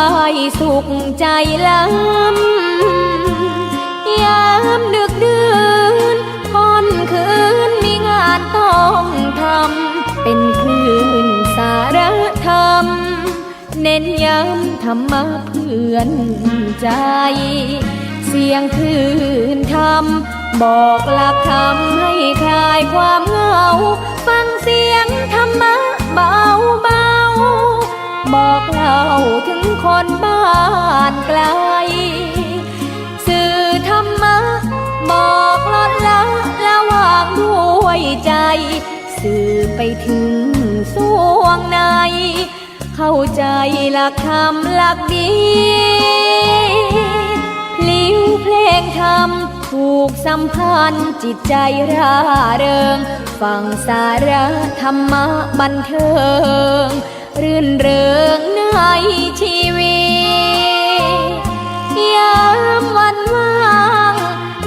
สุขใจล้ำยามดึกดื่นค่อนคืนมีงานต้องทำเป็นคลื่นสารธรรมเน้นย้ำธรรมะเพื่อนใจเสียงคลื่นธรรมบอกหลักธรรมให้คลายความเหงาฟังเสียงธรรมะเบาเบาบอกเล่าถึงคนบ้านไกลสื่อธรรมะบอกลดละละวางด้วยใจสื่อไปถึงสวงในเข้าใจหลักธรรมหลักดีพลิ้วเพลงธรรมผูกสัมพันธ์จิตใจร่าเริงฟังสาระธรรมะบันเทิงรื่นเริงในชีวิตยามวันว่าง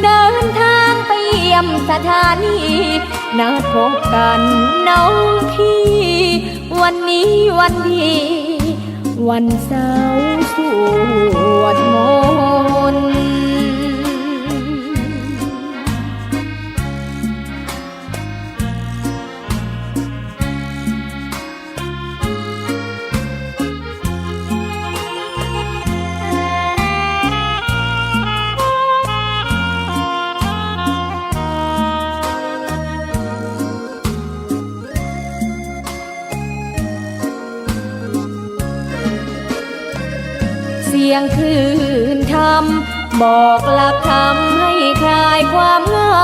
เดินทางไปเยี่ยมสถานีนัดพบกันน้องพี่วันนี้วันดีวันเสาร์สวดมนต์เสียงคลื่นธรรมบอกหลักธรรมให้คลายความเหงา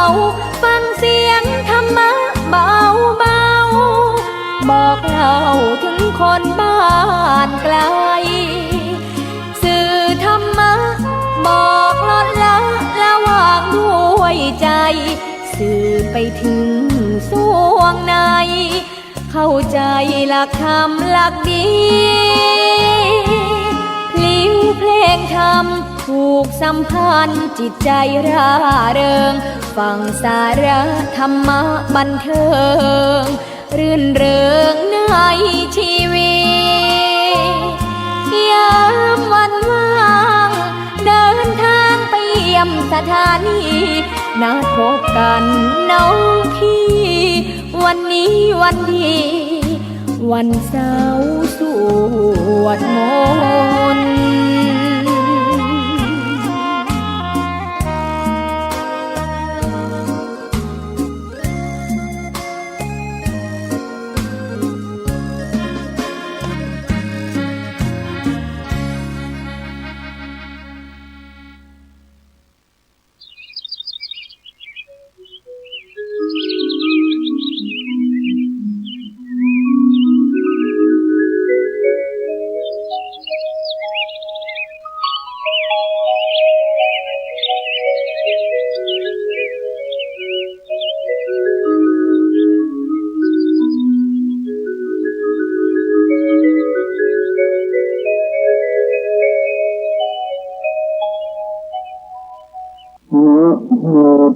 ฟังเสียงธรรมะเบาเบาบอกเล่าถึงคนบ้านไกลสื่อธรรมะบอกลดละละวางด้วยใจสื่อไปถึงสวงในเข้าใจหลักธรรมหลักดีพลิ้วเพลงธรรมผูกสัมพันธ์จิตใจร่าเริงฟังสาระธรรมะบันเทิงรื่นเริงในชีวิตยามวันว่างเดินทางไปเยี่ยมสถานีนัดพบกันน้องพี่วันนี้วันดีวันเสาร์สวดมนต์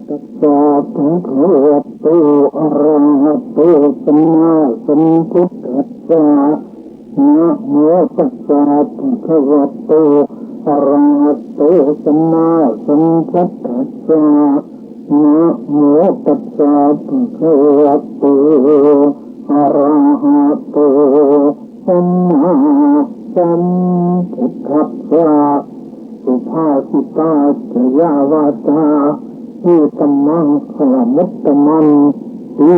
ตัสสะภะคะวะโตอะระหะโตสัมมาสัมพุทธัสสะนะโมตัสสะภะคะวะโตอะระหะโตสัมมาสัมพุทธัสสะนะโมตัสสะภะคะวะโตอะระหะโตสัมมาสัมพุทธัสสะสุภาษิตาจยาวาจาอุตมังขลมุตตมันสี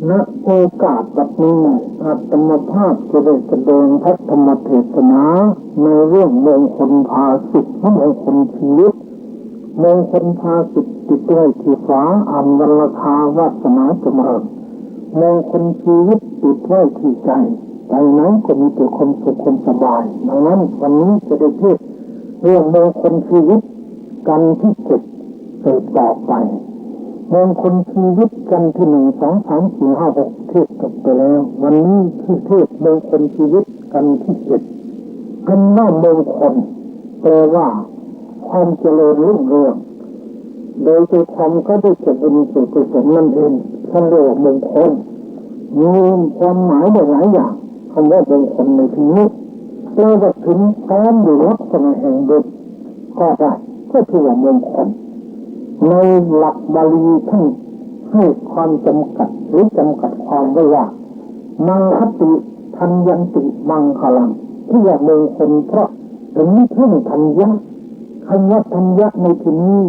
ณโอกาสแบบนี้อาตมภาพจะได้แสดงพระธรรมเทศนาในเรื่องมงคลภาสิทธิ์มงคลชีวิตมงคลภาสิทธิ์ติดด้วยที่ฝาอ่านวันราคาวาสนาจำเริญมงคลชีวิตติดไว้ที่ใจใจนั้นก็มีแต่ความสุขความสบายดังนั้นวันนี้จะได้เทศเรื่องมงคลชีวิตกันที่7สืบต่อไปมงคลชีวิตกันที่1 2 3 4 5 6เทศจบไปแล้ววันนี้คือเทศมงคลชีวิตกันที่7คำว่ามงคลแปลว่าความเจริญรุ่งเรือง โดยใจความก็ได้เกิดบุญสุกุศลนั่นเองท่านเรียกว่ามงคลมีความหมายหลายอย่างคำว่ามงคลในที่นี้แปลว่าถึงพร้อมอยู่ลักษณะแห่งบุญก็ได้ก็คือว่ามงคลในหลักบาลีท่านให้ความจำกัดหรือจำกัดความไว้ว่ามังคติทัญญันติมังคลังที่ว่ามงคลเพราะถึงเพิ่งทัญญะคำว่าทัญญะในที่นี้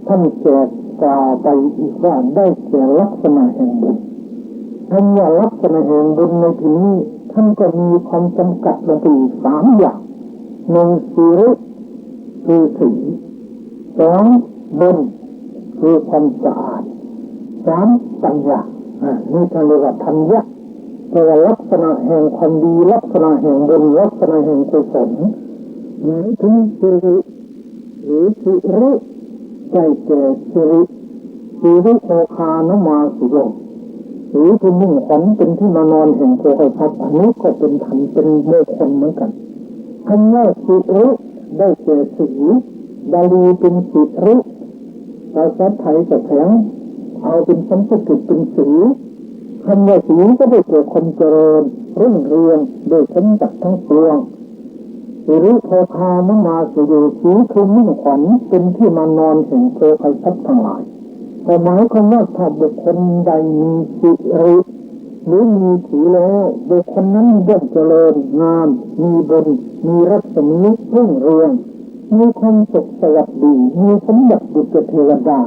ท่านแจกกล่าวไปอีกว่าได้แก่ลักษณะแห่งบุญทัญญะลักษณะแห่งบุญในที่นี้ท่านก็มีความจำกัดลงไปอีก3อย่างหนึ่งศีลคือศีลสองบุญคือความสะอาดสามปัญญานี่ท่านเรียกว่าทัญญะแปลว่าลักษณะแห่งความดีลักษณะแห่งบุญลักษณะแห่งกุศลหมายถึงสิริหรือสิริได้แก่สิริโอคานมาสุโยหรือที่มุ่งขวัญเป็นที่มานอนแห่งโพธิสัตว์อันนี้ก็เป็นธรรมเป็นมงคลเหมือนกันคำว่าสิริได้แก่สีบาลีเป็นสิริภาษาไทยก็แข็งเอาเป็นสันสกฤตเป็นสีคำว่าสีก็ได้แก่ความเจริญรุ่งเรืองโดยสมบัติทั้งปวงสิริโภคานมาสุโยสีคือมุ่งขวัญเป็นที่มานอนแห่งโพธิสัตว์ทั้งหลายแต่หมายความว่าถ้าบุคคลใดมีสิริหรือมีสีแล้วบุคคลนั้นย่อมเจริญงามมีบุญมีรัศมีรุ่งเรืองมีความสุขสวัสดีมีสมบัติดุจเทวดา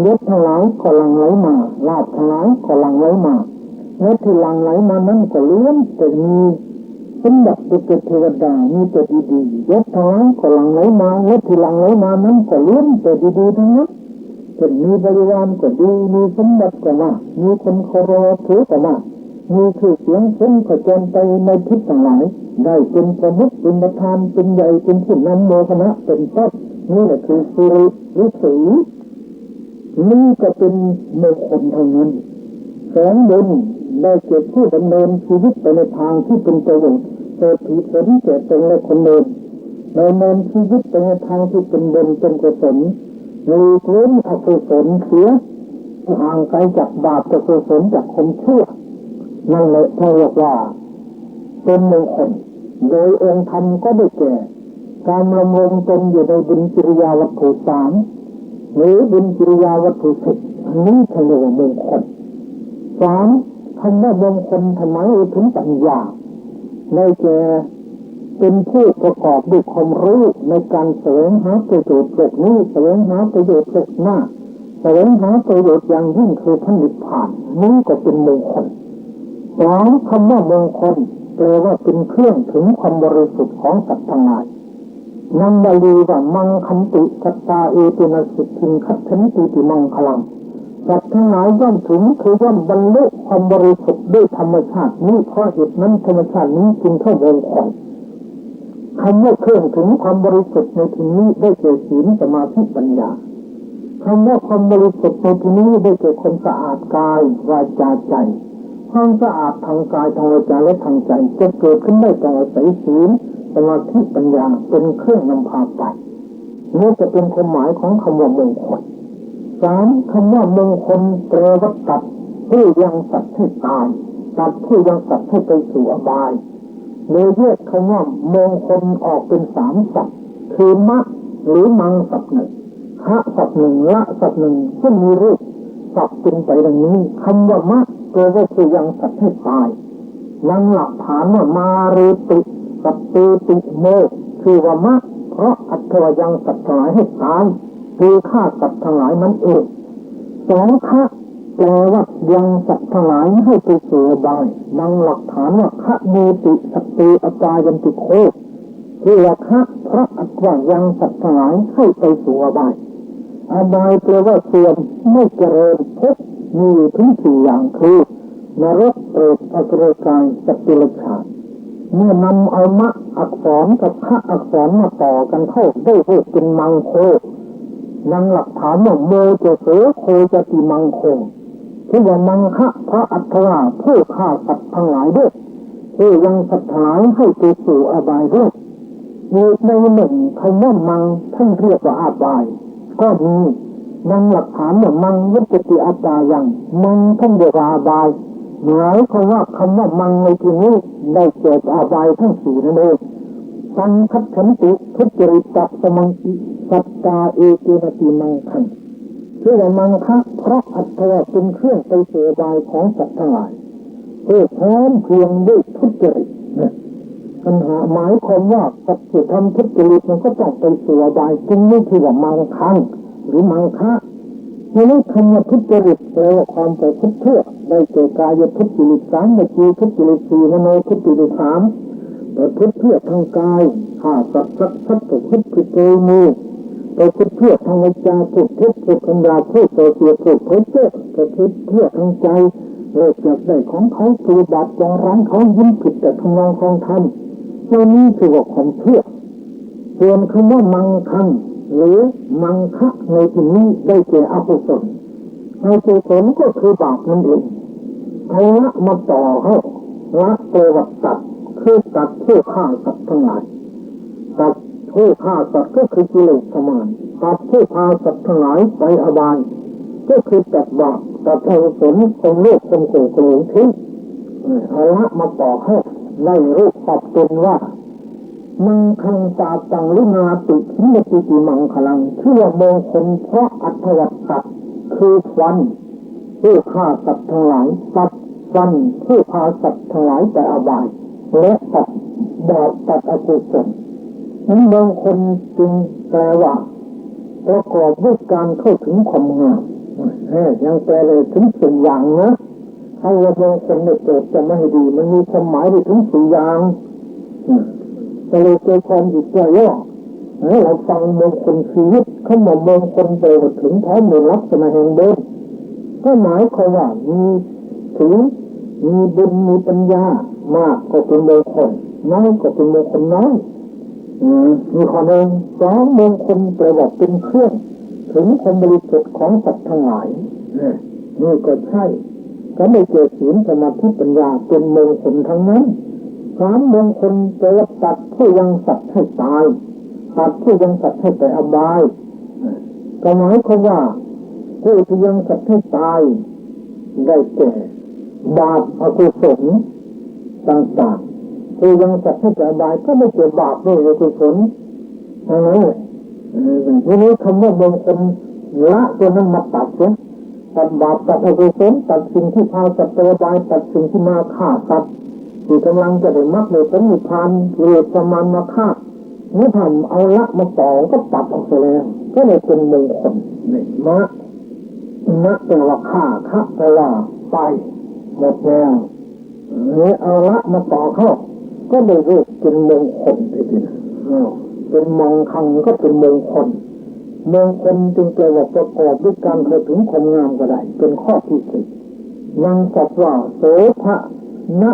ยศทั้งหลายก็หลั่งไหลมาลาภทั้งหลายก็หลั่งไหลมาและที่หลั่งไหลมานั้นก็ล้วนแต่มีสมบัติดุจเทวดามีแต่ดีๆยศทั้งหลายก็หลั่งไหลมาและที่หลั่งไหลมานั้นก็ล้วนแต่ดีๆทั้งนั้นเป็นมีบริวารก็ดีมีสมบัติก็มากมีคนเคารพถือก็มากมีชื่อเสียงเช่นก็จนไปในทิศต่างหลายได้เป็นประมุขเป็นประธานเป็นใหญ่เป็นผู้นำโมคณะเป็นต้นนี่แหละคือสิริหรือสีนี่ก็เป็นมงคลทางนั้นแสงบุญได้เกิดผู้ดำเนินชีวิตไปในทางที่เป็นประโยชน์เกิดผลแก่ตนและคนอื่นดำเนินชีวิตไปในทางที่เป็นบุญเป็นกุศลหลีกเว้นอกุศลเสียห่างไกลจากบาปจากกุศลจากความชั่วนั่นแหละเขาเรียกว่าเป็นมงคลโดยองค์ธรรมก็ได้แก่การดำรงตนอยู่ในบุญกิริยาวัตถุ3หรือบุญกิริยาวัตถุ10อันนี้เขาเรียกว่ามงคล3คำว่ามงคลทำไมถึงปัญญาได้แก่เป็นผู้ประกอบด้วยความรู้ในการแสวงหาประโยชน์โลกนี้แสวงหาประโยชน์โลกหน้าแสวงหาประโยชน์อย่างยิ่งคือพระนิพพานนี้ก็เป็นมงคลคำว่ามงคลแปลว่าเป็นเครื่องถึงความบริสุทธิ์ของสัตว์ทั้งหลายนังบาลีว่ามังคันติสัตตาเอตุนสิทิงคัตถันติติมังคลังสัตว์ทั้งหลายย่อมถึงคือย่อมบรรลุความบริสุทธิ์ด้วยธรรมชาตินี้เพราะเหตุนั้นธรรมชาตินี้จึงเข้ามงคลคำว่าเครื่องถึงความบริสุทธิ์ในที่นี้ได้แก่ศีลสมาธิปัญญาคำว่าความบริสุทธิ์ในที่นี้ได้แก่ความสะอาดกายวาจาใจความสะอาดทางกายทางวาจาและทางใจจะเกิดขึ้นได้จากอาศัยศีลสมาธิปัญญาเป็นเครื่องนำพาไปนี่จะเป็นความหมายของคำว่ามงคล3คำว่ามงคลแปลว่าตัดผู้ยังสัตว์ให้ตายตัดผู้ยังสัตว์ให้ไปสู่อบายเลยแยกคำว่ามงคลออกเป็น3ศัพท์คือมะหรือมังศัพท์หนึ่งคะศัพท์หนึ่งละศัพท์หนึ่งซึ่งมีรูปศัพท์เป็นไปดังนี้คำว่ามะแปลว่าผู้ยังสัตว์ให้ตายยังหลักฐานว่ามาเรติสัตติติโมคือว่ามะเพราะอัตถวยังสัตว์ทั้งหลายให้ตายคือฆ่าสัตว์ทั้งหลายนั่นเอง2คะแปลว่ายังสัตว์ทั้งหลายให้ไปสู่อบายดังหลักฐานว่าคะเนติสัตติอปายันติโคคือว่าคะเพราะอัตถวยังสัตว์ทั้งหลายให้ไปสู่อบายอบายแปลว่าเสื่อมไม่เจริญภพมีถึง4อย่างคือนรกเปรตอสุรกายสัตว์เดรัจฉานเมื่อนำเอามะอักษรกับคะอักษรมาต่อกันเข้าได้รูปเป็นมังโคดังหลักฐานว่าโมจะโสโคจะติมังโคที่ว่ามังคะพระอัตถวาผู้ฆ่าสัตว์ทั้งหลายด้วยผู้ยังสัตว์ทั้งหลายให้ไปสู่อบายด้วยมีในหนึ่งคำว่ามังท่านเรียกว่าอบายก็มี มังหลักฐานเนี่ยมังวิจติอาจายังมังท่านเดียกอาบายหมายความว่าคำว่ามังในที่นี้ได้แก่อาบายทั้งสี่นั่นเองสังคัตฉันติทุจริตสมังคิสัตตาเอเกนติมังคังชื่อว่ามังคะเพราะอัตถะเป็นเครื่องไปเสียบายของสัตว์ทั้งหลายเพื่อพร้อมเพียงด้วยทุจริตปัญหาหมายความว่าสัตว์ที่ทำทุจริตมันก็ต้องไปเสียบายจึงไม่ถือว่ามังคังหรือมังคะในนี้คำว่าทุจริตแปลว่าความประพฤติชั่วได้แก่กายทุจริตสามวจีทุจริตสี่มโนทุจริตสามประพฤติชั่วทางกายฆ่าสัตว์รักทรัพย์ประพฤติผิดโดยมือประพฤติชั่วทางวาจาพูดเท็จพูดคำหยาบพูดส่อเสียดพูดเพ้อเจ้อประพฤติชั่วทางใจเลิกอยากได้ของเขาถือบาปจองร้านเขายิ้มผิดแต่ทำนองคลองธรรมเหล่านี้คือว่าความเชื่อส่วนคำว่ามังคังหรือมังคะในที่นี้ได้แก่อกุศลอกุศลก็คือบาปนั่นเองเอาละมาต่อให้ละตัววัฏตัดคือตัดผู้ฆ่าสัตว์ทั้งหลายตัดผู้ฆ่าสัตว์ก็คือกิเลสสมานตัดผู้ฆ่าสัตว์ทั้งหลายไปอบายก็คือตัดบาปตัดอกุศลคนโลภคนโกรธคนหลงทิ้งเอาละมาต่อให้ได้รูปปรับเป็นว่ามังคังตาตังลุนาติขิมติติมังคลังเชื่อมงคลเพราะอัตถวัตตัดคือฟันผู้ฆ่าสัตว์ทั้งหลายตัดฟันผู้ฆ่าสัตว์ทั้งหลายแต่อบายและตัดบาปตัดอกุศลนั้นมงคลจึงแปลว่าประกอบด้วยการเข้าถึงความงามยังแปลเลยถึงสี่อย่างนะถ้าเรามงคลเนี่ยเกิดจะไม่ดีมันมีความหมายไปถึงสี่อย่างแต่เลยเกิดความหยุดย่อเราฟังมงคลชีวิตเขาบอกมงคลไปถึงท้ายมือลักษณะแห่งเดิมก็หมายความว่ามีถึงมีบุญมีปัญญามากก็เป็นมงคลน้อยก็เป็นมงคลน้อยมีข้อหนึ่งสองมงคลแปลว่าเป็นเครื่องถึงความบริสุทธิ์ของสัตว์ทั้งหลายนี่ก็ใช่ก็ไม่เกิดศีลสมาธิปัญญาเป็นมงคลทั้งนั้นสามมงคลแปลว่าตัดผู้ยังสัตว์ให้ตายตัดผู้ยังสัตว์ให้ไปอบายก็หมายความว่าผู้ที่ยังสัตว์ให้ตายได้แก่บาปอกุศลต่างๆผู้ยังสัตว์ให้ไปอบายก็ไม่เกี่ยวบาปด้วยอกุศลทั้งนั้นเลยทีนี้คำว่ามงคลละตัวนั้นมาตัดเสียตัดบาปตัดอกุศลตัดสิ่งที่พาสัตว์ไปอบายตัดสิ่งที่มาฆ่าสัตว์ที่กำลังจะได้มรรคได้ผลนิพพานเกิดประมาณมาฆ่าเมื่อทำเอาละมาต่อก็ตัดออกไปแล้วก็เลยเป็นมงคลนี่มะแปลว่าฆ่าคะแปลว่าไปหมดแล้วนี่เอาละมาต่อเข้าก็เลยเรียกเป็นมงคลไปทีนะเป็นมังคังก็เป็นมงคลมงคลจึงแปลว่าประกอบด้วยการเข้าถึงความงามก็ได้เป็นข้อที่สี่ยังจัดว่าโสภะนะ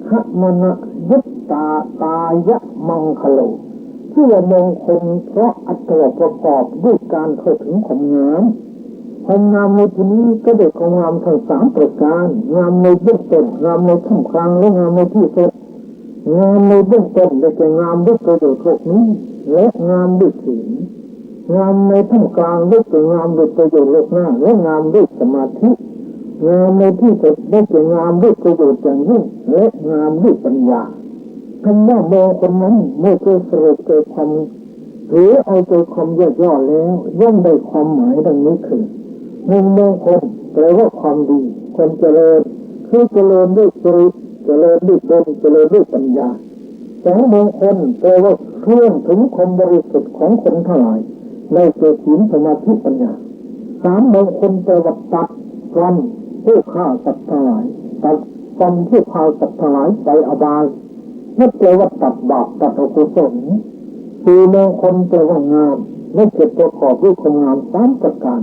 ขมนะยุตตาตายะมังคโลที่ว่ามงคลเพราะอัตถะประกอบด้วยการเข้าถึงความงามความงามในที่นี้ก็ได้ความงามทั้งสามประการงามในเบื้องต้นงามในท่ามกลางและงามในที่สุดงามในเบื้องต้นได้แก่งามด้วยประโยชน์โลกนี้และงามด้วยศีลงามในท่ามกลางได้แก่งามด้วยประโยชน์โลกหน้าและงามด้วยสมาธิงามในที่สุดได้แก่งามด้วยประโยชน์อย่างยิ่งและงามด้วยปัญญาคำว่ามงคลนั้นเมื่อเกิดสรุปเกิดความหรือเอาใจความย่อๆแล้วย่อมได้ความหมายดังนี้คือหนึ่งมงคลแปลว่าความดีความเจริญคือเจริญด้วยสติเจริญด้วยตนเจริญด้วยปัญญาสองมงคลแปลว่าเครื่องถึงความบริสุทธิ์ของคนทั้งหลายในเกิดศีลสมาธิปัญญาสามมงคลแปลว่าตัดฟันผู้ฆ่าสัตว์ทั้งหลายตัดฟันผู้ฆ่าสัตว์ทั้งหลายไปอบายนั่นแปลว่าตัดบาปตัดอกุศลสี่มงคลแปลว่างามและเกิดประกอบด้วยความงามสามประการ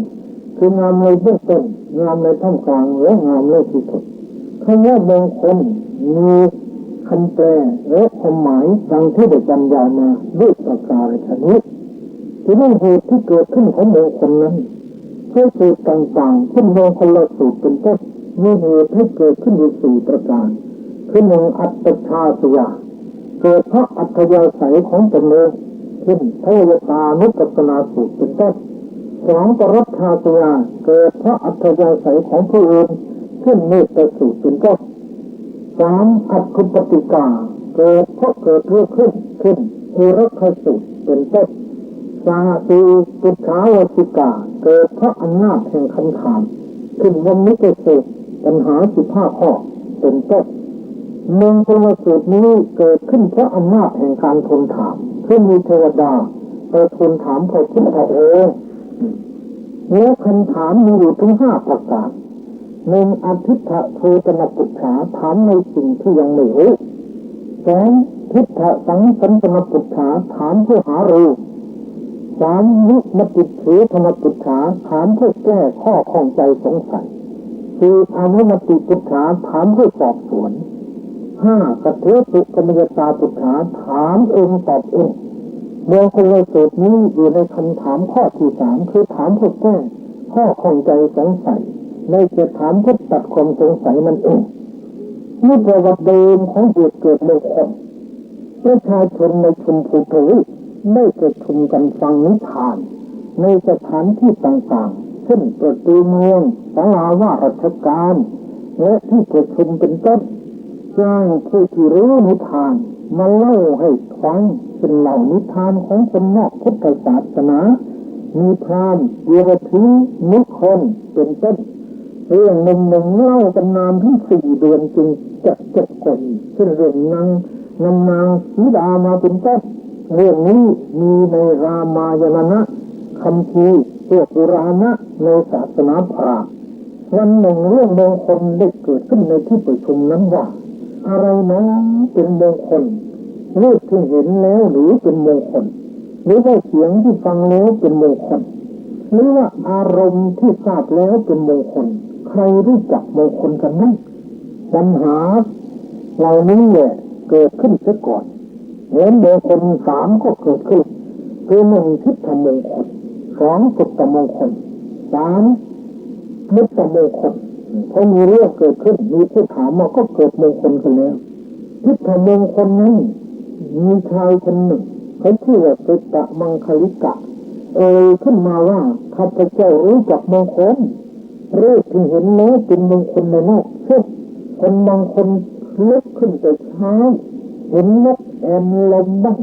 คืองามในเบื้องต้นงามในท่ามกลางและงามในที่สุดคำว่ามงคลมีคำแปลและความหมายดังที่ได้บรรยายมาด้วยประการฉะนี้ที่นั่นเหตุที่เกิดขึ้นของมงคลนั้นเพื่อสูตรต่างๆเช่นมงคลละสูตรเป็นต้นมีเหตุให้เกิดขึ้นอยู่สี่ประการคือหนึ่งอัตตชาสยาเกิดเพราะอัตยาศัยของตนเองเช่นเทวตานุปัสสนาสูตรเป็นต้นส สองปรัชชาตยาเกิดเพราะอัธยาศัยของผู้อื่นเช่นเมตตาสูตรเป็นต้นสามอัตคุปติกาเกิดเพราะเกิดเรื่องขึ้นเอรัคสูตรเป็นต้นสี่ปุจฉาวสิกาเกิดเพราะอำนาจแห่งคำถามขึ้นวันนี้ก็เกิดปัญหา15 ข้อเป็นต้นเมืองพระสูตรนี้เกิดขึ้นเพราะอำนาจแห่งการทูลถามซึ่งมีเทวดาไปทูลถามพระพุทธองค์และคำถามมีอยู่ถึง5 ประการหนึ่งอธิษฐโทตนปุจฉาถามในสิ่งที่ยังไม่รู้สองทิฏฐสังสันตนปุจฉาถามเพื่อหารู้สามวิมติเถธนปุจฉาถามเพื่อแก้ข้อข้องใจสงสัยสี่อนุมติปุจฉาถามเพื่อสอบสวนห้ากเทตุกมยตาปุจฉาถามเองตอบเองเมื่อคนละสูตรนี้อยู่ในคำถามข้อที่3คือถามเพื่อแก้ข้อข้องใจสงสัยในจะถามเพื่อตัดความสงสัยมันเองนี่ประวัติเดิมของเหตุเกิดในคนประชาชนในชมพูทวีปได้ประชุมกันฟังนิทานในสถานที่ต่างๆเช่นประตูเมืองศาลาว่าราชการและที่ประชุมเป็นต้นจ้างผู้ที่รู้นิทานมาเล่าให้ฟังเป็นเหล่านิทานของคนนอกพุทธศาสนามีพราหมณ์เดรัจฉีนิคนเป็นต้นเรื่องหนึ่งเล่ากันนานถึง4 เดือนจึงจะจบก่อนเช่นเรื่องนางสีดามาเป็นต้นเรื่องนี้มีในรามายณนะคัมภีร์พวกปุราณะในศาสนาพราหมณ์วันหนึ่งเรื่องมงคลได้เกิดขึ้นในที่ประชุมนั้นว่าอะไรนะเป็นมงคลรูปที่เห็นแล้วหรือเป็นมงคลหรือว่าเสียงที่ฟังแล้วเป็นมงคลหรือว่าอารมณ์ที่ทราบแล้วเป็นมงคลใครรู้จักมงคลกันนั้นปัญหาเหล่านี้แหละเกิดขึ้นซะก่อนเห็นมงคล3ก็เกิดขึ้นคือ1ทิฏฐมงคล2สุตตมงคล3มุตตมงคลพอมีเรื่องเกิดขึ้นมีผู้ถามมาก็เกิดมงคลกันแล้วทิฏฐมงคลนั้นมีชายคนหนึ่งเขาชื่อว่าสุตตมังคลิกะขึ้นมาว่าข้าพเจ้ารู้จักมงคลรูปที่เห็นแล้วเป็นมงคลในโลกเช่นคนบางคนลุกขึ้นแต่เช้าเห็นนกแอ่นลมบ้าง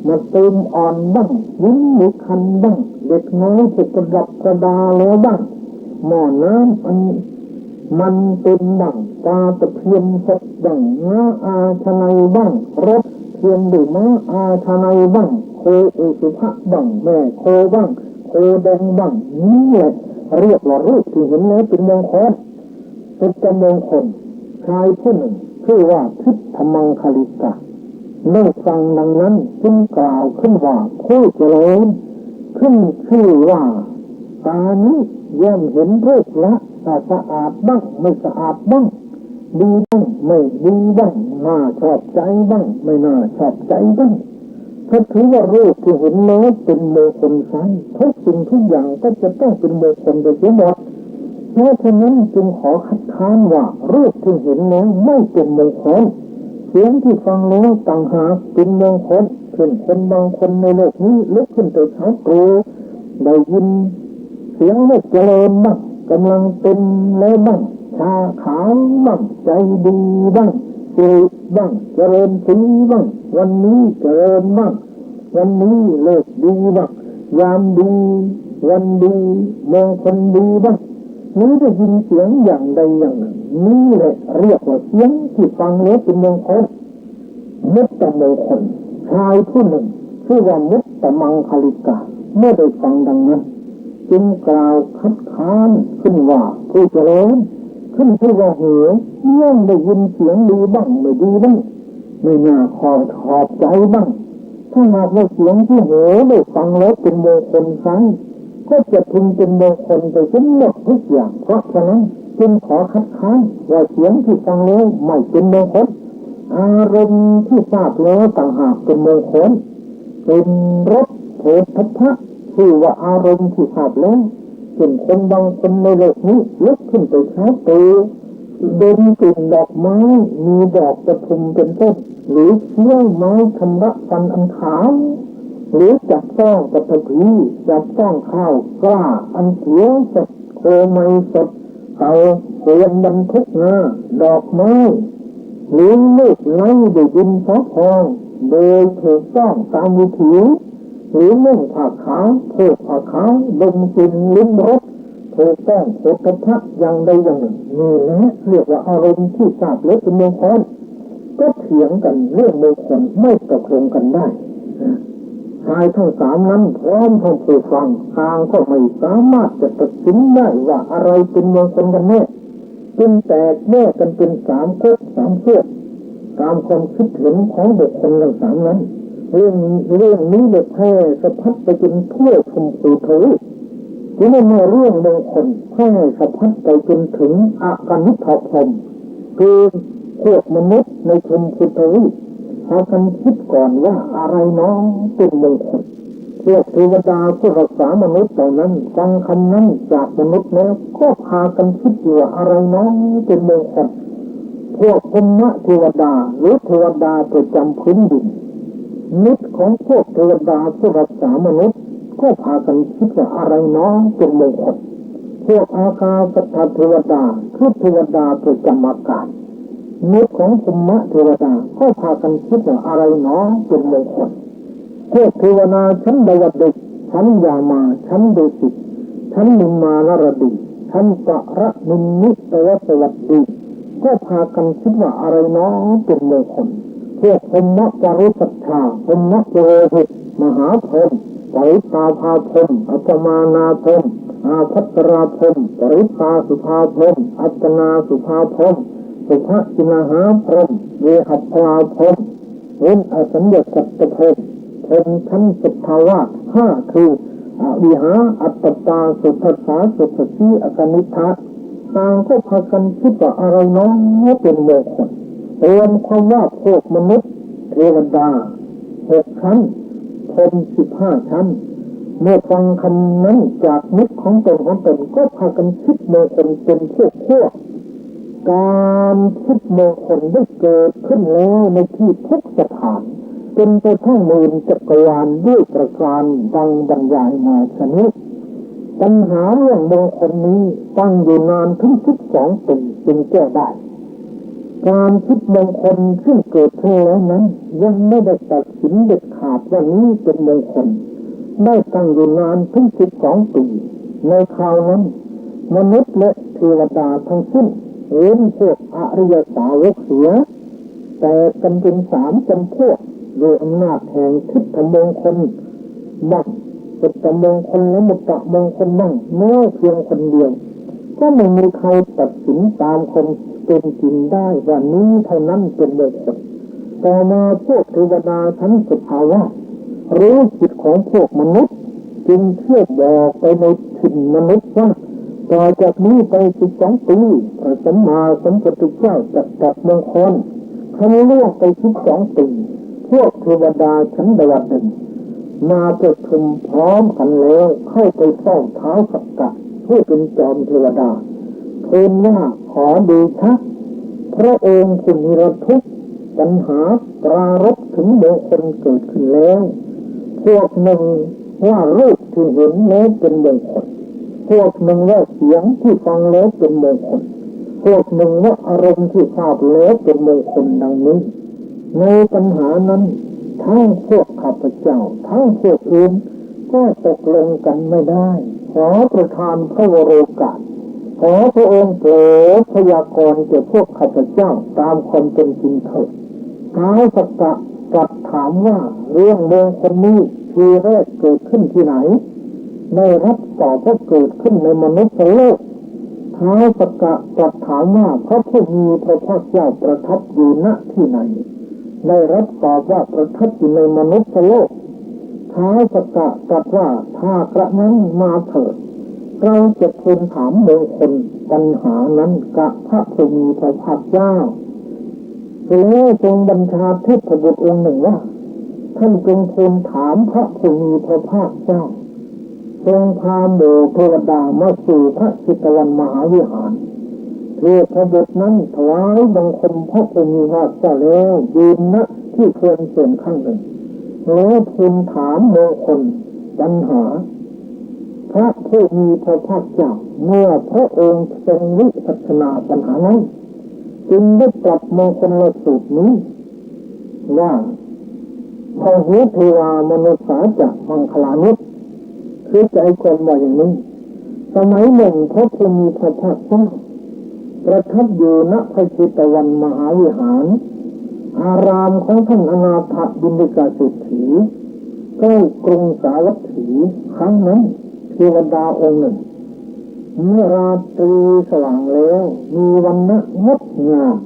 มาตื่นอ่อนบ้างยิ้มมีคันบ้างเด็กน้อยจะกระดับกระดาแล้วบ้างหม้อน้ำมันเป็นบ้างตาตะเพียนสดบ้างน้าอาชนัยบ้างรถเพียนหรือม้าอาชนัยบ้างโคอุสุภะบ้างแม่โคบ้างโคแดงบ้างนี่แหละเรียกว่ารูปที่เห็นแล้วเป็นมงคลเป็นจำมงคลชายผู้หนึ่งชื่อว่าทิฏฐมังคลิกะเมื่อฟังดังนั้นจึงกล่าวขึ้นว่าผู้เจริญขึ้นชื่อว่าตานี้ย่อมเห็นรูปละสะอาดบ้างไม่สะอาดบ้างดีบ้างไม่ดีบ้างน่าชอบใจบ้างไม่น่าชอบใจบ้างถ้าถือว่ารูปที่เห็นแล้วเป็นมงคลใช่ทุกสิ่งทุกอย่างก็จะต้องเป็นมงคลโดยหมดเพราะฉะนั้นจึงขอคัดค้านว่ารูปที่เห็นแล้วไม่เป็นมงคลเสียงที่ฟังแล้วต่างหากเป็นมงคลเช่นคนบางคนในโลกนี้ลุกขึ้นแต่เช้าตรู่ได้ยินเสียงเล็กเจริญบ้างกำลังเป็นแล้วบ้างชาขาวบ้างใจดีบ้างสิริบ้างเจริญสีบ้างวันนี้เจริญบ้างวันนี้เลิกดีบ้างยามดีวันดีมงคลดีบ้างนี้ได้ยินเสียงอย่างใดอย่างหนึ่งนี่แหละเรียกว่าเสียงที่ฟังแล้วเป็นมงคลมุตตมงคลชายผู้หนึ่งชื่อว่ามุตตมังคลิกะเมื่อได้ฟังดังนั้นจึงกล่าวคัดค้านขึ้นว่าผู้เจริญขึ้นชื่อว่าเหวย่อมได้ยินเสียงดีบ้างไม่ดีบ้างไม่น่าขอบใจบ้างถ้าหากว่าเสียงที่เหวได้ฟังแล้วเป็นมงคลไซก็จะพึงเป็นมงคลไปทั้งหมดทุกอย่างเพราะฉะนั้นจึงขอคัดค้านว่าเสียงที่ฟังแล้วไม่เป็นมงคลอารมณ์ที่ทราบแล้วต่างหากเป็นมงคลเป็นรสโผฏฐัพพะชื่อว่าอารมณ์ที่ทราบแล้วเช่นคนบางคนในโลกนี้ลุกขึ้นไปเช้าตรู่ดมกลิ่นดอกไม้มีดอกประทุมเป็นต้นหรือเคี้ยวไม้ชำระฟันอันขาว หรือจับต้องปฐพีจับต้องข้าวกล้าอันเขียวสดโคไมสดเต่าเกวียนบรรทุกงาดอกไม้หรือลูกไล้ด้วยดินสอพองโดยถูกต้องตามวิถีหรือนุ่งผ้าขาวผูกผ้าขาวดมกลิ่นลิ้มรสถูกต้องโภชภะอย่างใดอย่างหนึ่งนี่แหละเรียกว่าอารมณ์ที่ทราบและเป็นมงคลก็เถียงกันเรื่องมงคลไม่ตกลงกันได้ชายทั้งสามนั้นพร้อมทั้งผู้ฟังต่างก็ไม่สามารถจะตัดสินได้ว่าอะไรเป็นมงคลกันแน่จึงแตกแยกกันเป็นสามก๊กสามพวกตามความคิดเห็นของบุคคลทั้งสามนั้นเรื่องนี้ได้แพร่สะพัดไปจนทั่วชมพูทวีปที่นั่นเรื่องมงคลแพร่สะพัดไปจนถึงอากานิทพรหมคือพวกมนุษย์ในชมพูทวีปพากันคิดก่อนว่าอะไรน้องเป็นมงคลพวกเทวดาผู้รักษามนุษย์เหล่านั้นฟังคำนั้นจากมนุษย์แล้วก็พากันคิดว่าอะไรน้องเป็นมงคลพวกพรหมเทวดาหรือเทวดาประจำพื้นดินมิตรของพวกเทวดาผู้รักษามนุษย์ก็พากันคิดว่าอะไรน้องเป็นมงคลพวกอากาศเทวดาคือเทวดาประจำอากาศมิตรของพรหมเทวดาก็พากันคิดว่าอะไรน้องเป็นมงคลพวกเทวดาชั้นดาวดึกชั้นยามาชั้นดุสิตชั้นนิมมานรดีชั้นปะระนิมิตวสวัสดีก็พากันคิดว่าอะไรน้องเป็นมงคลพวกพรหมจารุสัทธาพรหมโลหิตมหาพรหมปริตาภาพรหมอัปมานาพรหมอาภัตราพรหมปริตาสุภาพรหมอัตนาสุภาพรหมสุภกินาหาพรหมเวหัพราพรหมเว้นอสัญญสัตตพรหมพรหมชั้นสุทธาวาสห้าคืออวิหาอัตตาสุทัสสาสุทธิอกนิทะต่างก็พากันคิดว่าอะไรน้องเป็นมงคลรวมความว่าพวกมนุษย์เทวดา6 ชั้นพรหม15 ชั้นเมื่อฟังคำนั้นจากมิตรของตนก็พากันคิดมงคลเป็นพวกการคิดมงคลได้เกิดขึ้นแล้วในที่ทุกสถานเป็นไปทั้งหมื่นจักรวาลด้วยประการดังบรรยายมาชนิดปัญหาเรื่องมงคลนี้ตั้งอยู่นานถึง12 ปีจึงแก้ได้การคิดมงคลซึ่งเกิดขึ้นแล้วนั้นยังไม่ได้ตัดสินเด็ดขาดว่านี้เป็นมงคลได้ตั้งอยู่นานถึง12 ปีในคราวนั้นมนุษย์และเทวดาทั้งสิ้นเว้นพวกอริยสาวกเสียแต่กันเป็น3 จำพวกโดยอำนาจแห่งทิฏฐมงคลบ้างสุตตมงคลและมุตตมงคลบ้างแม้เพียงคนเดียวก็ไม่มีใครตัดสินตามคนเป็นจริงได้ว่านี้เท่านั้นเป็นมงคลต่อมาพวกเทวดาชั้นสุภาวะรู้จิตของพวกมนุษย์จึงเชื่อบอกไปในถิ่นมนุษย์ว่าต่อจากนี้ไป12 ปีพระสัมมาสัมพุทธเจ้าจะตรัสมงคลคันล่วงไป12 ปีพวกเทวดาชั้นดาวดึงมาประชุมพร้อมกันแล้วเข้าไปเฝ้าท้าวสักกะผู้เป็นจอมเทวดาทูลว่าขอเดชะพระองค์ผู้นิรทุกข์ปัญหาปรารภถึงมงคลเกิดขึ้นแล้วพวกหนึ่งว่ารูปที่เห็นแล้วเป็นมงคลพวกหนึ่งว่าเสียงที่ฟังแล้วเป็นมงคลพวกหนึ่งว่าอารมณ์ที่ทราบแล้วเป็นมงคลดังนี้ในปัญหานั้นทั้งพวกข้าพเจ้าทั้งพวกอื่นก็ตกลงกันไม่ได้ขอประทานพระวโรกาสขอพระองค์โปรดพยากรณ์แก่พวกข้าพเจ้าตามความเป็นจริงเถิดท้าวสักกะตรัสถามว่าเรื่องมงคลนี้ทีแรกเกิดขึ้นที่ไหนได้รับตอบว่าเกิดขึ้นในมนุษย์โลกท้าวสักกะตรัสถามว่าพระผู้มีพระภาคเจ้าประทับอยู่ณที่ไหนได้รับตอบว่าประทับอยู่ในมนุษย์โลกท้าวสักกะตรัสว่าถ้ากระนั้นมาเถิดเราจะทูลถามมงคลปัญหานั้นกับพระผู้มีพระภาคเจ้าแล้วทรงบัญชาเทพบุตรองค์หนึ่งว่าท่านจงทูลถามพระผู้มีพระภาคเจ้าทรงพาหมู่เทวดามาสู่พระจิตวันมหาวิหารเทพบุตรนั้นถวายบังคมพระผู้มีพระภาคเจ้าแล้วยืนณที่ควรส่วนข้างหนึ่ง แล้วทูลถามมงคลปัญหาพระผู้มีพระภาคเจ้าเมื่อพระองค์ทรงวิปัสสนาปัญหานั้นจึงได้ตรัสมงคลสูตรนี้ว่าพระหุเทวามนุษย์สาจะมังคลานุษย์คือใจคนว่าอย่างนี้สมัยหนึ่งพระผู้มีพระภาคเจ้าประทับอยู่ณพระจิตวันมหาวิหารอารามของท่านอนาถบิณฑิกเศรษฐีใกล้กรุงสาวัตถีครั้งนั้นเทวดาองค์หนึ่งเมื่อราตรีสว่างแล้วมีวันณะงดงาม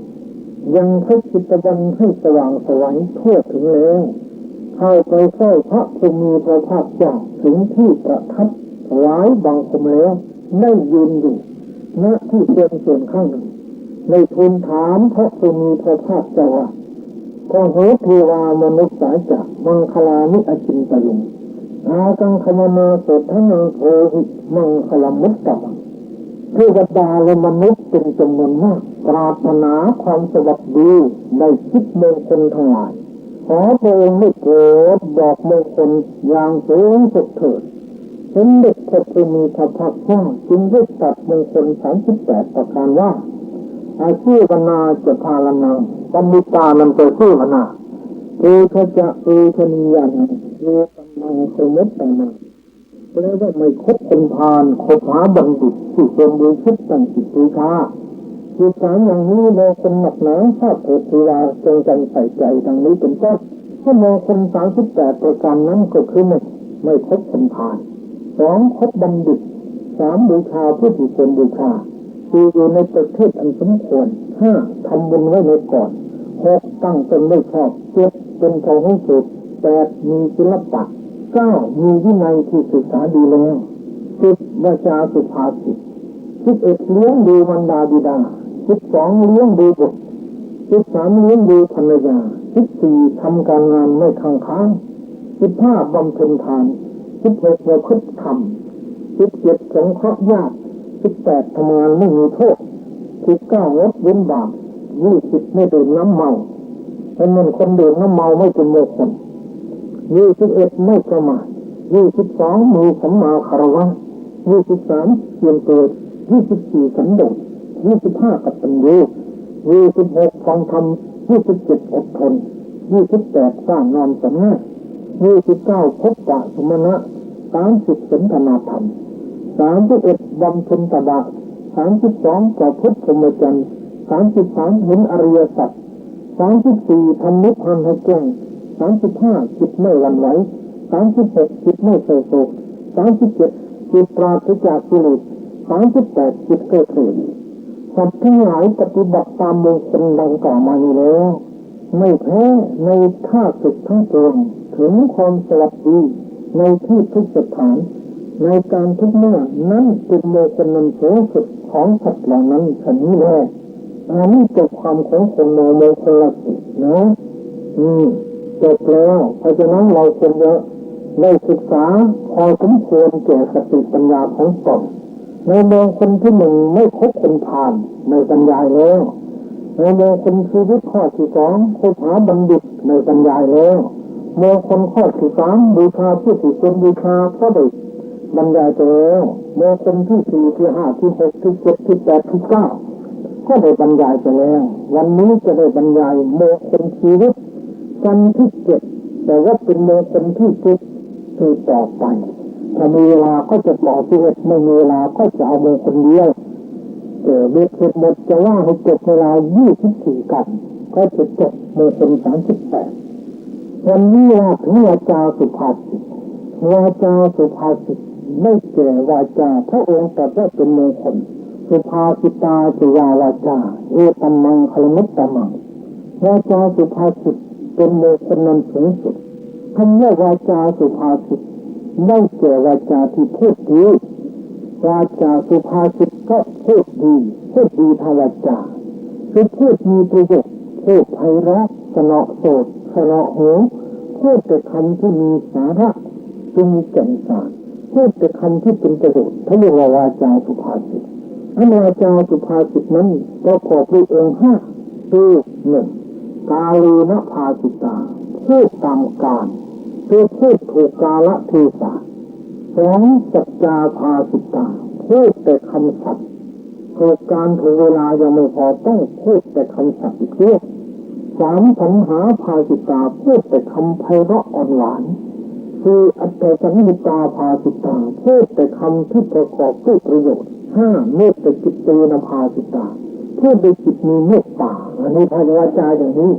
ยังพระจิตวันให้สว่างสวัยทั่วถึงแล้วเข้าไปเฝ้าพระผู้มีพระภาคเจ้าถึงที่ประทับถวายบังคมแล้วได้ยืนอยู่ณที่ส่วนข้างหนึ่งในทูลถามพระผู้มีพระภาคเจ้าว่าพระหุเทวามนุษย์สาจะมังคลานิอจินตยุงอากังคมนาโสทนังโทหิมังคลมุตตะเทวดาและมนุษย์เป็นจำนวนมากปรารถนาความสวัสดีในคิดมงคลทั้งหลายขอพระองค์ได้โปรดบอกมงคลอย่างสูงสุดเถิดสมเด็จพระผู้มีพระภาคเจ้าจึงได้ตรัสมงคล38ประการว่าอาชีวนาจะพาลนังปัญญิตานันเตชีวนาเอชจะเอชนียานังเอตัมมังสมุตตมังแปลว่าไม่คบคนพาลคบหาบัณฑิตที่เป็นบุญชิดตั้งจิตบูชาคือการอย่างนี้โมคนหนักหนาชาติเทวาจงใจใส่ใจดังนี้เป็นต้นถ้าโมคน38ประการนั้นก็คือไม่คบคนพาล2คบบัณฑิต3บูชาผู้ที่ควรบูชา4อยู่ในประเทศอันสมควร5ทำบุญไว้ในก่อน6ตั้งตนไม่ชอบ7เป็นทองให้สุด8มีศิลปะ9มีวินัยที่ศึกษาดีแล้ว10วาจาสุภาษิต11เลี้ยงดูมารดาบิดา12เลี้ยงดูบุตร13เลี้ยงดูภรรยา14ทำการงานไม่ค้าง15บำเพ็ญทาน16ประพฤติธรรม17สงเคราะห์ญาติ18ทำงานไม่มีโทษ19งดเว้นบาป20ไม่ดื่มน้ำเมาเพราะนั้นคนดื่มน้ำเมาไม่เป็นมงคล21ไม่ประมาท22มีสัมมาคารวะ23เพียรเกิด24สันโดษ25กตัญญู26ฟังธรรม27อดทน28สร้างงานสำนัก29พบปะสมณะ30สนทนาธรรม31บำเพ็ญตบะ32ประพฤติพรหมจรรย์33เห็นอริยสัจ34ทำนิพพานให้แจ้ง35จิตไม่หวั่นไหว36จิตไม่เศร้าโศก37จิตปราศจากกิเลส38จิตเกิดขึ้นสัตว์ทั้งหลายปฏิบัติตามมงคลดังกล่าวมานี้แล้วไม่แพ้ในข้าศึกทั้งปวงถึงความสวัสดีในที่ทุกสถานในการทุกเมื่อนั้นเป็นมงคลนันสูงสุดของสัตว์เหล่านั้นฉันนี้แหละอันนี้เป็นความของคนมงคลละสินะจบแล้วเพราะฉะนั้นเราควรจะได้ศึกษาพอสมควรแก่สติปัญญาของตนในมงคลที่1ไม่คบคนพาลในบรรยายแล้วในมงคลชีวิตข้อที่2คบหาบัณฑิตในบรรยายแล้วมงคลข้อที่3บูชาผู้ที่ควรบูชาก็ได้บรรยายไปแล้วมงคลที่4ที่5ที่6ที่7ที่8ที่9ก็ได้บรรยายไปแล้ววันนี้จะได้บรรยายมงคลชีวิตกันที่7แต่ว่าเป็นมงคลที่10คือต่อไปถ้ามีเวลาก็จะต่อ11ไม่มีเวลาก็จะเอามงคลเดียวเบ็ดเสร็จหมดจะว่าให้จบเวลา24กันก็จะจบมงคล38วันนี้ว่าถึงวาจาสุภาษิตวาจาสุภาษิตไม่แก่วาจาพระองค์ตรัสว่าเป็นมงคลสุภาษิตาจยาวาจาเอตัมมังคลมุตตมังวาจาสุภาษิตเป็นมงคลนันสูงสุดคำว่าวาจาสุภาษิตไม่แก่วาจาที่พูดดีวาจาสุภาษิตก็พูดดีทางวาจาคือพูดมีประโยชน์พูดไพเราะสนอโสดสนอหูพูดแต่คำที่มีสาระที่มีแก่นสารพูดแต่คำที่เป็นประโยชน์เขาเรียกว่าวาจาสุภาษิตวาจาสุภาษิตนั้นประกอบด้วยองค์5คือ1กาลีนภาสิตาพูดตามกาล คือพูดถูกกาลเทศะสองสัจจาภาสิตาพูดแต่คำสัตย์ถูกการถูกเวลายังไม่พอต้องพูดแต่คำสัตย์อีกด้วยสามสัมหาภาสิตาพูดแต่คำไพเราะอ่อนหวานคืออัตตสัมมิตาภาสิตาพูดแต่คำที่ประกอบด้วยประโยชน์ห้าเมตตาจิตเตนะภาสิตาพูดด้วยจิตมีเมตตาอันนี้ภาษาวาจาอย่างนี้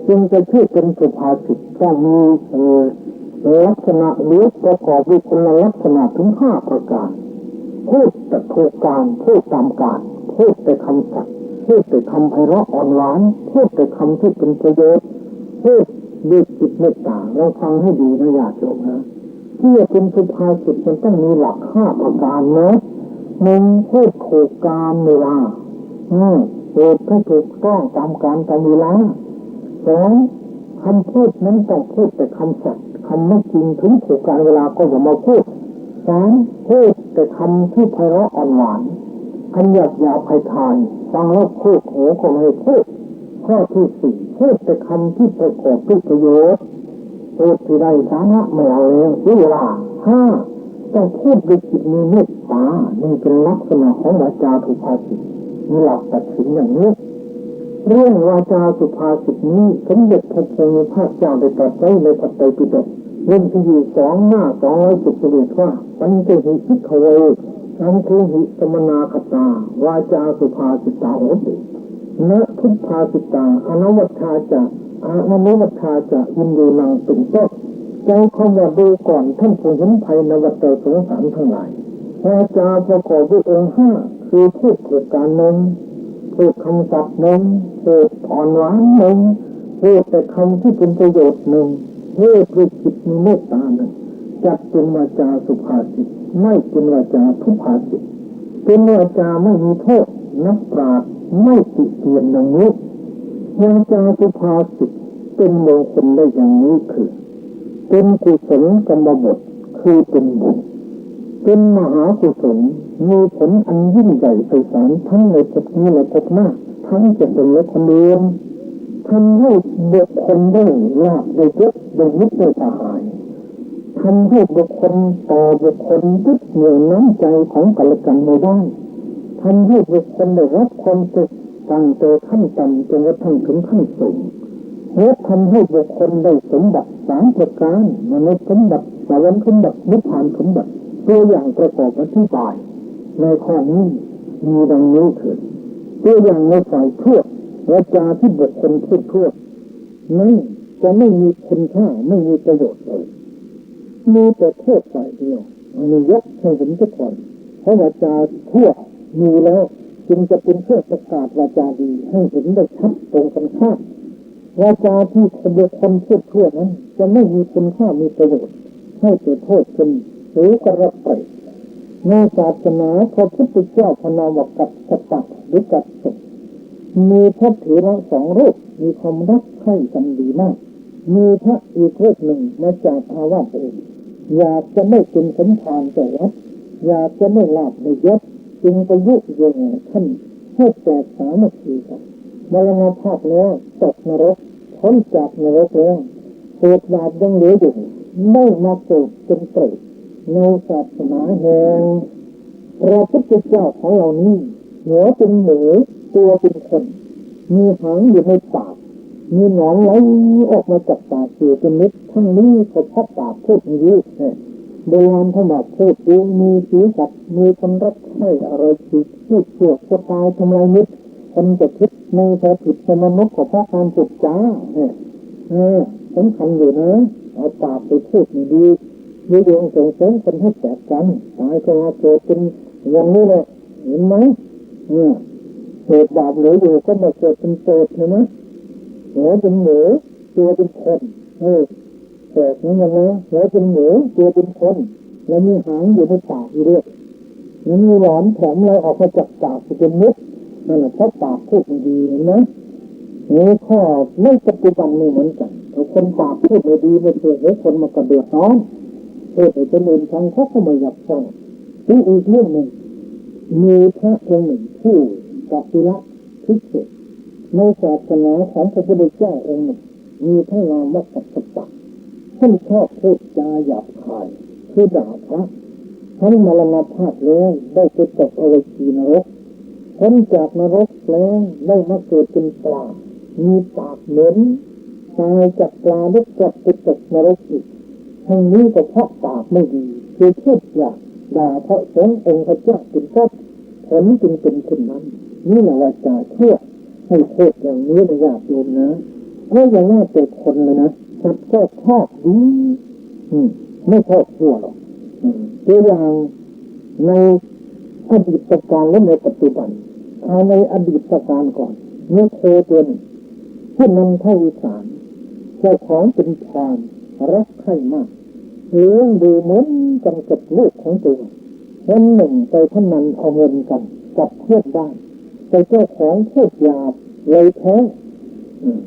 จึงจะชื่อเป็นสุภาษิตต้องมีลักษณะหรือประกอบด้วยคุณลักษณะถึงห้าประการพูดแต่ถูกการพูดตามการพูดแต่คำสัตย์พูดแต่คำไพเราะอ่อนหวานพูดแต่คำที่เป็นประโยชน์พูดด้วยจิตเมตตาเราฟังให้ดีนะญาติโยมนะที่จะเป็นสุภาษิตมันต้องมีหลักห้าประการนะหนึ่งพูดถูกการเวลาพูดให้ถูกต้องตามการตามเวลาสองคำพูดนั้นต้องพูดแต่คำสัตย์คำไม่จริงถึงถูกการเวลาก็อย่ามาพูดสามพูดแต่คำที่ไพเราะอ่อนหวานคำหยาบหยาบไพทานฟังแล้วพูดโหก็ไม่พูดข้อที่สี่พูดแต่คำที่ประกอบด้วยประโยชน์พูดที่ได้สาระไม่เอาเองเวลาห้าต้องพูดด้วยจิตมีเมตตานี่เป็นลักษณะของวาจาสุภาษิตมีหลักตัดสินอย่างนี้เรื่องวาจาสุภาษิตนี้สมเด็จพระพุทธพระเจ้าได้ตรัสไว้ในพระไตรปิฎกเล่มที่2หน้า210ว่าปัญจหิสิกเวอันคือหิสมนาคตาวาจาสุภาษิตาโหตินะพุทธาสิตาอนวัฏชาจะอนวัฏชาจะยินดีนังเป็นต้นใจคำว่าดูก่อนท่านผู้เห็นภัยในวัฏสงสารทั้งหลายวาจาประกอบด้วยองค์ห้าคือพูดถูกการหนึ่งพูดคำสัตย์หนึ่งพูดอ่อนหวานหนึ่งพูดแต่คำที่เป็นประโยชน์หนึ่งพูดด้วยจิตมีเมตตาหนึ่งจัดเป็นวาจาสุภาษิตไม่เป็นวาจาทุภาษิตเป็นวาจาไม่มีโทษนักปราชญ์ไม่ติเตียนอย่างนี้วาจาสุภาษิตเป็นมงคลได้อย่างนี้คือเป็นกุศลกรรมบทคือเป็นบุญเป็นมหากุศลมีผลอันยิ่งใหญ่ไพศาลทั้งในภพนี้และภพหน้าทั้งจะเป็นและคนอื่นทำให้บุคคลได้ลาภได้ยศได้มิตรได้สหายทำให้บุคคลต่อบุคคลยึดเหนี่ยวน้ำใจของกันและกันไม่ได้ทำให้บุคคลได้รับความสุขตั้งแต่ขั้นต่ำจนกระทั่งถึงขั้นสูงและทำให้บุคคลได้สมบัติ3ประการมนุษย์สมบัติสวรรค์สมบัตินิพพานสมบัติตัวอย่างประกอบอธิบายในข้อนี้มีดังนี้คือตัวอย่างในฝ่ายชั่ววาจาที่บุคคลพูดชั่วนั้นจะไม่มีคุณค่าไม่มีประโยชน์เลยมีแต่โทษฝ่ายเดียวอันนี้ยกให้เห็นทุกคนเพราะวาจาชั่วมีแล้วจึงจะเป็นเครื่องประกาศวาจาดีให้เห็นได้ชัดตรงกันข้ามวาจาที่บุคคลพูดชั่วนั้นจะไม่มีคุณค่ามีประโยชน์ให้เกิดโทษเป็นหรือกระไรในศาสนาพระพุทธเจ้าพระนามว่ากัสสปะหรือกัสสปมีพระเถระ2รูปมีความรักใคร่กันดีมากมีพระอีกรูปหนึ่งมาจากอาวาสเองอยากจะไม่เป็นสมภารแต่วัดอยากจะไม่ลาภในยศจึงไปยุยงท่านให้แตกสามัคคีกันมรณภาพแล้วตกนรกพ้นจากนรกแล้วเศษบาปยังเหลืออยู่ไม่มาเกิดเป็นเปรตในศาสนาแห่งพระพุทธเจ้าของเรานี้หัวเป็นหมูตัวเป็นคนมีหางอยู่ในปากมีหนองไหลออกมาจากปากเสียเป็นนิดทั้งนี้ก็เพราะปากพูดนี้โบราณท่านบอกพูดดูมีสีสัตว์มีคนรักใคร่อะไรผิดพูดเชื่อก็ตายทำลายมิตรคนจะคิดในแท้ผิดในมนุษย์ก็เพราะการจุดจ้าสำคัญอยู่นะเอาปากไปพูดดีมีดวงส่งเสริมคนให้แตกกันตายก็มาเกิดเป็นอย่างนี้แหละเห็นไหมเกิดบาปเหลืออยู่ก็มาเกิดเป็นเปรตเห็นไหมหัวเป็นหมูตัวเป็นคนแปลกนั่นนะหัวเป็นหมูตัวเป็นคนแล้วมีหางอยู่ในปากอยู่ด้วยแล้วมีหลอนแถมอะไรออกมาจากปากเป็นมุกนั่นแหละเพราะปากพูดดีเห็นไหมนี่ข้อไม่ปัจจุบันนี่เหมือนกันคนปากพูดไม่ดีไม่เชื่อให้คนมากระเดือดร้อนพูดให้คนอื่นฟังเขาก็ไม่อยากฟังที่อีกเรื่องหนึ่งมีพระองค์หนึ่งผู้กัปปิละภิกษุในศาสนาของพระพุทธเจ้าองค์หนึ่งมีพระนามว่ากัสสปะ ท่านชอบพูดจาหยาบคายคือด่าพระท่านมรณภาพแล้วได้ไปตกอเวจีนรกพ้นจากนรกแล้วได้มาเกิดเป็นปลามีปากเหม็นตายจากปลาได้กลับไปตกนรกอีกทั้งนี้ก็เพราะปากไม่ดีคือพูดหยาบด่าพระสงฆ์องค์พระเจ้าเป็นต้นผลจึงเป็นขึ้นนั้นนี่แหละวาจาชั่วให้พูดอย่างนี้นะญาติโยมนะก็อย่างน่าเจ็บคนเลยนะสัตว์ก็ชอบดีไม่ชอบชั่วหรอกตัวอย่างในอดีตการและในปัจจุบันในอดีตการก่อนเมื่อโคตัวหนึ่งผู้นำไทยอีสานเจ้าของเป็นพรามรักใคร่มากเลี้ยงดูเหมือนกันกับลูกของตัววันหนึ่งไปพนันเอาเงินกันกับเพื่อนได้แต่เจ้าของพูดหยาบเลยแพ้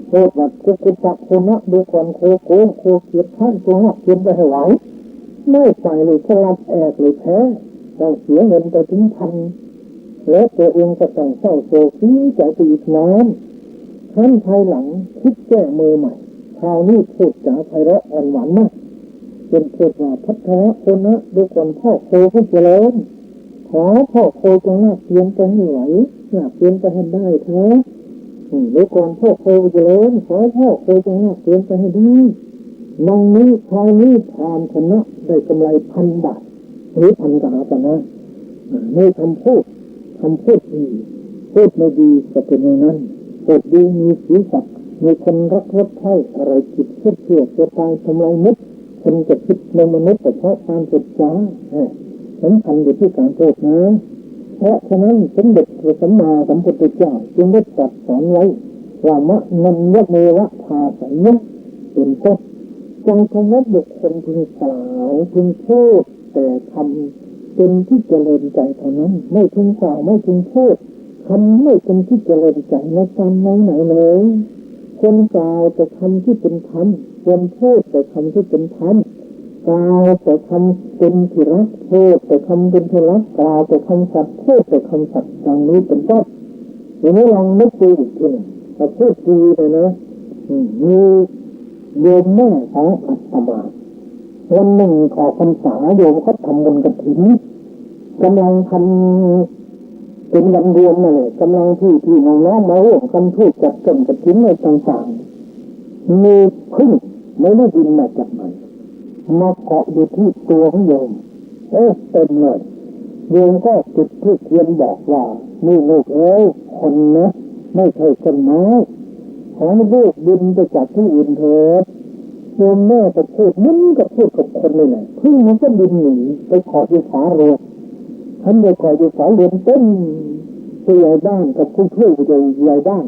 โคตรวัดกุจักโคนะดูก่อนโคโกงโคเกียรท่านตัวหักเกียรไปให้ไหวไม่ใส่เลยสลับแอกเลยแพ้ต้องเสียเงินไปถึงพันแล้วตัวเองก็ต้องเศร้าโศกเสียใจไปอีกนานท่านภายหลังคิดแก้มือใหม่คราวนี้พูดจาไพเราะอ่อนหวานมากเป็นพูดว่าพัฒนาโคนะดูก่อนพ่อโคผู้เจริญขอพ่อโคจงลากเพียนไปให้ไหวลากเพียนไปให้ได้เถอะดูก่อนพ่อโคเจริญขอพ่อโคจงลากเพียนไปให้ได้น้องนี้คราวนี้พรามชนะได้กำไร1,000 บาทหรือ1,000 กหาปณะไม่คำพูดดีพูดไม่ดีก็เป็นอย่างนั้นพูดดีมีศีลศักดิ์มีคนรักรบใคร่อะไรจิตเชื่อจะตายทำลายมุดคนจะคิดในมนุษย์แต่เพราะความจดจ้าสำคัญอยู่ที่การพูดนะเพราะฉะนั้นสมเด็จพระสัมมาสัมพุทธเจ้าจึงได้ตรัสสอนไว้ว่ามะนันยะเมวะภาสัญญะเป็นต้นจงเคารพบุคคลพึงกล่าวพึงพูดแต่ทำเป็นที่เจริญใจเท่านั้นไม่พึงกล่าวไม่พึงพูดทำไม่เป็นที่เจริญใจในการไหนเลยคนกล่าวแต่คำที่เป็นธรรมคนพูดแต่คำที่เป็นธรรมกล่าวแต่คำเป็นที่รักพูดแต่คำเป็นที่รักกล่าวแต่คำสัตย์พูดแต่คำสัตย์ดังนี้เป็นต้นทีนี้ลองนึกดูอีกทีนึงแต่พูดดีเลยนะมีโยมแม่ของอาตมาวันหนึ่งออกพรรษาโยมเขาทำบุญกฐินกำลังทำเป็นวันรวมเลยกำลังที่น้องๆมาร่วมกันพูดจัดต้นกฐินในต่างๆมีพึ่งไม่ได้บินมาจากไหนมาเกาะอยู่ที่ตัวของโยมเต็มเลยโยมก็จุดธูปเทียนบอกว่านี่ลูกคนนะไม่ใช่ต้นไม้ขอให้ลูกบินไปจากที่อื่นเถิดโยมแม่ก็พูดมันก็พูดกับคนเลยนะพึ่งมันก็บินหนีไปขออยู่ฝาเรือนท่านไปขออยู่ฝาเรือนเต้นผู้ใหญ่บ้านกับผู้ช่วยผู้ใหญ่บ้าน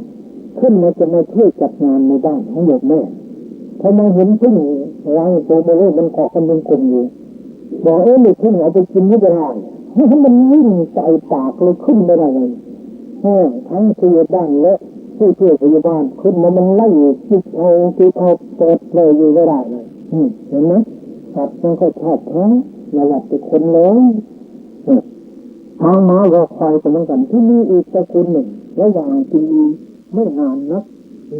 ขึ้นมาจะมาช่วยจัดงานในบ้านของโยมแม่พอมาเห็นพึ่งวางตัวมาเลยมันเกาะกันเป็นกลุ่มอยู่บอกไม่ขึ้นเอาไปกินไม่ได้มันวิ่งใจปากเลยขึ้นไม่ได้เลยทั้งผู้ใหญ่บ้านและผู้ช่วยผู้ใหญ่บ้านขึ้นมามันไล่จิกเอาเปิดเลยอยู่ไม่ได้เลยเห็นไหมสัตว์มันก็ชอบทั้งระดับเป็นคนเลยทางม้าก็คอยกันเหมือนกันที่นี่อีกตระกูลหนึ่งระหว่างปีไม่นานนัก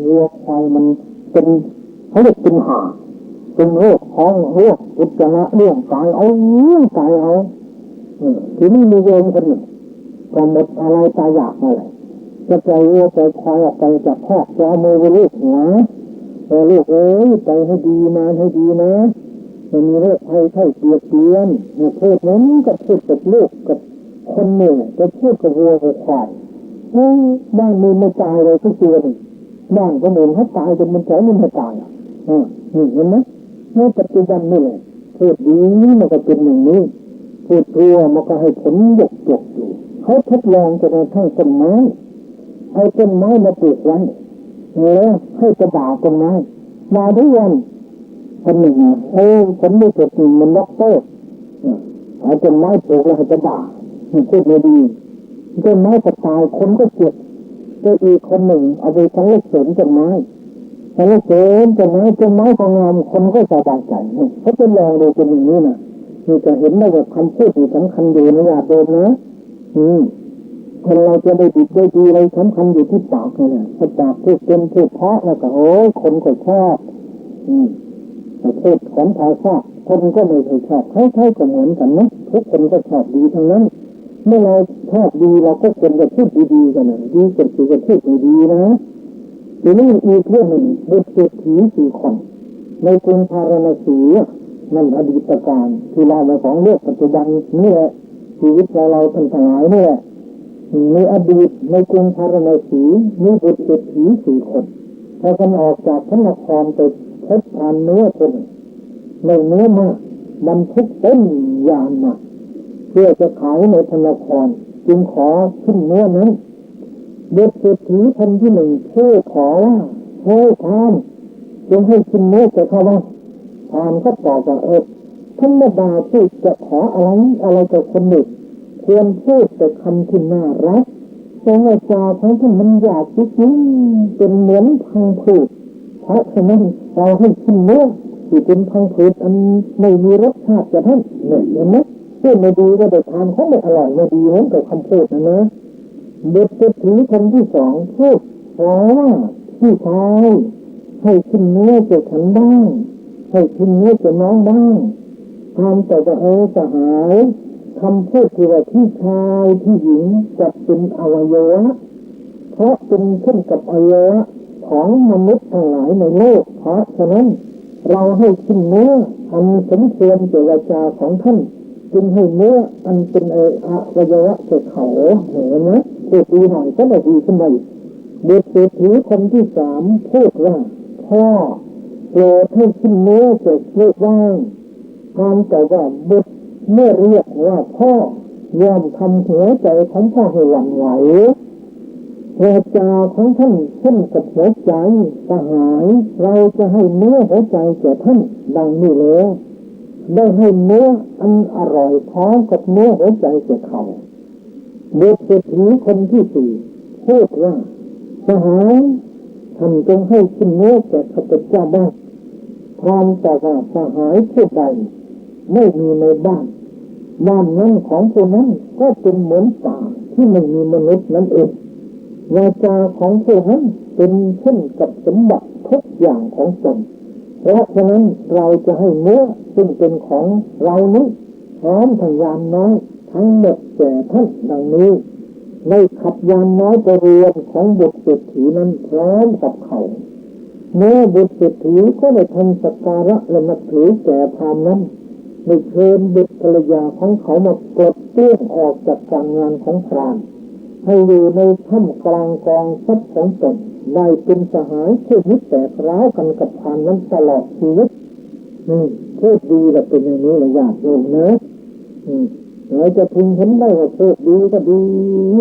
วัวควายมันเป็นเขาเรียกเป็นหาเป็นโรคท้องโรคอุจจาระเรื่องตายเอาทีนี้มีโยมคนหนึ่งก็หมดอะไรตายอยากอะไรจะไปวัวไปควายออกไปจากคอกจะเอามือไปลูกหัวลูกไปให้ดีนะมันมีโรคภัยไข้เปียกเปียนพูดนั้นก็พูดกับลูกกับคนหนึ่งจะพูดกับวัวกับควายบ้านมือไม่ตายเลยทุกตัวเลยบ้านก็เหมือนเขาตายจนมันแฉมันไม่ตายเห็นไหมในปัจจุบันนี่แหละพูดดีมันก็เป็นอย่างนี้พูดตัวมันก็ให้ผลหยกอยู่เขาทดลองจนกระทั่งต้นไม้เอาต้นไม้มาปลูกไว้แล้วให้กระดาษต้นไม้มาทุกวันคนหนึ่งผมไม่จบมันด็อกเตอร์เอาต้นไม้ปลูกแล้วให้กระดาษพูดไม่ดีต้นไม้ก็ตายคนก็เจ็บก็อีกคนหนึ่งเอาไปทั้งเล็กเสริมต้นไม้ทั้งเล็กเสริมต้นไม้พองามคนก็สบายใจเขาเป็นแรงดูเป็นอย่างนี้นะนี่จะเห็นได้ว่าคำพูดสำคัญอยู่ในญาติโยมนะคนเราจะได้ดีอะไรสำคัญอยู่ที่ปากเนี่ยถ้าปากพูดเต็มพูดเพราะแล้วก็คนก็ชอบ พูดของภาษาคนก็ไม่เคยชอบใครๆก็เหมือนกันนะทุกคนก็ชอบดีทั้งนั้นเมื่อเราชอบดีเราก็ควรจะพูดดีๆกันนะดีเกิดจะพูดดีๆนะทีนี้อีกเรื่องหนึ่งบุตรเศรษฐี4 คนในกรุงพาราณสีนั่นอดีตการที่เราในของโลกปัจจุบันนี่แหละชีวิตเราทั้งหลายนี่แหละในอดีตในกรุงพาราณสีมีบุตรเศรษฐี4 คนพอกันออกจากพระนครไปพบทานเนื้อคนในเนื้อมากมันทุกต้นยานมาเพื่อจะขายในพระนครจึงขอขึ้นเนื้อนั้นบุตรเศรษฐีคนที่1ผู้ขอว่าทานจงให้ขึ้นเนื้อแต่เขาว่าทานก็ตอบว่าธรรมดาที่จะขออะไรจากคนหนึ่งควรพูดแต่คำที่น่ารักแต่ว่าจาของท่านมันอยากจริงๆเป็นเหมือนพังผืดเพราะฉะนั้นเราให้ขึ้นเนื้อที่เป็นพังผืดอันไม่มีรสชาติจะท่านเนี่ยเห็นไหมพูดไม่ดีก็ได้ทานเขาไม่อร่อยไม่ดีเหมือนกับคำพูดนะบุตรเศรษฐีคนที่2พูดว่าพี่ชายให้ขึ้นเนื้อเกิดฉันบ้างให้ขึ้นเนื้อเกิดน้องบ้างทานแต่จะจะหายคำพูดที่ว่าที่ชายที่หญิงจะเป็นอวัยวะเพราะเป็นขึ้นกับอวัยวะของมนุษย์ทั้งหลายในโลกเพราะฉะนั้นเราให้ขึ้นเนื้ออันสมควรแก่วาจาของท่านจึงให้เนื้ออันเป็นอวัยวะแก่เขาเห็นไหมพูดดีหน่อยก็ไม่ดีขึ้นไปบุตรเศรษฐีคนที่3พูดว่าพ่อโปรดให้ขึ้นเนื้อแก่เลือดว่างทานแต่ว่าบุตรเมื่อเรียกว่าพ่อย่อมทำหัวใจของพ่อให้หวั่นไหววาจาของท่านเช่นกับหัวใจสหายเราจะให้เนื้อหัวใจแก่ท่านดังนี้แล้วได้ให้เนื้ออันอร่อยพร้อมกับเนื้อหัวใจแก่เขาบุตรเศรษฐีคนที่4พูดว่าสหายท่านจงให้ขึ้นเนื้อแก่ข้าพเจ้าบ้างพร้อมแต่ว่าสหายผู้ใดไม่มีในบ้านนั้นของผู้นั้นก็เป็นเหมือนป่าที่ไม่มีมนุษย์นั่นเองวาจาของผู้นั้นเป็นเช่นกับสมบัติทุกอย่างของตนเพราะฉะนั้นเราจะให้เนื้อซึ่งเป็นของเรานี้พร้อมทั้งยานน้อยทั้งหมดแก่ท่านดังนี้ได้ขับยานน้อยไปเรือนของบุตรเศรษฐีนั้นพร้อมกับเขาเมื่อบุตรเศรษฐีก็ได้ทำสักการะและนับถือแก่พราหมณ์นั้นได้เชิญบุตรภรรยาของเขามาปลดเปลื้องออกจากการงานของพราหมณ์ให้อยู่ในท่ามกลางกองทรัพย์ของตนได้เป็นสหายที่มิตรแตกร้าวกันกับพราหมณ์นั้นตลอดชีวิตพูดดีและเป็นอย่างนี้ละญาติโยมนะเราจะพึงเห็นได้ว่าพูดดีก็ดี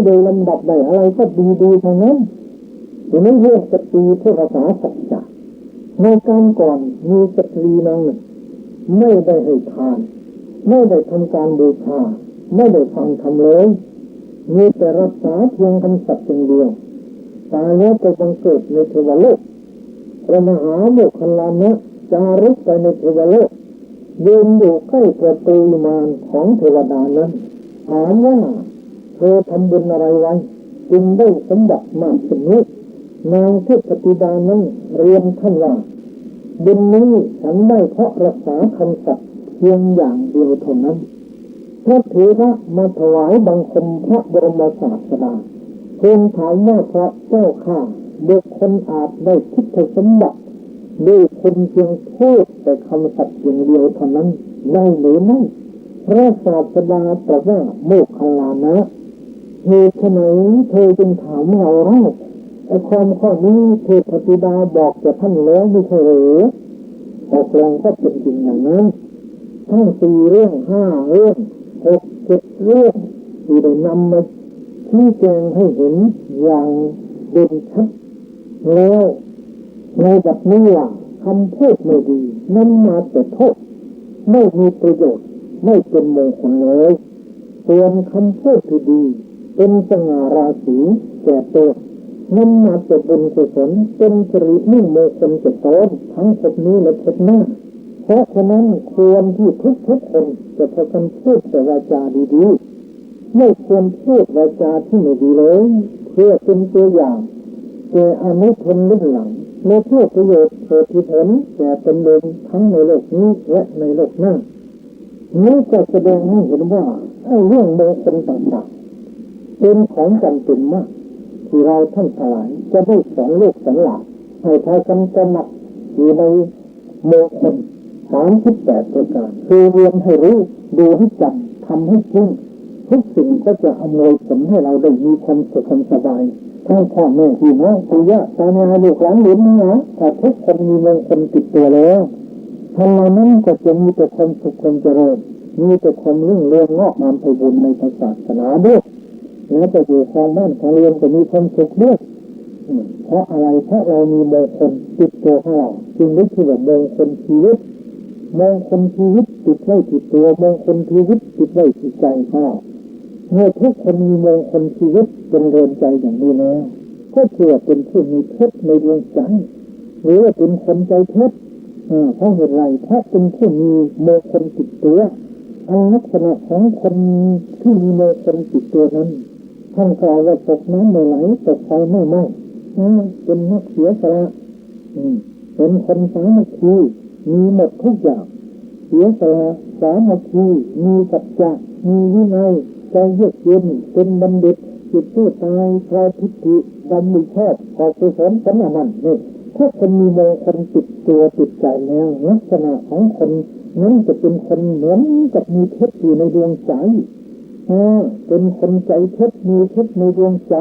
โดยลำดับได้อะไรก็ดีๆทั้งนั้นดังนั้นเรื่องสตรีผู้รักษาสัจจะในการก่อนมีสตรีนางหนึ่งไม่ได้ให้ทานไม่ได้ทำการบูชาไม่ได้ฟังธรรมเลยมีแต่รักษาเพียงคำสัตย์อย่างเดียวตายแล้วไปบังเกิดในเทวโลกพระมหาโมคคัลลานะจาริกไปในเทวโลกยืนอยู่ใกล้ประตูวิมานของเทวดานั้นถามว่าเธอทำบุญอะไรไว้จึงได้สมบัติมากเช่นนี้นางเทพธิดานั้นเรียนท่านว่าบุญนี้ฉันได้เพราะรักษาคำสัตย์เพียงอย่างเดียวเท่านั้นพระเถระมาถวายบังคมพระบรมศาสดาทูลถามว่าพระเจ้าข้าบุคคลอาจได้ทิพย์สมบัติด้วยคนเพียงพูดแต่คำสัตย์อย่างเดียวเท่านั้นได้หรือไม่พระศาสดาตรัสว่าโมคคัลลานะเหตุไฉนเธอจึงถามเราไอ้ความข้อนี้เทพธิดาบอกแก่ท่านแล้วไม่ใช่หรือตกลงก็เป็นจริงอย่างนั้นทั้ง4 เรื่อง5 เรื่อง6 7 เรื่องที่ได้นำมาชี้แจงให้เห็นอย่างเด่นชัดแล้วในบัดนี้ว่าคำพูดไม่ดีนั้นมาแต่โทษไม่มีประโยชน์ไม่เป็นมงคลเลยส่วนคำพูดที่ดีเป็นสง่าราศีแก่ตัวนั้นมาแต่บุญกุศลเป็นสิริมุ่งมงคลแก่ตนทั้งภพนี้และภพหน้าเพราะฉะนั้นควรที่ทุกคนจะพากันพูดแต่วาจาดีๆไม่ควรพูดวาจาที่ไม่ดีเลยเพื่อเป็นตัวอย่างแก่อนุชนรุ่นหลัง ในเพื่อประโยชน์เกิดผลแก่ตนเองทั้งในโลกนี้และในโลกหน้านี้จะแสดงให้เห็นว่าเรื่องมงคลต่างๆเป็นของจำเป็นมากที่เราท่านทั้งหลายจะได้สอนลูกสอนหลานให้พากันตระหนักอยู่ในมงคล38ประการคือเรียนให้รู้ดูให้จำทำให้จริงทุกสิ่งก็จะอำนวยผลให้เราได้มีความสุขความสบายทั้งพ่อแม่พี่น้องปู่ย่าตายายลูกหลานหลานนะถ้าทุกคนมีมงคลติดตัวแล้วท่านเหล่านั้นก็จะมีแต่ความสุขความเจริญมีแต่ความรุ่งเรืองงอกงามไพบูลย์ในศาสนาด้วยแล้วจะอยู่ครองบ้านครองเรือนก็มีความสุขด้วยเพราะอะไรเพราะเรามีมงคลติดตัวของเราจึงได้ชื่อว่ามงคลชีวิตมงคลชีวิตติดไว้ติดตัวมงคลชีวิตติดไว้ติดใจของเราเมื่อทุกคนมีมงคลชีวิตเป็นเรือนใจอย่างนี้แล้วก็เชื่อเป็นผู้มีเพชรในดวงใจหรือว่าเป็นคนใจเพชรเพราะเหตุไรเพราะเป็นผู้มีมงคลติดตัวลักษณะของคนที่มีมงคลติดตัวนั้นท่านกล่าวว่าตกน้ำไม่ไหลตกไฟไม่ไหม้เป็นนักเสียสละเป็นคนสามัคคีมีหมดทุกอย่างเสียสละสามัคคีมีสัจจะมีวินัยใจเยือกเย็นเป็นบัณฑิตจิตผู้ตายคลายทิฏฐิดำมิชอบขอกุศลสันนันนี่ถ้าคนมีมงคลติดตัวติดใจแล้วลักษณะของคนนั้นจะเป็นคนเหมือนกับมีเพชรอยู่ในดวงใจเป็นคนใจเพชรมีเพชรในดวงใจ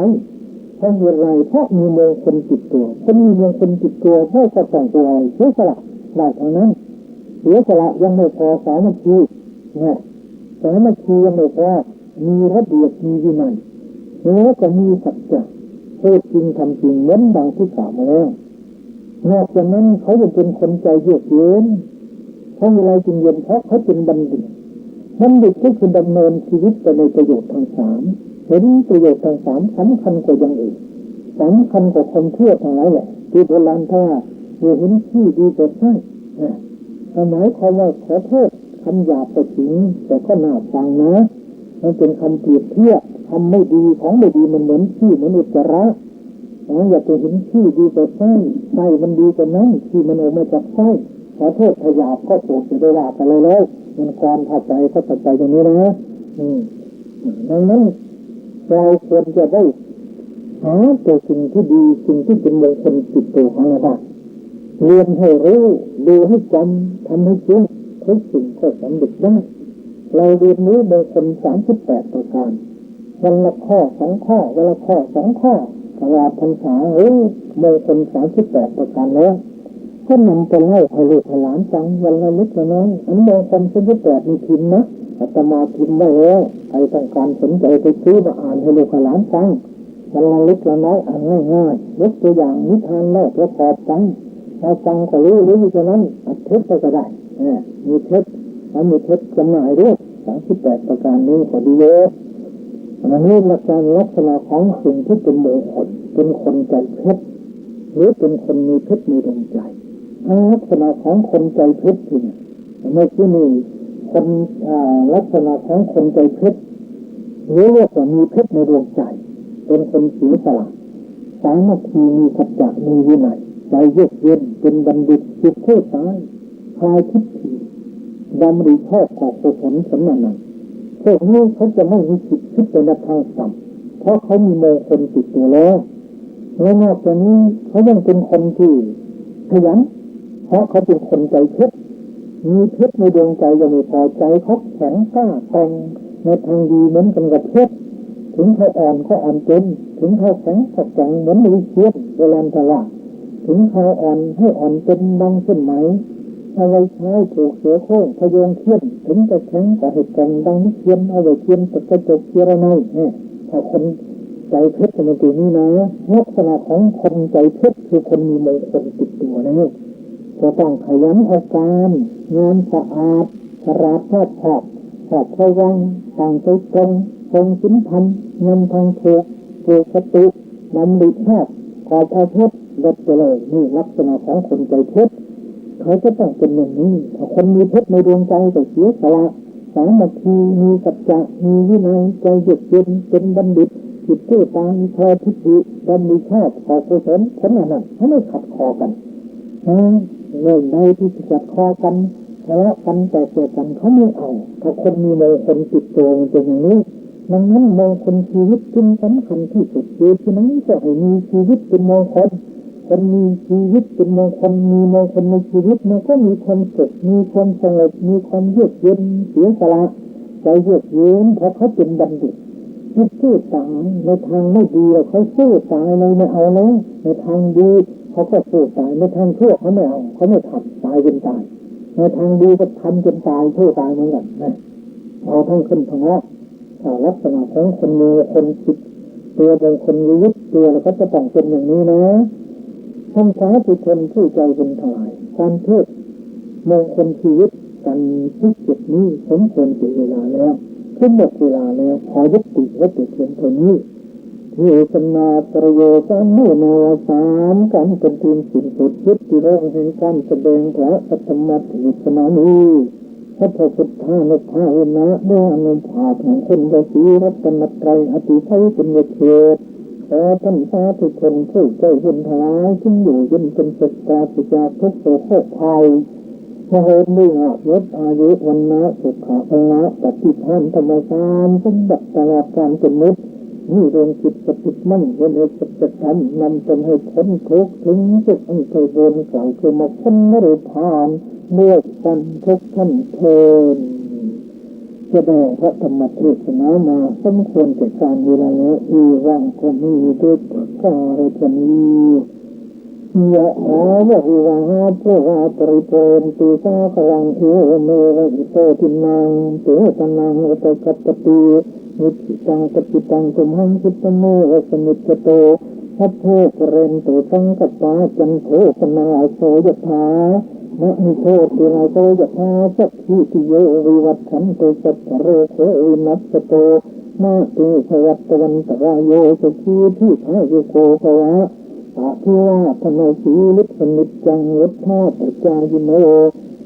เพราะเหตุไรเพราะมีมงคลติดตัวคนมีมงคลติดตัวเพราะก็ต้องตัวเสียสละได้เท่านั้นเสียสละยังไม่พอสามัคคีสามัคคียังไม่พอมีระเบียบมีวินัยแล้วก็มีสัจจะพูดจริงทำจริงเหมือนดังที่กล่าวมาแล้วนอกจากนั้นเขาจะเป็นคนใจเยือกเย็นเพราะอะไรจึงเย็นเพราะเขาเป็นบัณฑิตบัณฑิตก็คือดำเนินชีวิตไปในประโยชน์ทั้งสามเห็นประโยชน์ทั้งสามสำคัญกว่าอย่างอื่นสำคัญกว่าคนเชื่อทั้งหลายแหละที่โบราณท่าเห็นที่ดีกว่าใช่หมายความว่าขอโทษคำหยาบไปถึงแต่ก็น่าฟังนะมันเป็นคำเปรียบเทียบคำไม่ดีของไม่ดีมันเหมือนขี้เหมือนอุจจาระอย่าไปเห็นขี้ดีกว่าไส้มันดีกว่านั้นขี้มันออกมาจากไส้ขอโทษขยาบก็โกรธจะได้ว่ากันเลยมันการพอใจก็ตัดใจตรงนี้นะดังนั้นเราควรจะได้หาตัวสิ่งที่ดีสิ่งที่เป็นมงคลติดตัวของเราได้เรียนให้รู้ดูให้จำทำให้จริงทุกสิ่งก็สำเร็จได้เราเรียนรู้มงคล38ประการวันละข้อ2ข้อวันละข้อ2ข้อตลอดพรรษามงคล38ประการแล้วก็นำไปเล่าให้ลูกให้หลานฟังวันละเล็กละน้อยอันมงคล38มีพิมพ์นะอาตมาพิมพ์ไว้แล้วใครต้องการสนใจไปซื้อมาอ่านให้ลูกให้หลานฟังวันละเล็กละน้อยอ่านง่ายๆยกตัวอย่างนิทานเล่าประกอบฟังเราฟังก็รู้ฉะนั้นอัดเทปก็ได้มีเทปแล้วมีเทปจำหน่ายด้วย38ประการนี้ก็ดีเลยอันนี้ลักษณะของสิ่งที่เป็นมงคลเป็นคนใจเพชรหรือเป็นคนมีเพชรในดวงใจลักษณะของคนใจเพชรจริงในที่นี้คนลักษณะของคนใจเพชรหรือเรียกว่ามีเพชรในดวงใจเป็นคนเสียสละสามัคคีมีสัจจะมีวินัยใจเยือกเย็นเป็นบัณฑิตจิตผู้ตายคลายทิฏฐิดำริชอบขอกุศลสันนันพวกนี้เขาจะไม่มีจิตคิดไปในทางต่ำเพราะเขามีมงคลติดตัวแล้วและนอกจากนี้เขายังเป็นคนที่ขยันเพราะเขาเป็นคนใจเพชรมีเพชรในดวงใจยังไม่พอใจเขาแข็งกล้าแกร่งในทางดีเหมือนกันกับเพชรถึงเขาอ่อนก็อ่อนเป็นถึงเขาแข็งก็แข็งเหมือนวิเชียรโบราณตลาดถึงเขาอ่อนให้อ่อนเป็นดังเส้นไหมเอาไว้ใช้ผูกเสือโค้งพยงเทียนถึงจะแข็งก็ให้แข็งดังนิเทียนเอาไว้เทียนตะกระจกเทียระไนถ้าคนใจเพชรเป็นตัวนี้นะลักษณะของคนใจเพชรคือคนมีมงคลติดตัวนะจะต้องขยันอาการงานสะอาดฉลาดชอบระวังต่างใจตรงศีลธรรมเงินทางถูกสตินำดิชอบขอบอาเพชรลดไปเลยนี่ลักษณะของคนใจเพชรเขาจะต้องเป็นอย่างนี้ถ้าคนมีเพชรในดวงใจก็เสียสละสามัคคีมีสัจจะมีวินัยใจเยือกเย็นเป็นบัณฑิต ผิดผู้ตายพอทิฏฐิดำมิชอบต่อกุศลผลนั้นเขาไม่ขัดคอกันเรื่องใดที่จะขัดคอกันทะเลาะกันแต่เกิดกันเขาไม่เอาถ้าคนมีมงคลติดตัวมันเป็นอย่างนี้ดังนั้นมงคลชีวิตจึงสำคัญที่สุดอยู่ที่นั้นจะให้มีชีวิตเป็นมงคลคนมีชีวิตเป็นมงคลมีมงคลในชีวิตมันก็มีความสุขมีความสงบมีความเยือกเย็นเสียสละใจเยือกเย็นเพราะเขาเป็นบัณฑิตที่สู้ตายในทางไม่ดีเขาสู้ตายเลยไม่เอาแล้วในทางดีเขาก็สู้ตายในทางชั่วเขาไม่เอาเขาไม่ทำตายจนตายในทางดีก็ทำจนตายชั่วตายเหมือนกันนะเอาทั้งขึ้นทั้งล่างลักษณะของคนมีคนจิตตัวบางคนยึดตัวแล้วก็จะต้องเป็นอย่างนี้นะท่านสาธุชนผู้ใจเป็นทลายการเทศมงคลชีวิตกันที่เจ็ดนี้สมควรเสียเวลาแล้วขึ้นหมดเวลาแล้วขอยุติไว้แต่เพียงเท่านี้ที่สนาประโยชน์การเมื่อในวสามการเป็นทีมสิ่งสุดยึดที่โลกแห่งการแสดงพระธรรมะที่สนานี้พระพุทธานุภาเวนะเมื่ออนุภาพแห่งคุณพระศรีรัตนตรัยอติไทยเป็นเขตขอท่านสาธุชนผู้ใจบุญทลายจึงอยู่ยินเป็นสุขกาสุจากทุกโศกโศกภัยพระโหดด้วยยศอายุวันนะสุขะองะปฏิภาณธรรมสารสมบัติตลอดการเป็นมุตนี่เรื่องจิตปฏิมั่นเป็นเหตุปัจจัยนำตนให้พ้นทุกข์ถึงจุดอันเคยบนกล่าวคือมาพ้นนรกผ่านเมื่อกันทุกท่านเพลินแสดงพระธรรมเทศนามาสมควรแก่การเวลาแล้วอีว่างก็มีด้วยการชนียะหาวะวิวาพระวาปริโภนติสาคลังเอเมวะอิโตทินังเตตนังอุตกัปปตินิจิตังปฏิตังตุมหังคิตโมวะสมิจโตพัพโพกเรนโตสังกัปปาจันโทปนาโสยถามะนิโทติราโสยถาสัพพิติโยวิวัตถันโตสัพพะโรโควินัสโตนาติสวัตวันตรายโยสุขีที่พายุโกภวะอาภิวาทนาสีลิสนิจจังวัฏฐาปจายโน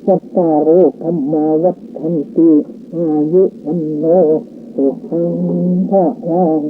สัตตาโรธรรมาวัฏขันติอายุวันโนสุขังภะลัง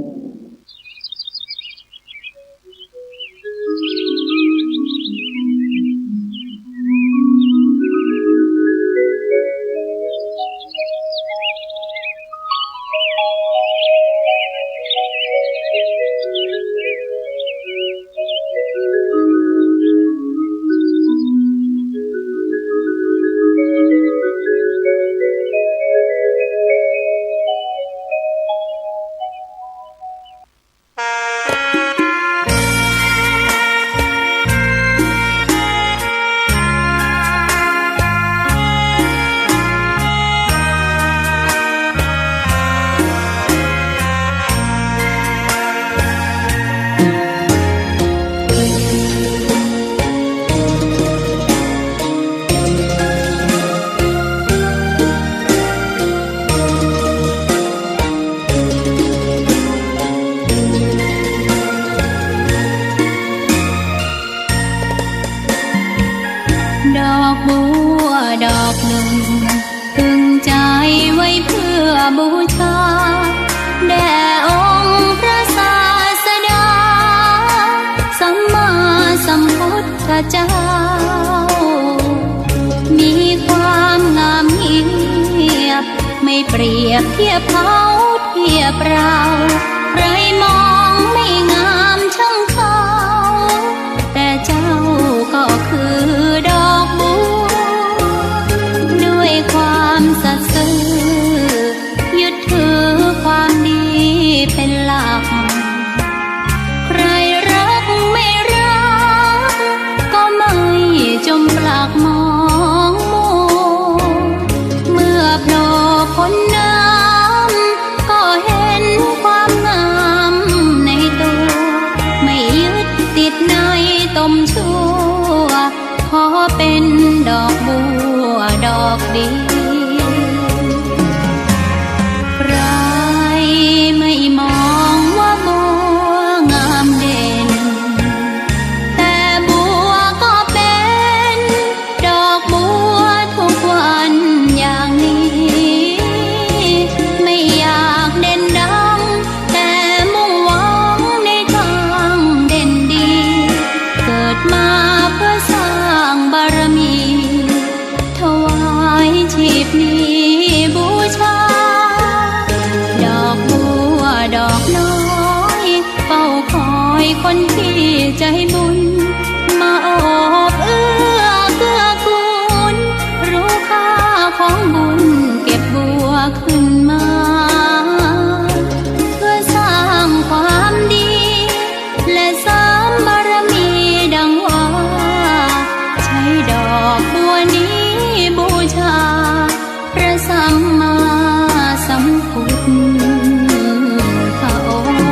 ดอกบัวดอกหนึ่งตึงใจไว้เพื่อบูชาแด่องค์พระศาสดาสัมมาสัมพุทธเจ้ามีความงามเงียบไม่เปรียบเทียบเขาเทียบเราใครมองไม่งามช่างเขาแต่เจ้าก็คือดอกบัวด้วยความสัตย์ซื่อยึดถือความดีเป็นหลักใครรักไม่รักก็ไม่จมปลักมองมัวเมื่อโผล่พ้นน้ำก็เห็นความงามในตัวไม่ยึดติดในตมชั่วขอเป็นดอกบัวดอกดีใครไม่มองว่าบัวงามเด่นแต่บัวก็เป็นดอกบัวทุกวันอย่างนี้ไม่อยากเด่นดังแต่มุ่งหวั ดมาเพื่อสร้างบารมีถวายชีพนี้บูชาดอกบัวดอกน้อยเฝ้าคอยคนที่ใจบุญมาโอบเอื้อเกื้อกูลรู้ค่าของบุญเก็บบัวขึ้นมาเพื่อสร้างความดีและสร้างบารมีดังว่าใช้ดอกบัวนี้บูชาพระสัมมาสัมพุทธองค์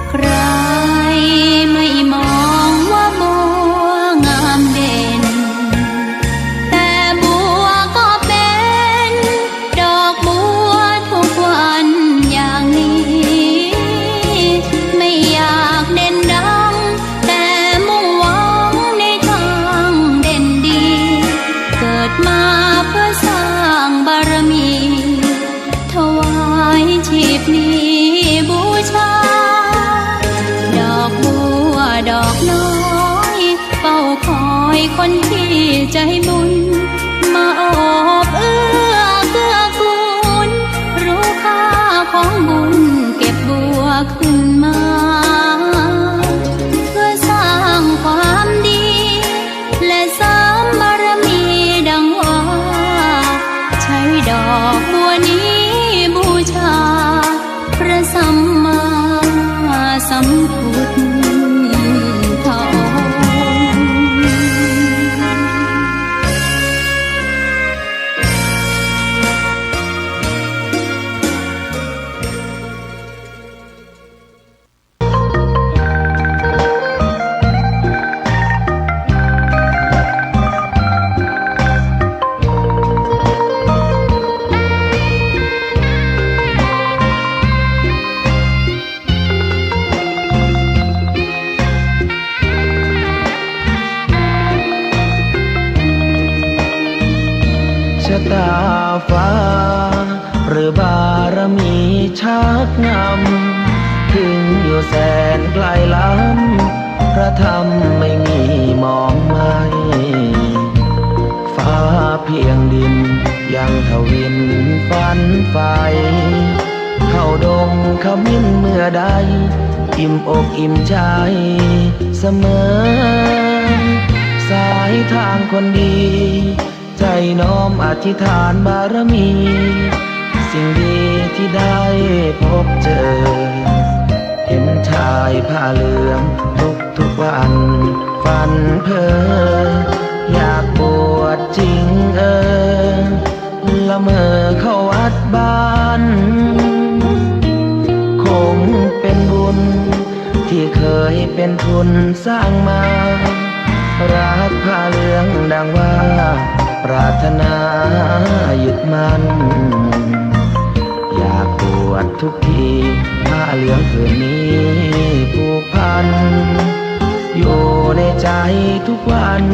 ใครไม่มองว่าบัวงามเด่นแต่บัวก็เป็นดอกบัวทุกวันอย่างนี้ไม่อยากเด่นดังแต่มุ่งหวังในทางเด่นดีเกิดมาเพื่อสร้างบารมีถวายชีพนี้บูชาดอกบัวดอกน้อยเฝ้าคอยคนที่ใจบุญมาโอบเอื้อเกื้อกูลรู้ค่าของบุญเก็บบัวขึ้นมาเพื่อสร้างความดีและสร้างบารมีดังว่าใช้ดอกบัวนี้บูชาพระสัมมาสัมพุทธองค์ ชะตาฟ้าหรือบารมีชักนำถึงอยู่แสนไกลล้ำพระธรรมไม่มีมองไม่ฟ้าเพียงดินยังทวินฝันไฟเข้าดงขมิ้นเมื่อใดอิ่มอกอิ่มใจเสมอสายทางคนดีใจน้อมอธิษฐานบารมี สิ่งดีที่ได้พบเจอ เห็นชายผ้าเหลืองทุกวันฝันเพ้ออยากบวชจริงละเมอเข้าวัดบ้านคงเป็นบุญที่เคยเป็นทุนสร้างมารักผ้าเหลืองดังว่าปรารถนายึดมันอยากบวชทุกทีผ้าเหลืองผืนนี้ผูกพันอยู่ในใจทุกวัน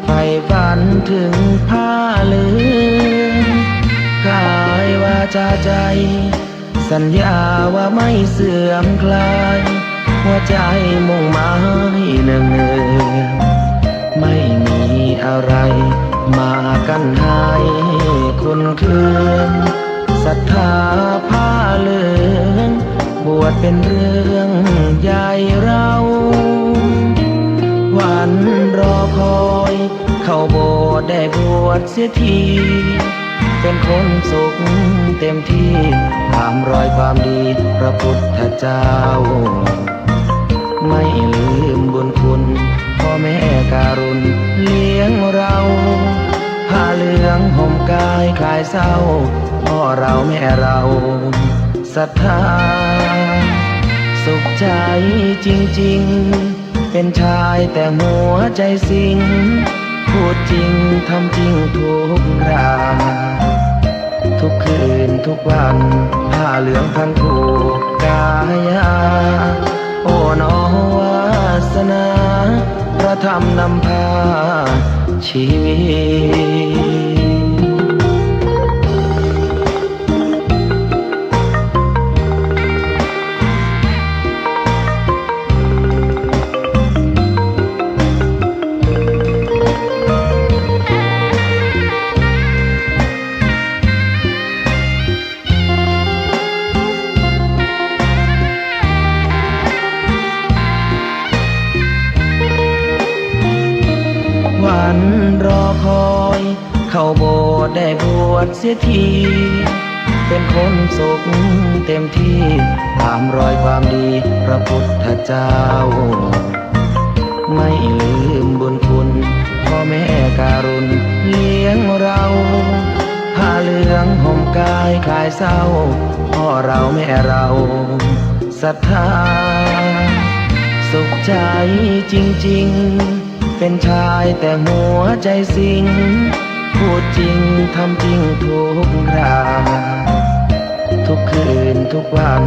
ใฝ่ฝันถึงผ้าเหลืองกายวาจาใจสัญญาว่าไม่เสื่อมคลายหัวใจมุ่งหมายเนืองๆไม่มีอะไรมากันให้คุณคืนศรัทธาผ้าเหลืองบวชเป็นเรื่องใหญ่เราวันรอคอยเข้าโบสถ์ได้บวชเสียทีเป็นคนสุขเต็มที่ตามรอยความดีพระพุทธเจ้าไม่ลืมบุญคุณพ่อแม่การุณเลี้ยงเราผ้าเหลืองห่มกายคลายเศร้าพ่อเราแม่เราศรัทธาสุขใจจริงๆเป็นชายแต่หัวใจสิงพูดจริงทำจริงทุกคราทุกคืนทุกวันผ้าเหลืองพันผูกกายาโอ้น้องวาส นาพระธรรมนำพาชีวิตวันรอคอยเข้าโบสถ์ได้บวชเสียทีเป็นคนสุขเต็มที่ตามรอยความดีพระพุทธเจ้าไม่ลืมบุญคุณพ่อแม่การุณเลี้ยงเราผ้าเหลืองห่มกายคลายเศร้าพ่อเราแม่เราศรัทธาสุขใจจริงๆเป็นชายแต่หัวใจสิงพูดจริงทำจริงทุกคราทุกคืนทุกวัน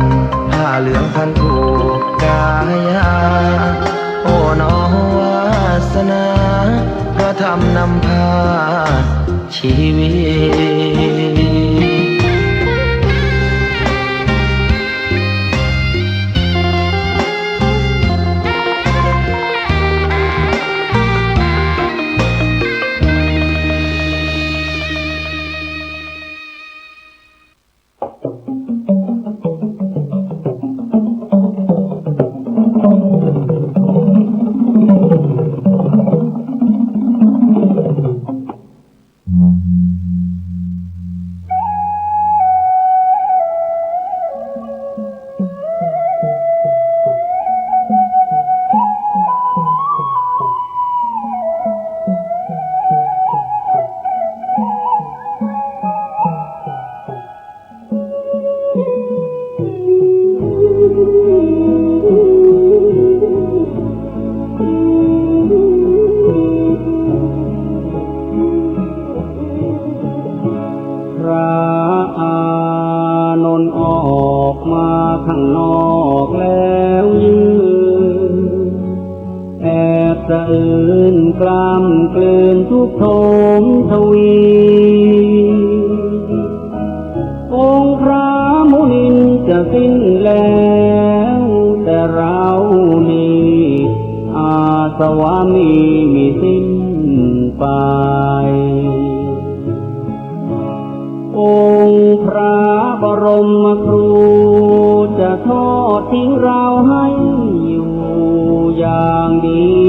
ผ้าเหลืองพันผูกกายาโอ้น้อวาสนาพระธรรมนำพาชีวิตจะทอดทิ้งเราให้อยู่อย่างเดี